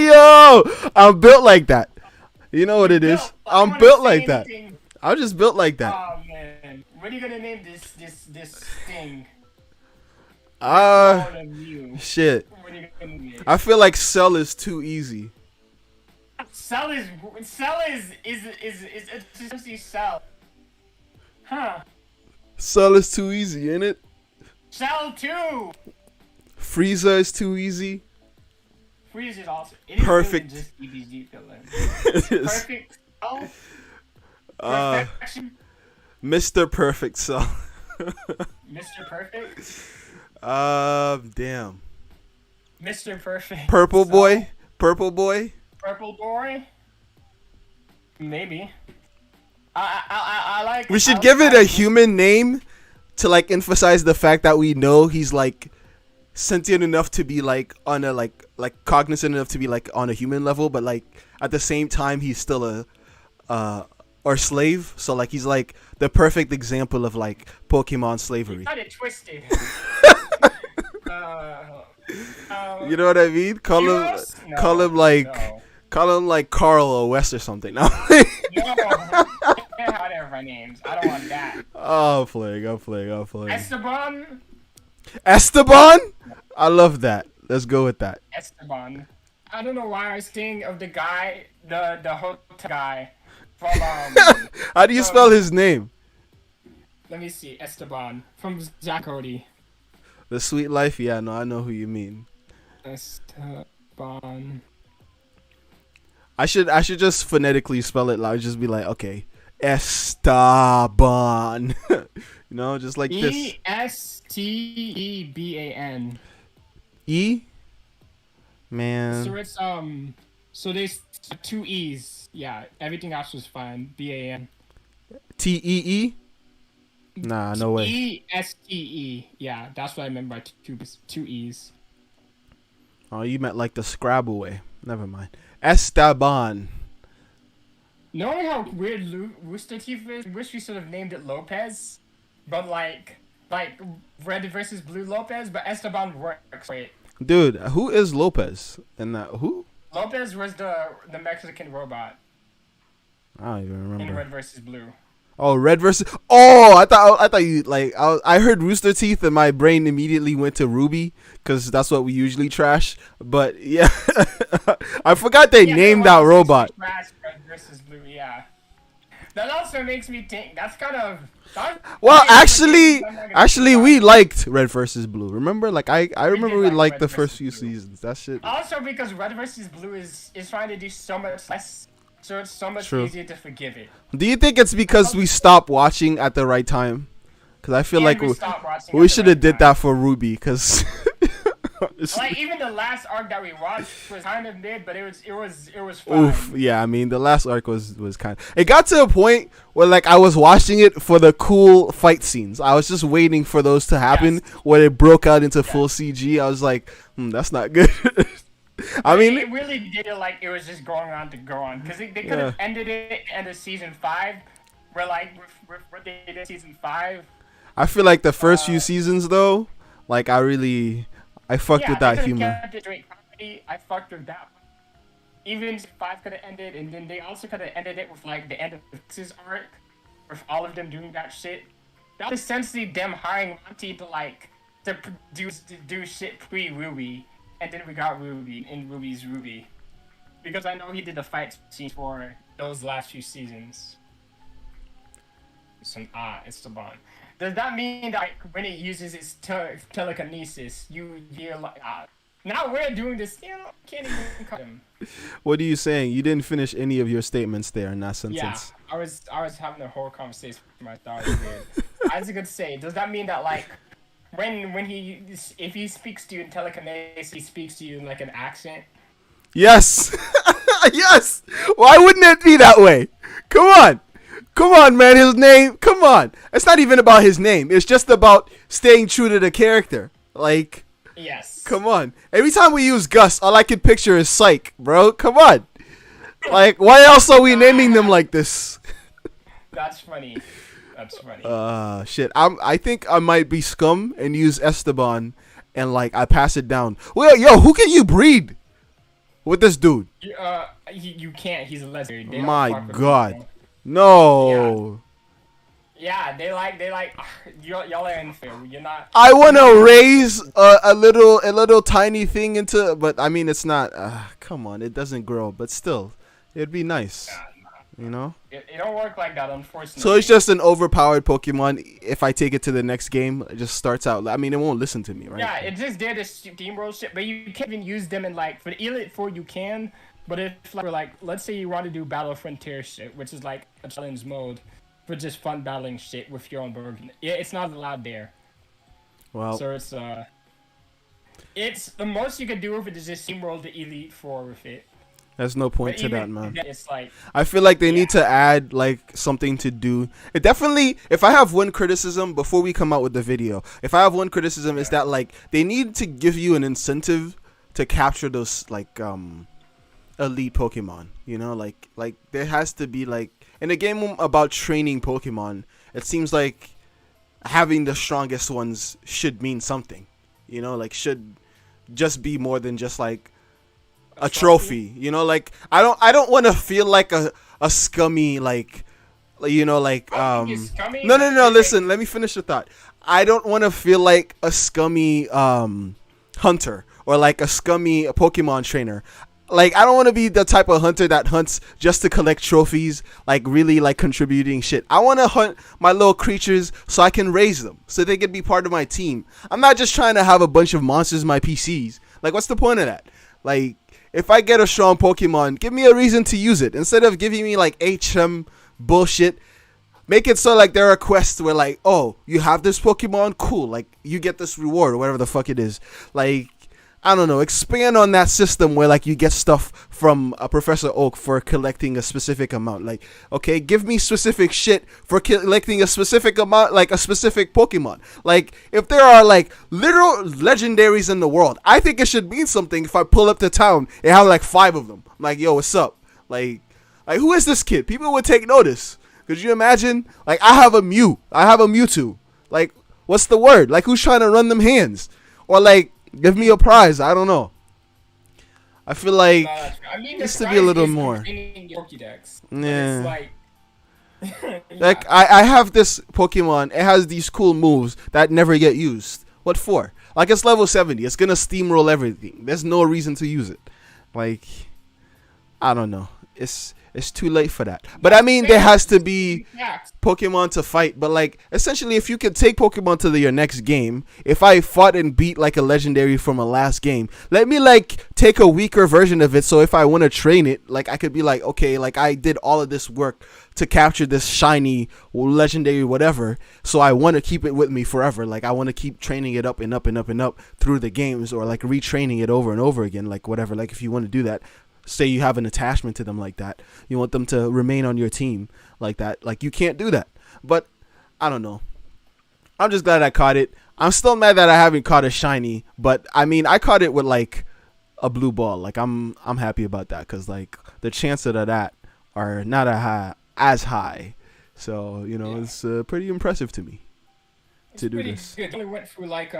Yo! I'm built like that. You know what it is? I'm built like that. I'm just built like that. Oh, man. What are you gonna name this thing? Shit. I feel like Cell is too easy. Cell is essentially Cell. Huh. Cell is too easy, ain't it? Cell 2! Frieza is too easy. Freeze is also. It is Perfect. Really just EBG filler. It is. Perfect. Oh. Perfection. Mr. Perfect Cell. Mr. Perfect. Damn. Mr. Perfect. Purple Cell. boy. Purple boy. Purple boy. Maybe. I like. We should give it a human name to like emphasize the fact that we know he's like sentient enough to be like on a like cognizant enough to be like on a human level, but like at the same time he's still a or slave. So like he's like the perfect example of like Pokemon slavery. Got it twisted. You know what I mean? Call him like Carl or West or something. No. No. Whatever names. I don't want that. I'll play. Esteban? I love that. Let's go with that. Esteban. I don't know why I was thinking of the guy, the hotel guy from How do you spell his name? Let me see. Esteban from Zakody. The Sweet Life? Yeah, no, I know who you mean. Esteban. I should just phonetically spell it. I'll just be like, okay, Esteban. You know, just like this. Esteban. E? Man. So it's so there's 2 E's. Yeah, everything else was fine. BAN. TEE? Nah, no way. ESTE. Yeah, that's what I meant by 2 E's. Oh, you meant like the Scrabble way. Never mind. Esteban. Knowing how weird Rooster Teeth is, I wish we should have named it Lopez. But like Red versus Blue Lopez, but Esteban works. Wait. Dude, who is Lopez? And that who? Lopez was the Mexican robot I don't even remember. in Red versus Blue. Oh, Red versus. Oh, I thought you like. I heard Rooster Teeth and my brain immediately went to Ruby because that's what we usually trash. But yeah, I forgot they named that robot. Trash Red versus Blue, yeah. That also makes me think. That's kind of. Well, actually, we liked Red versus Blue. Remember, like I remember we liked the first few seasons. That shit. Also, because Red versus Blue is trying to do so much less. So it's so much easier to forgive it. Do you think it's because we stopped watching at the right time? Because I feel like we should have did that for Ruby. Because like even the last arc that we watched was kind of mid, but it was fine. Oof, yeah. I mean, the last arc was kind of. It got to a point where like I was watching it for the cool fight scenes. I was just waiting for those to happen. Yes. When it broke out into full CG, I was like, that's not good. I mean, it really did it like it was just going on to go on because they could have ended it at the end of season 5. Where like with what they did in season 5. I feel like the first few seasons though, like I fucked with that humor. I fucked with that. Even 5 could have ended, and then they also could have ended it with like the end of X's arc, with all of them doing that shit. That was essentially them hiring Monty to do shit pre-Ruby. And then we got Ruby in Ruby's Ruby. Because I know he did the fight scene for those last few seasons. It's the bond. Does that mean that when it uses its telekinesis, you hear like, now we're doing this, can't even cut him. What are you saying? You didn't finish any of your statements there in that sentence. Yeah, I was having a whole conversation with my thought. I was gonna say, does that mean that like, if he speaks to you in telekinesis, he speaks to you in like an accent? Yes. Yes. Why wouldn't it be that way? Come on, man. His name. Come on. It's not even about his name. It's just about staying true to the character. Like. Yes. Come on. Every time we use Gus, all I can picture is Psych, bro. Come on. Like, why else are we naming them like this? That's funny. That's funny. Shit. I think I might be scum and use Esteban, and like I pass it down. Well, yo, who can you breed with this dude? You can't. He's a lesbian. My God, no. Yeah, they like y'all are unfair. You're not. I want to raise a little tiny thing into, but I mean it's not. Come on, it doesn't grow, but still, It'd be nice, you know. It don't work like that, unfortunately. So it's just an overpowered Pokemon. If I take it to the next game, it just starts out. I mean, it won't listen to me, right? Yeah, it's just there to steamroll shit, but you can't even use them in like for the Elite Four. You can, but if like let's say you want to do Battle Frontier shit, which is like a challenge mode for just fun battling shit with your own Pokemon. Yeah, it's not allowed there. Well, so it's the most you can do with it is just steamroll the Elite Four with it. there's no point to that, man. It's like I feel like they need to add like something to do. It definitely. If I have one criticism before we come out with the video, if I have one criticism, is that like they need to give you an incentive to capture those like elite Pokemon. You know, like there has to be like in a game about training Pokemon. It seems like having the strongest ones should mean something. You know, like should just be more than just like a trophy. You know, like I don't want to feel like a scummy like, you know, like no, listen, let me finish the thought. I don't want to feel like a scummy hunter or like a scummy Pokemon trainer. Like I don't want to be the type of hunter that hunts just to collect trophies, like really like contributing shit. I want to hunt my little creatures so I can raise them, so they can be part of my team. I'm not just trying to have a bunch of monsters in my PCs. Like what's the point of that? Like if I get a strong Pokemon, give me a reason to use it instead of giving me like HM bullshit. Make it so like there are quests where like, oh, you have this Pokemon, cool, like you get this reward or whatever the fuck it is. Like I don't know, expand on that system where like you get stuff from Professor Oak for collecting a specific amount. Like, okay, give me specific shit for collecting a specific amount, like a specific Pokemon. Like, if there are like literal legendaries in the world, I think it should mean something if I pull up to town and have like 5 of them. I'm like, yo, what's up? Like who is this kid? People would take notice. Could you imagine? Like, I have a Mewtwo. Like, what's the word? Like, who's trying to run them hands? Or like, give me a prize. I don't know. I feel like it needs to be a little more. Yeah. Like, like I have this Pokemon. It has these cool moves that never get used. What for? Like it's level 70. It's gonna steamroll everything. There's no reason to use it. Like I don't know. It's too late for that. But I mean, there has to be Pokemon to fight. But like, essentially, if you could take Pokemon to your next game, if I fought and beat like a legendary from a last game, let me like take a weaker version of it. So if I want to train it, like I could be like, okay, like I did all of this work to capture this shiny legendary whatever. So I want to keep it with me forever. Like I want to keep training it up and up and up and up through the games, or like retraining it over and over again. Like whatever. Like if you want to do that. Say you have an attachment to them like that. You want them to remain on your team like that. Like you can't do that. But I don't know. I'm just glad I caught it. I'm still mad that I haven't caught a shiny. But I mean, I caught it with like a blue ball. Like I'm happy about that because like the chances of that are not as high. So you know it's pretty impressive to me to do this. Good. I only went through like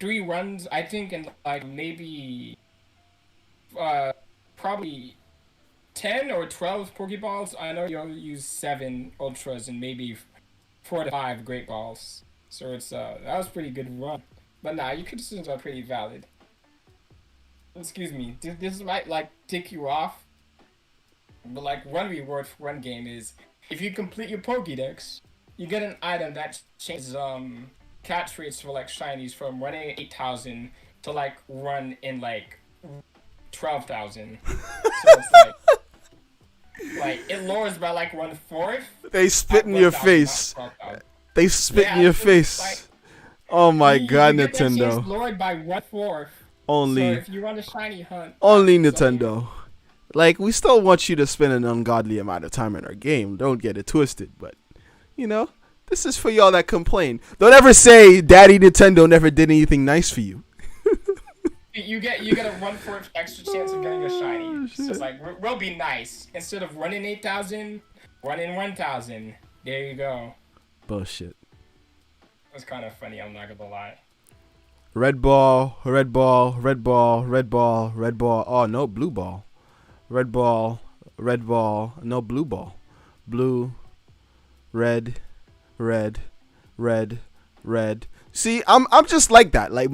3 runs, I think, and like maybe probably 10 or 12 Pokeballs. I know you only use 7 Ultras and maybe 4 to 5 Great Balls. So it's that was a pretty good run. But nah, your criticisms are pretty valid. Excuse me. This might like tick you off. But like one reward for one game is if you complete your Pokédex, you get an item that changes catch rates for like shinies from running 8,000 to like run in like 12,000. So it's like it lowers by like 1/4. They spit in your face. They spit in your face. Like, oh my god, you Nintendo. Get lowered by 1/4. Only. So if you run a shiny hunt. Only Nintendo. Like we still want you to spend an ungodly amount of time in our game. Don't get it twisted, but you know, this is for y'all that complain. Don't ever say Daddy Nintendo never did anything nice for you. You get a 1/4 extra chance of getting a shiny. Oh, so it's like we'll be nice. Instead of running 8,000, running 1,000. There you go. Bullshit. That's kind of funny. I'm not gonna lie. Red ball, red ball, red ball, red ball, red ball. Oh no, blue ball. Red ball, red ball. No, blue ball. Blue, red, red, red, red. See, I'm just like that. Like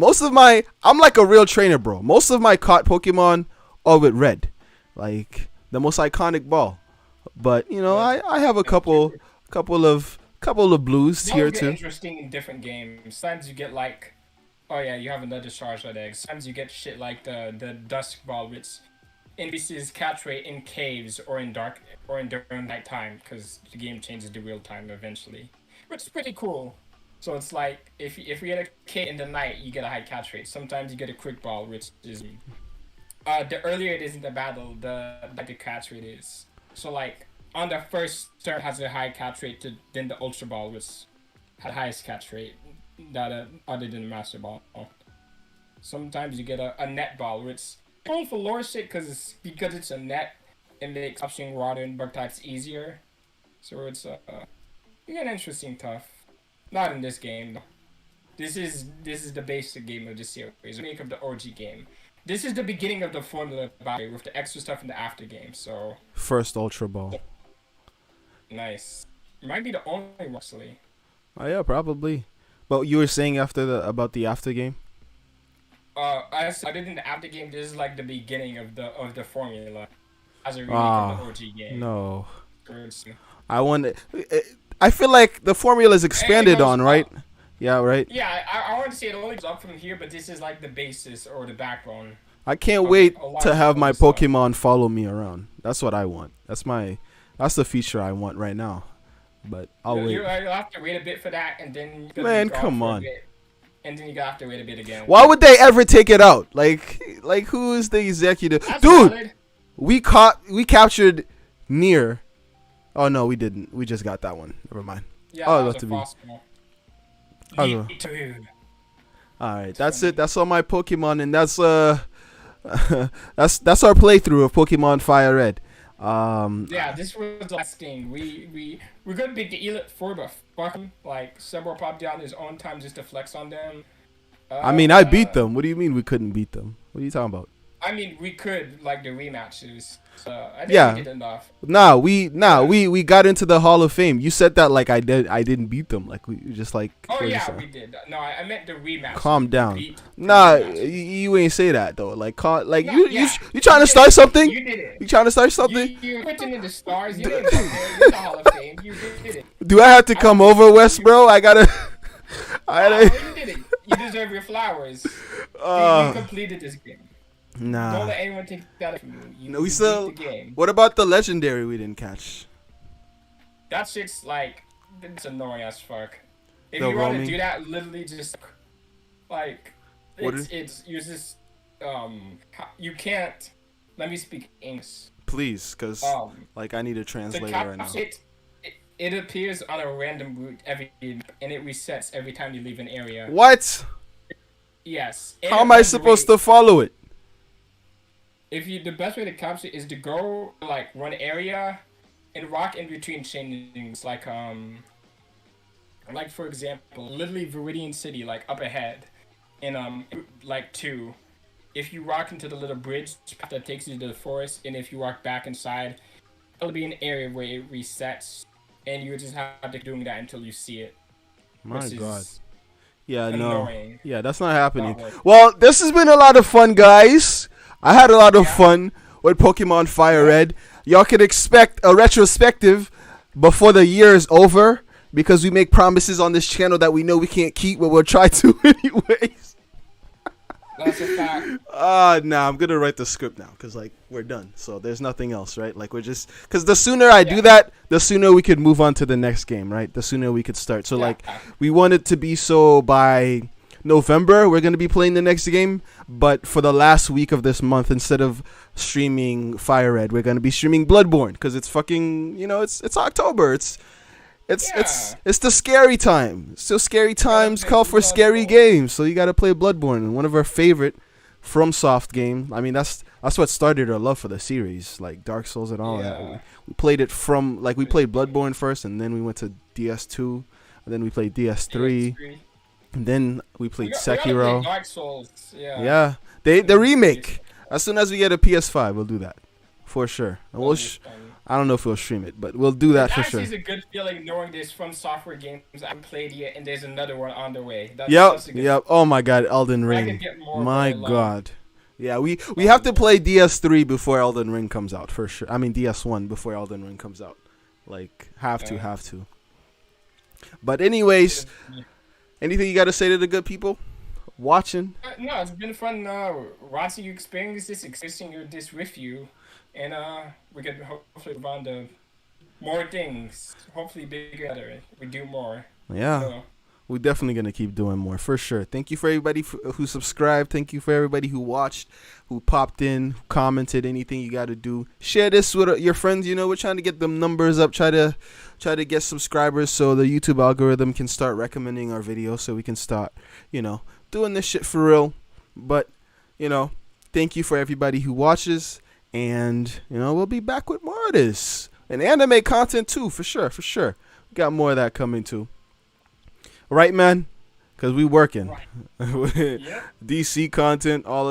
I'm like a real trainer, bro. Most of my caught Pokemon are with red. Like the most iconic ball. But you know, I have a couple of blues They here all get too. interesting in different games. Sometimes you get like, oh yeah, you have another Charizard egg. Sometimes you get shit like the Dusk Ball, which increases catch rate in caves or in during night time, because the game changes to real time eventually, which is pretty cool. So it's like if you get a K in the night, you get a high catch rate. Sometimes you get a Quick Ball, which is the earlier it is in the battle, the catch rate is. So like on the first turn has a high catch rate than the Ultra Ball, which had highest catch rate that other than the Master Ball. Sometimes you get a Net Ball, which only for lore shit because it's a net, it makes optioning water and bug types easier. So it's you get interesting tough. Not in this game though. This is the basic game of the series. Remake of the OG game. This is the beginning of the formula battery with the extra stuff in the after game. So First Ultra Ball. Nice. Might be the only one actually. Oh yeah, probably. But you were saying about the after game? Other than the after game, this is like the beginning of the formula as a remake of the OG game. No. I feel like the formula is expanded on, right? Yeah, right. Yeah, I want to say it only goes up from here, but this is like the basis or the backbone. I can't wait to have my Pokemon follow me around. That's what I want. That's the feature I want right now. But I'll wait. You'll have to wait a bit for that, and then come on. And then you have to wait a bit again. Why would they ever take it out? Like who is the executive? That's Dude, valid. we captured Nier. Oh no, we didn't. We just got that one. Never mind. Yeah, oh, that to was be. Mewtwo. All right, that's it. That's all my Pokemon, and that's that's our playthrough of Pokemon Fire Red. Yeah, this was the last game. We're gonna beat the Elite Four, but fuck him. Like Sebor popped down his own time just to flex on them. I mean, I beat them. What do you mean we couldn't beat them? What are you talking about? I mean, we could like the rematches. I didn't get enough. We got into the Hall of Fame. You said that like I didn't beat them. Like we just like. Oh yeah, we did. No, I meant the rematch. Calm down. You ain't say that though. Like you trying to did start something? You did it. You trying to start something? You putting in the stars. You didn't come there. You're the Hall of Fame. You did it. Do I have to come over, West, bro? I gotta. You did it. You deserve your flowers. You completed this game. Nah. Don't let anyone take that from you. No, we still. Beat the game. What about the legendary we didn't catch? That shit's like, it's annoying as fuck. If The you want to roaming? do that, literally just like you're just you can't. Let me speak English. Please, cause like I need a translator right now. It appears on a random route and it resets every time you leave an area. What? Yes. How am I supposed to follow it? The best way to capture it is to go like one area and rock in between changings, like for example, literally Viridian City, like up ahead, in like 2. If you rock into the little bridge that takes you to the forest, and if you walk back inside, it'll be an area where it resets, and you just have to keep doing that until you see it. My God. Yeah, annoying. no. Yeah, that's not happening. Well, this has been a lot of fun, guys. I had a lot of fun with Pokemon Fire Red. Y'all can expect a retrospective before the year is over because we make promises on this channel that we know we can't keep, but we'll try to anyways. That's a fact. Nah, I'm gonna write the script now because like we're done. So there's nothing else, right? Like we're just because the sooner I do that, the sooner we could move on to the next game, right? The sooner we could start. So like we want it to be so by November we're gonna be playing the next game, but for the last week of this month, instead of streaming Fire Red, we're gonna be streaming Bloodborne because it's fucking it's October. It's the scary time. So scary times call for scary games. So you gotta play Bloodborne, one of our favorite FromSoft game. I mean that's what started our love for the series, like Dark Souls and all that. We played it from we played Bloodborne first, and then we went to DS2, and then we played DS3. And then we played Sekiro. Play Dark Souls. Yeah. The remake. As soon as we get a PS5, we'll do that for sure. And we'll I don't know if we'll stream it, but we'll do that for sure. It's a good feeling knowing there's from software games I haven't played yet, and there's another one on the way. Yep. Oh my God, Elden Ring. I can get more my God. Yeah, we have to play DS3 before Elden Ring comes out for sure. I mean DS1 before Elden Ring comes out. Like have to. But anyways, anything you got to say to the good people watching? No, it's been fun watching you experience this, existing this with you, and we can hopefully run the more things. Hopefully bigger. We do more. Yeah. So. We're definitely going to keep doing more, for sure. Thank you for everybody who subscribed. Thank you for everybody who watched, who popped in, who commented, anything you got to do. Share this with your friends. You know, we're trying to get them numbers up, try to get subscribers so the YouTube algorithm can start recommending our videos so we can start, you know, doing this shit for real. But, you know, thank you for everybody who watches. And, you know, we'll be back with more of this. And anime content, too, for sure. We got more of that coming, too. Right, man? Because we working. Right. DC content, all of